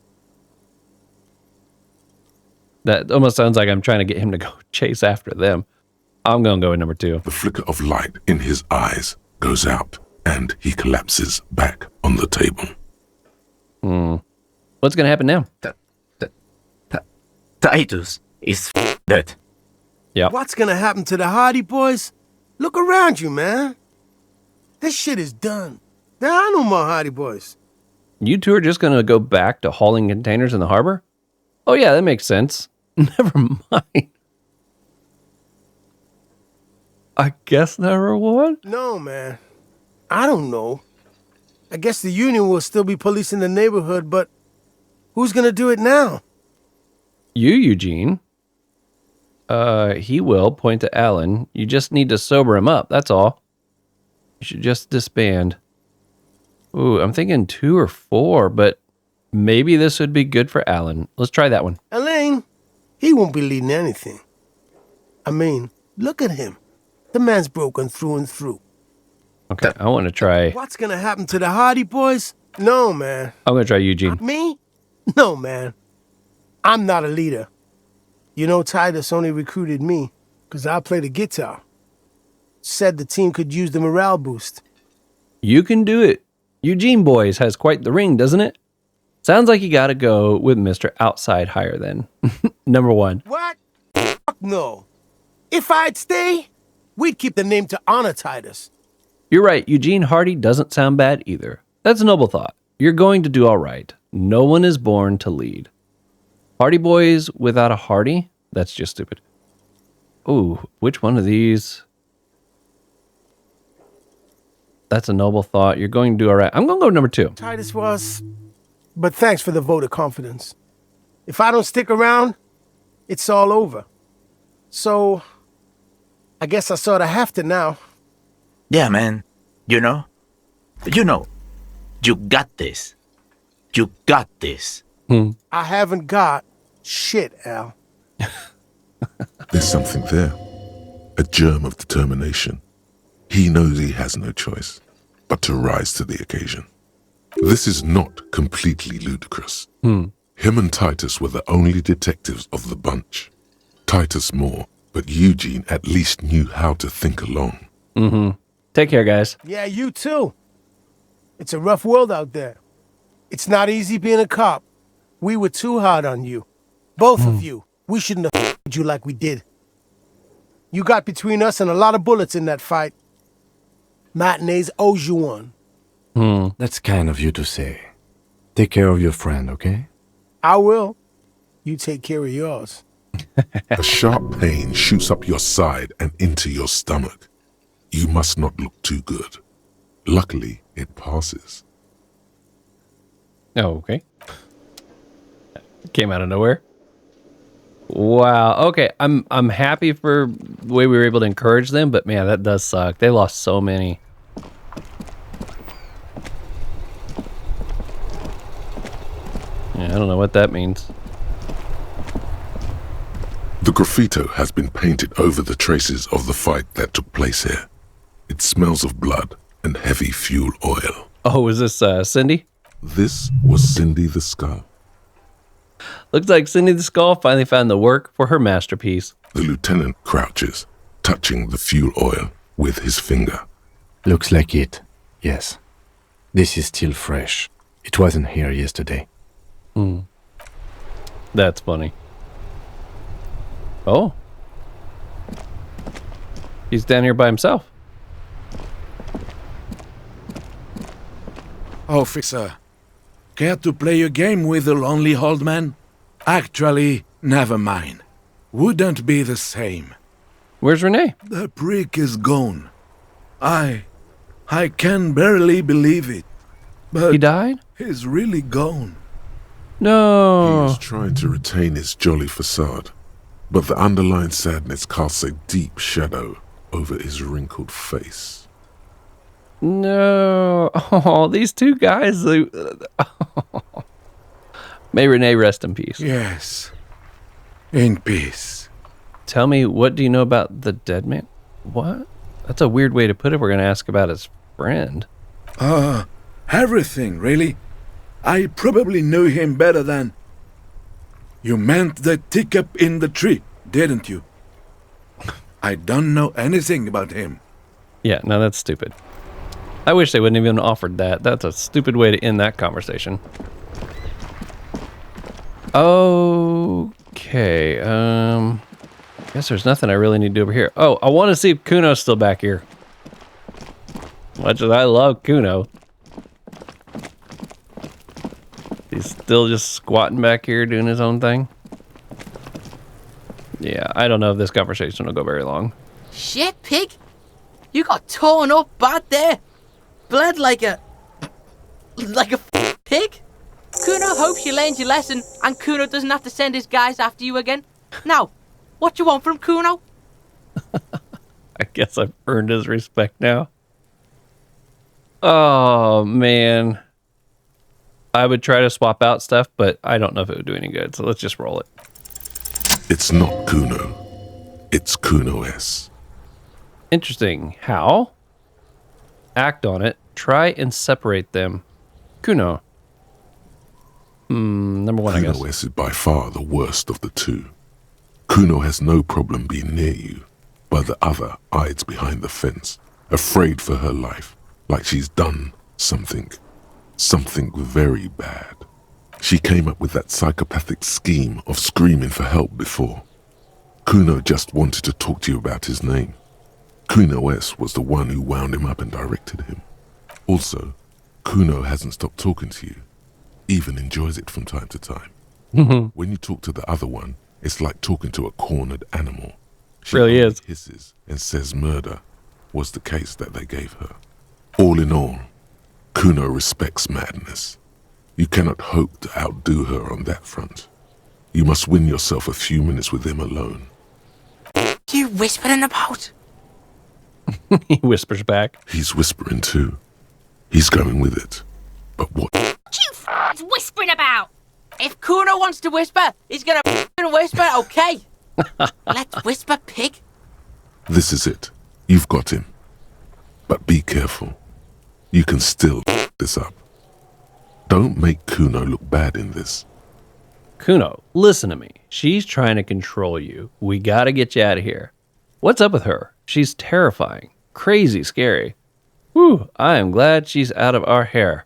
S1: That almost sounds like I'm trying to get him to go chase after them. I'm going to go with number 2.
S3: The flicker of light in his eyes goes out, and he collapses back on the table.
S1: What's going to happen now?
S10: Titus is dead.
S1: Yeah.
S16: What's gonna happen to the Hardy Boys? Look around you, man. This shit is done. There are no more Hardy Boys.
S1: You two are just going to go back to hauling containers in the harbor? Oh, yeah, that makes sense. Never mind. I guess number 1?
S16: No, man. I don't know. I guess the Union will still be policing the neighborhood, but who's gonna do it now?
S1: You, Eugene. He will, point to Alan. You just need to sober him up, that's all. You should just disband. Ooh, I'm thinking 2 or 4, but maybe this would be good for Alan. Let's try that one.
S16: Elaine, he won't be leading anything. I mean, look at him. The man's broken through and through.
S1: Okay, I want to try...
S16: What's gonna happen to the Hardy Boys? No, man.
S1: I'm going to try Eugene.
S16: Me? No, man. I'm not a leader. You know, Titus only recruited me because I play the guitar. Said the team could use the morale boost.
S1: You can do it. Eugene Boys has quite the ring, doesn't it? Sounds like you got to go with Mr. Outside Hire then. Number 1.
S16: What? Fuck no. If I'd stay, we'd keep the name to honor Titus.
S1: You're right. Eugene Hardy doesn't sound bad either. That's a noble thought. You're going to do all right. No one is born to lead. Hardy Boys without a Hardy? That's just stupid. Ooh, which one of these? That's a noble thought. You're going to do all right. I'm going to go number 2.
S16: Titus was, but thanks for the vote of confidence. If I don't stick around, it's all over. So, I guess I sort of have to now.
S10: Yeah, man. You know, you got this. You got this.
S16: I haven't got shit, Al.
S3: There's something there. A germ of determination. He knows he has no choice but to rise to the occasion. This is not completely ludicrous. Him and Titus were the only detectives of the bunch. Titus more, but Eugene at least knew how to think along.
S1: Take care, guys.
S16: Yeah, you too. It's a rough world out there. It's not easy being a cop. We were too hard on you. Both of you. We shouldn't have f***ed you like we did. You got between us and a lot of bullets in that fight. Matinees owes you one.
S4: That's kind of you to say. Take care of your friend, okay?
S16: I will. You take care of yours.
S3: A sharp pain shoots up your side and into your stomach. You must not look too good. Luckily, it passes.
S1: Oh, okay. Came out of nowhere. Wow. Okay, I'm happy for the way we were able to encourage them, but man, that does suck. They lost so many. Yeah, I don't know what that means.
S3: The graffito has been painted over the traces of the fight that took place here. It smells of blood and heavy fuel oil.
S1: Oh, is this Cindy?
S3: This was Cindy the Skull.
S1: Looks like Cindy the Skull finally found the work for her masterpiece.
S3: The lieutenant crouches, touching the fuel oil with his finger.
S4: Looks like it, yes. This is still fresh. It wasn't here yesterday.
S1: That's funny. Oh. He's down here by himself.
S17: Officer, care to play a game with the lonely old man? Actually, never mind. Wouldn't be the same.
S1: Where's Renee?
S17: The prick is gone. I can barely believe it. But
S1: he died?
S17: He's really gone.
S1: No.
S3: He was trying to retain his jolly facade, but the underlying sadness casts a deep shadow over his wrinkled face.
S1: No. Oh, these two guys. May Renee rest in peace.
S17: Yes. In peace.
S1: Tell me, what do you know about the dead man? What? That's a weird way to put it. We're going to ask about his friend.
S17: Everything, really. I probably knew him better than... You meant the teacup in the tree, didn't you? I don't know anything about him.
S1: Yeah, no, that's stupid. I wish they wouldn't have even offered that. That's a stupid way to end that conversation. Okay, guess there's nothing I really need to do over here. Oh, I want to see if Kuno's still back here. Much as I love Kuno. He's still just squatting back here doing his own thing. Yeah, I don't know if this conversation will go very long.
S18: Shit, pig! You got torn up bad there. bled like a pig? Kuno hopes you learned your lesson and Kuno doesn't have to send his guys after you again. Now, what you want from Kuno?
S1: I guess I've earned his respect now. Oh, man. I would try to swap out stuff, but I don't know if it would do any good, so let's just roll it.
S3: It's not Kuno. It's Kuno S.
S1: Interesting. How? Act on it. Try and separate them. Kuno. Number one, I guess.
S3: Kuno S is by far the worst of the two. Kuno has no problem being near you, but the other hides behind the fence, afraid for her life, like she's done something very bad. She came up with that psychopathic scheme of screaming for help before. Kuno just wanted to talk to you about his name. Kuno S was the one who wound him up and directed him. Also, Kuno hasn't stopped talking to you, even enjoys it from time to time. When you talk to the other one, it's like talking to a cornered animal. She
S1: really is.
S3: Hisses and says murder was the case that they gave her. All in all, Kuno respects madness. You cannot hope to outdo her on that front. You must win yourself a few minutes with him alone.
S18: You whispering about?
S1: He whispers back.
S3: He's whispering too. He's going with it. But what?
S18: You whispering about? If Kuno wants to whisper, he's gonna whisper, okay? Let's whisper, pig.
S3: This is it. You've got him. But be careful. You can still this up. Don't make Kuno look bad in this.
S1: Kuno, listen to me. She's trying to control you. We gotta get you out of here. What's up with her? She's terrifying. Crazy scary. Whew, I am glad she's out of our hair.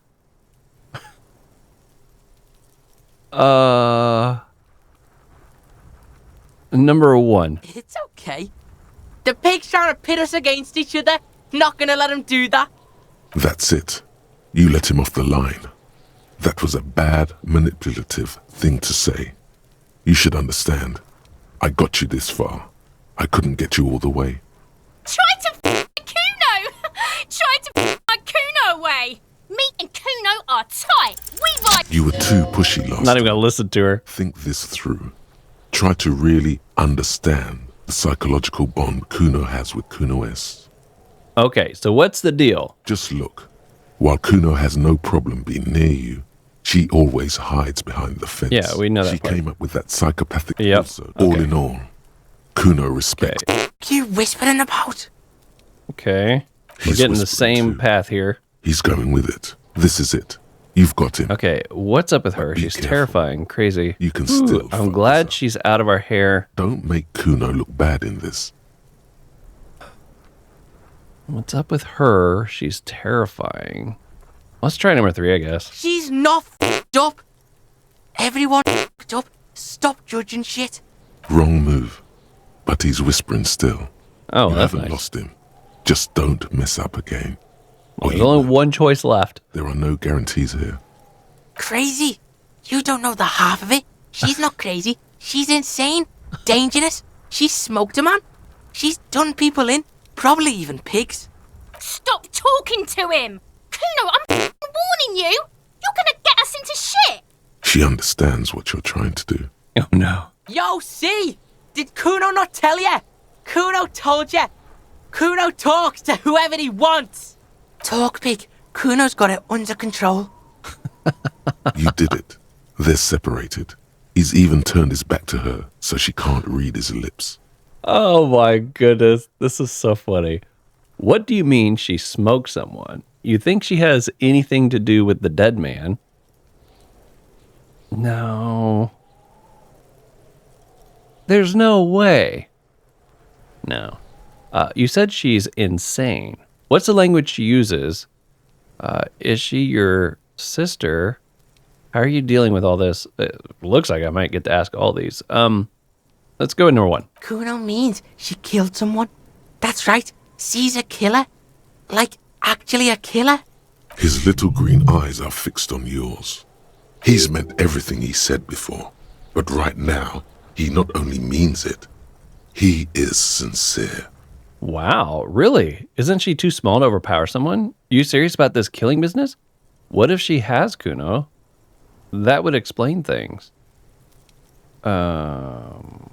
S1: Number one.
S18: It's okay. The pig's trying to pit us against each other. Not gonna let him do that.
S3: That's it. You let him off the line. That was a bad, manipulative thing to say. You should understand. I got you this far. I couldn't get you all the way.
S19: Try to Kuno! Try to my Kuno away! Me and Kuno are tight. We ride.
S3: You were too pushy last
S1: Not even gonna listen to her.
S3: Think this through. Try to really understand the psychological bond Kuno has with Kuno S.
S1: Okay, so what's the deal?
S3: Just look. While Kuno has no problem being near you, she always hides behind the fence.
S1: Yeah, we know that
S3: She
S1: part.
S3: came up with that psychopathic
S1: Yep.
S3: also. All in all, Kuno respects.
S18: You whispering about?
S1: Okay. We're
S3: He's
S1: getting the
S3: whispering
S1: same
S3: too.
S1: path here.
S3: He's going with it. This is it. You've got him.
S1: Okay, what's up with her?
S3: Be
S1: She's
S3: careful.
S1: terrifying, crazy.
S3: You can
S1: Ooh,
S3: still
S1: I'm glad she's out of our hair.
S3: Don't make Kuno look bad in this.
S1: What's up with her? She's terrifying. Let's try number 3, I guess.
S18: She's not f***ed up. Everyone f***ed up. Stop judging shit.
S3: Wrong move. But he's whispering still.
S1: Oh,
S3: you
S1: that's
S3: haven't
S1: nice.
S3: lost him. Just don't mess up again.
S1: Well, there's only one choice left.
S3: There are no guarantees here.
S18: Crazy. You don't know the half of it. She's not crazy. She's insane. Dangerous. She's smoked a man. She's done people in. Probably even pigs.
S19: Stop talking to him! Kuno, I'm warning you! You're gonna get us into shit!
S3: She understands what you're trying to do.
S1: Oh no.
S18: Yo, see? Did Kuno not tell ya? Kuno told ya. Kuno talks to whoever he wants. Talk, pig. Kuno's got it under control.
S3: You did it. They're separated. He's even turned his back to her so she can't read his lips.
S1: Oh my goodness. This is so funny. What do you mean she smoked someone? You think she has anything to do with the dead man? No. There's no way. No. You said she's insane. What's the language she uses? Is she your sister? How are you dealing with all this? It looks like I might get to ask all these. Let's go with number 1.
S18: Kuno means she killed someone. That's right. She's a killer. Like, actually a killer.
S3: His little green eyes are fixed on yours. He's meant everything he said before, but right now, he not only means it, he is sincere.
S1: Wow, really? Isn't she too small to overpower someone? You serious about this killing business? What if she has Kuno? That would explain things. Number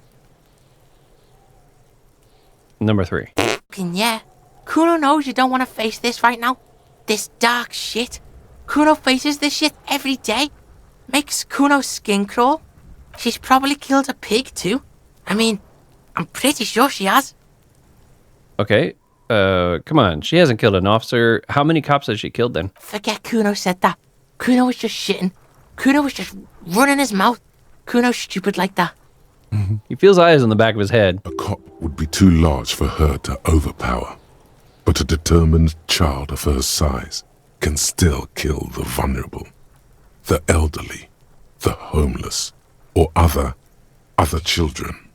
S1: 3.
S18: Fucking yeah. Kuno knows you don't want to face this right now. This dark shit. Kuno faces this shit every day. Makes Kuno's skin crawl. She's probably killed a pig too. I mean, I'm pretty sure she has.
S1: Okay, come on. She hasn't killed an officer. How many cops has she killed then?
S18: Forget Kuno said that. Kuno was just shitting. Kuno was just running his mouth. Kuno's stupid like that.
S1: He feels eyes on the back of his head.
S3: A cop would be too large for her to overpower, but a determined child of her size can still kill the vulnerable, the elderly, the homeless, or other children.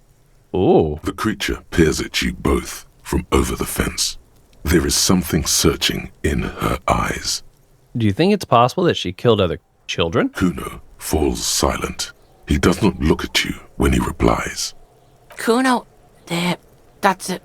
S1: Ooh.
S3: The creature peers at you both from over the fence. There is something searching in her eyes.
S1: Do you think it's possible that she killed other children?
S3: Kuno falls silent. He does not look at you when he replies.
S18: Kuno, that's it.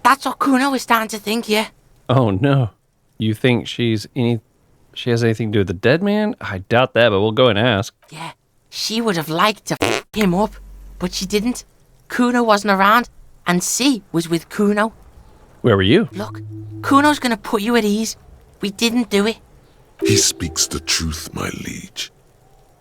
S18: That's what Kuno is starting to think, yeah.
S1: Oh no. You think she has anything to do with the dead man? I doubt that, but we'll go and ask.
S18: Yeah, she would have liked to f him up, but she didn't. Kuno wasn't around, and C was with Kuno.
S1: Where were you?
S18: Look, Kuno's gonna put you at ease. We didn't do it.
S3: He speaks the truth, my liege.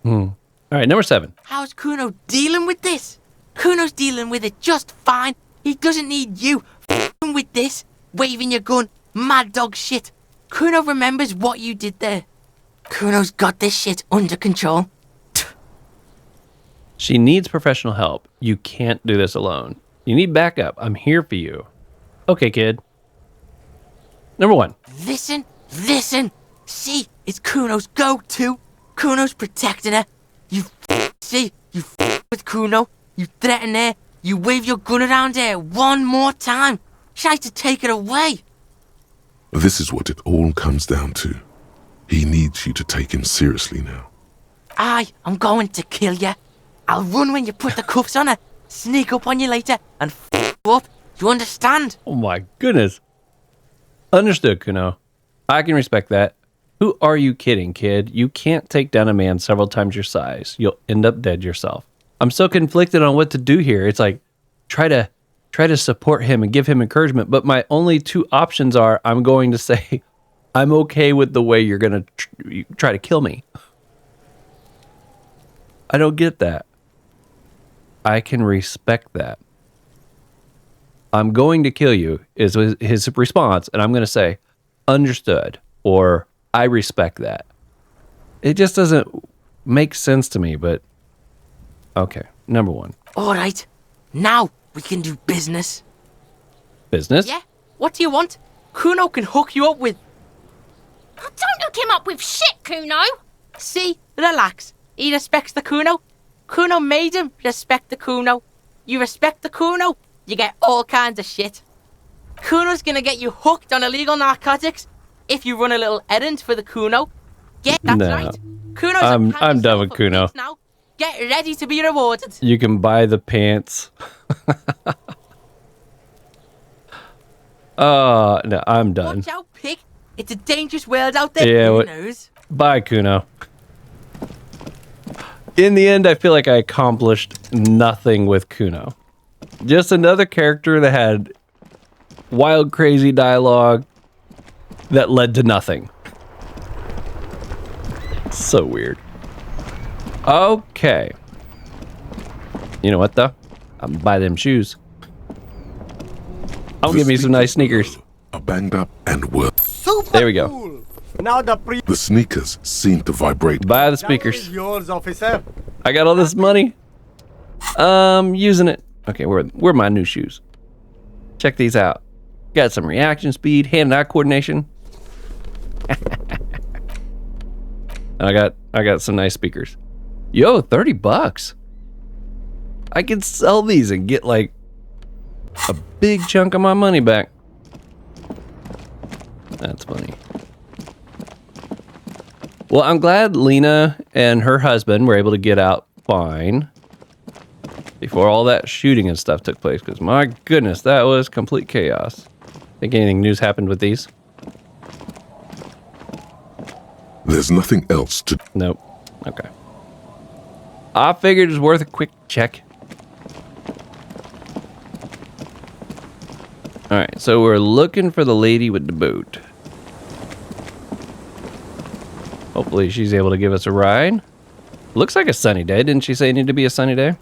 S1: All right, number 7.
S18: How's Kuno dealing with this? Kuno's dealing with it just fine. He doesn't need you f***ing with this, waving your gun, mad dog shit. Kuno remembers what you did there. Kuno's got this shit under control.
S1: She needs professional help. You can't do this alone. You need backup. I'm here for you. Okay, kid. Number 1.
S18: Listen. See, it's Kuno's go-to. Kuno's protecting her. You see, you with Kuno. You threaten her. You wave your gun around her one more time. Try to take it away.
S3: This is what it all comes down to. He needs you to take him seriously now.
S18: I'm going to kill you. I'll run when you put the cuffs on her, sneak up on you later, and f you up. You understand?
S1: Oh my goodness. Understood, Kuno. I can respect that. Who are you kidding, kid? You can't take down a man several times your size. You'll end up dead yourself. I'm so conflicted on what to do here. It's like, try to support him and give him encouragement, but my only 2 options are I'm going to say, I'm okay with the way you're going to try to kill me. I don't get that. I can respect that. I'm going to kill you is his response, and I'm going to say, understood, or I respect that. It just doesn't make sense to me, but okay. Number 1.
S18: All right. Now we can do business.
S1: Business?
S18: Yeah? What do you want? Kuno can hook you up with...
S19: Oh, don't hook him up with shit, Kuno.
S18: See? Relax. He respects the Kuno. Kuno made him respect the Kuno. You respect the Kuno, you get all kinds of shit. Kuno's gonna get you hooked on illegal narcotics if you run a little errand for the Kuno. Yeah, that's right. Kuno's
S1: I'm done with Kuno.
S18: Now. Get ready to be rewarded.
S1: You can buy the pants. No, I'm done.
S18: Watch out, pig. It's a dangerous world out there.
S1: Yeah,
S18: Who knows?
S1: Bye, Kuno. In the end, I feel like I accomplished nothing with Kuno. Just another character that had wild, crazy dialogue that led to nothing. So weird. Okay. You know what, though? I'm gonna buy them shoes. I'll give me some nice sneakers.
S3: Are banged up and work.
S1: There we go.
S16: Now
S3: The sneakers seem to vibrate.
S1: Buy the speakers.
S16: yours, officer.
S1: I got all this money. Using it. Okay, where are my new shoes? Check these out. Got some reaction speed, hand and eye coordination. I got some nice speakers. Yo, $30. I could sell these and get like a big chunk of my money back. That's funny. Well, I'm glad Lena and her husband were able to get out fine before all that shooting and stuff took place, because my goodness, that was complete chaos. Think anything news happened with these?
S3: There's nothing else to...
S1: Nope. Okay. I figured it was worth a quick check. Alright, so we're looking for the lady with the boat. Hopefully she's able to give us a ride. Looks like a sunny day. Didn't she say it needed to be a sunny day?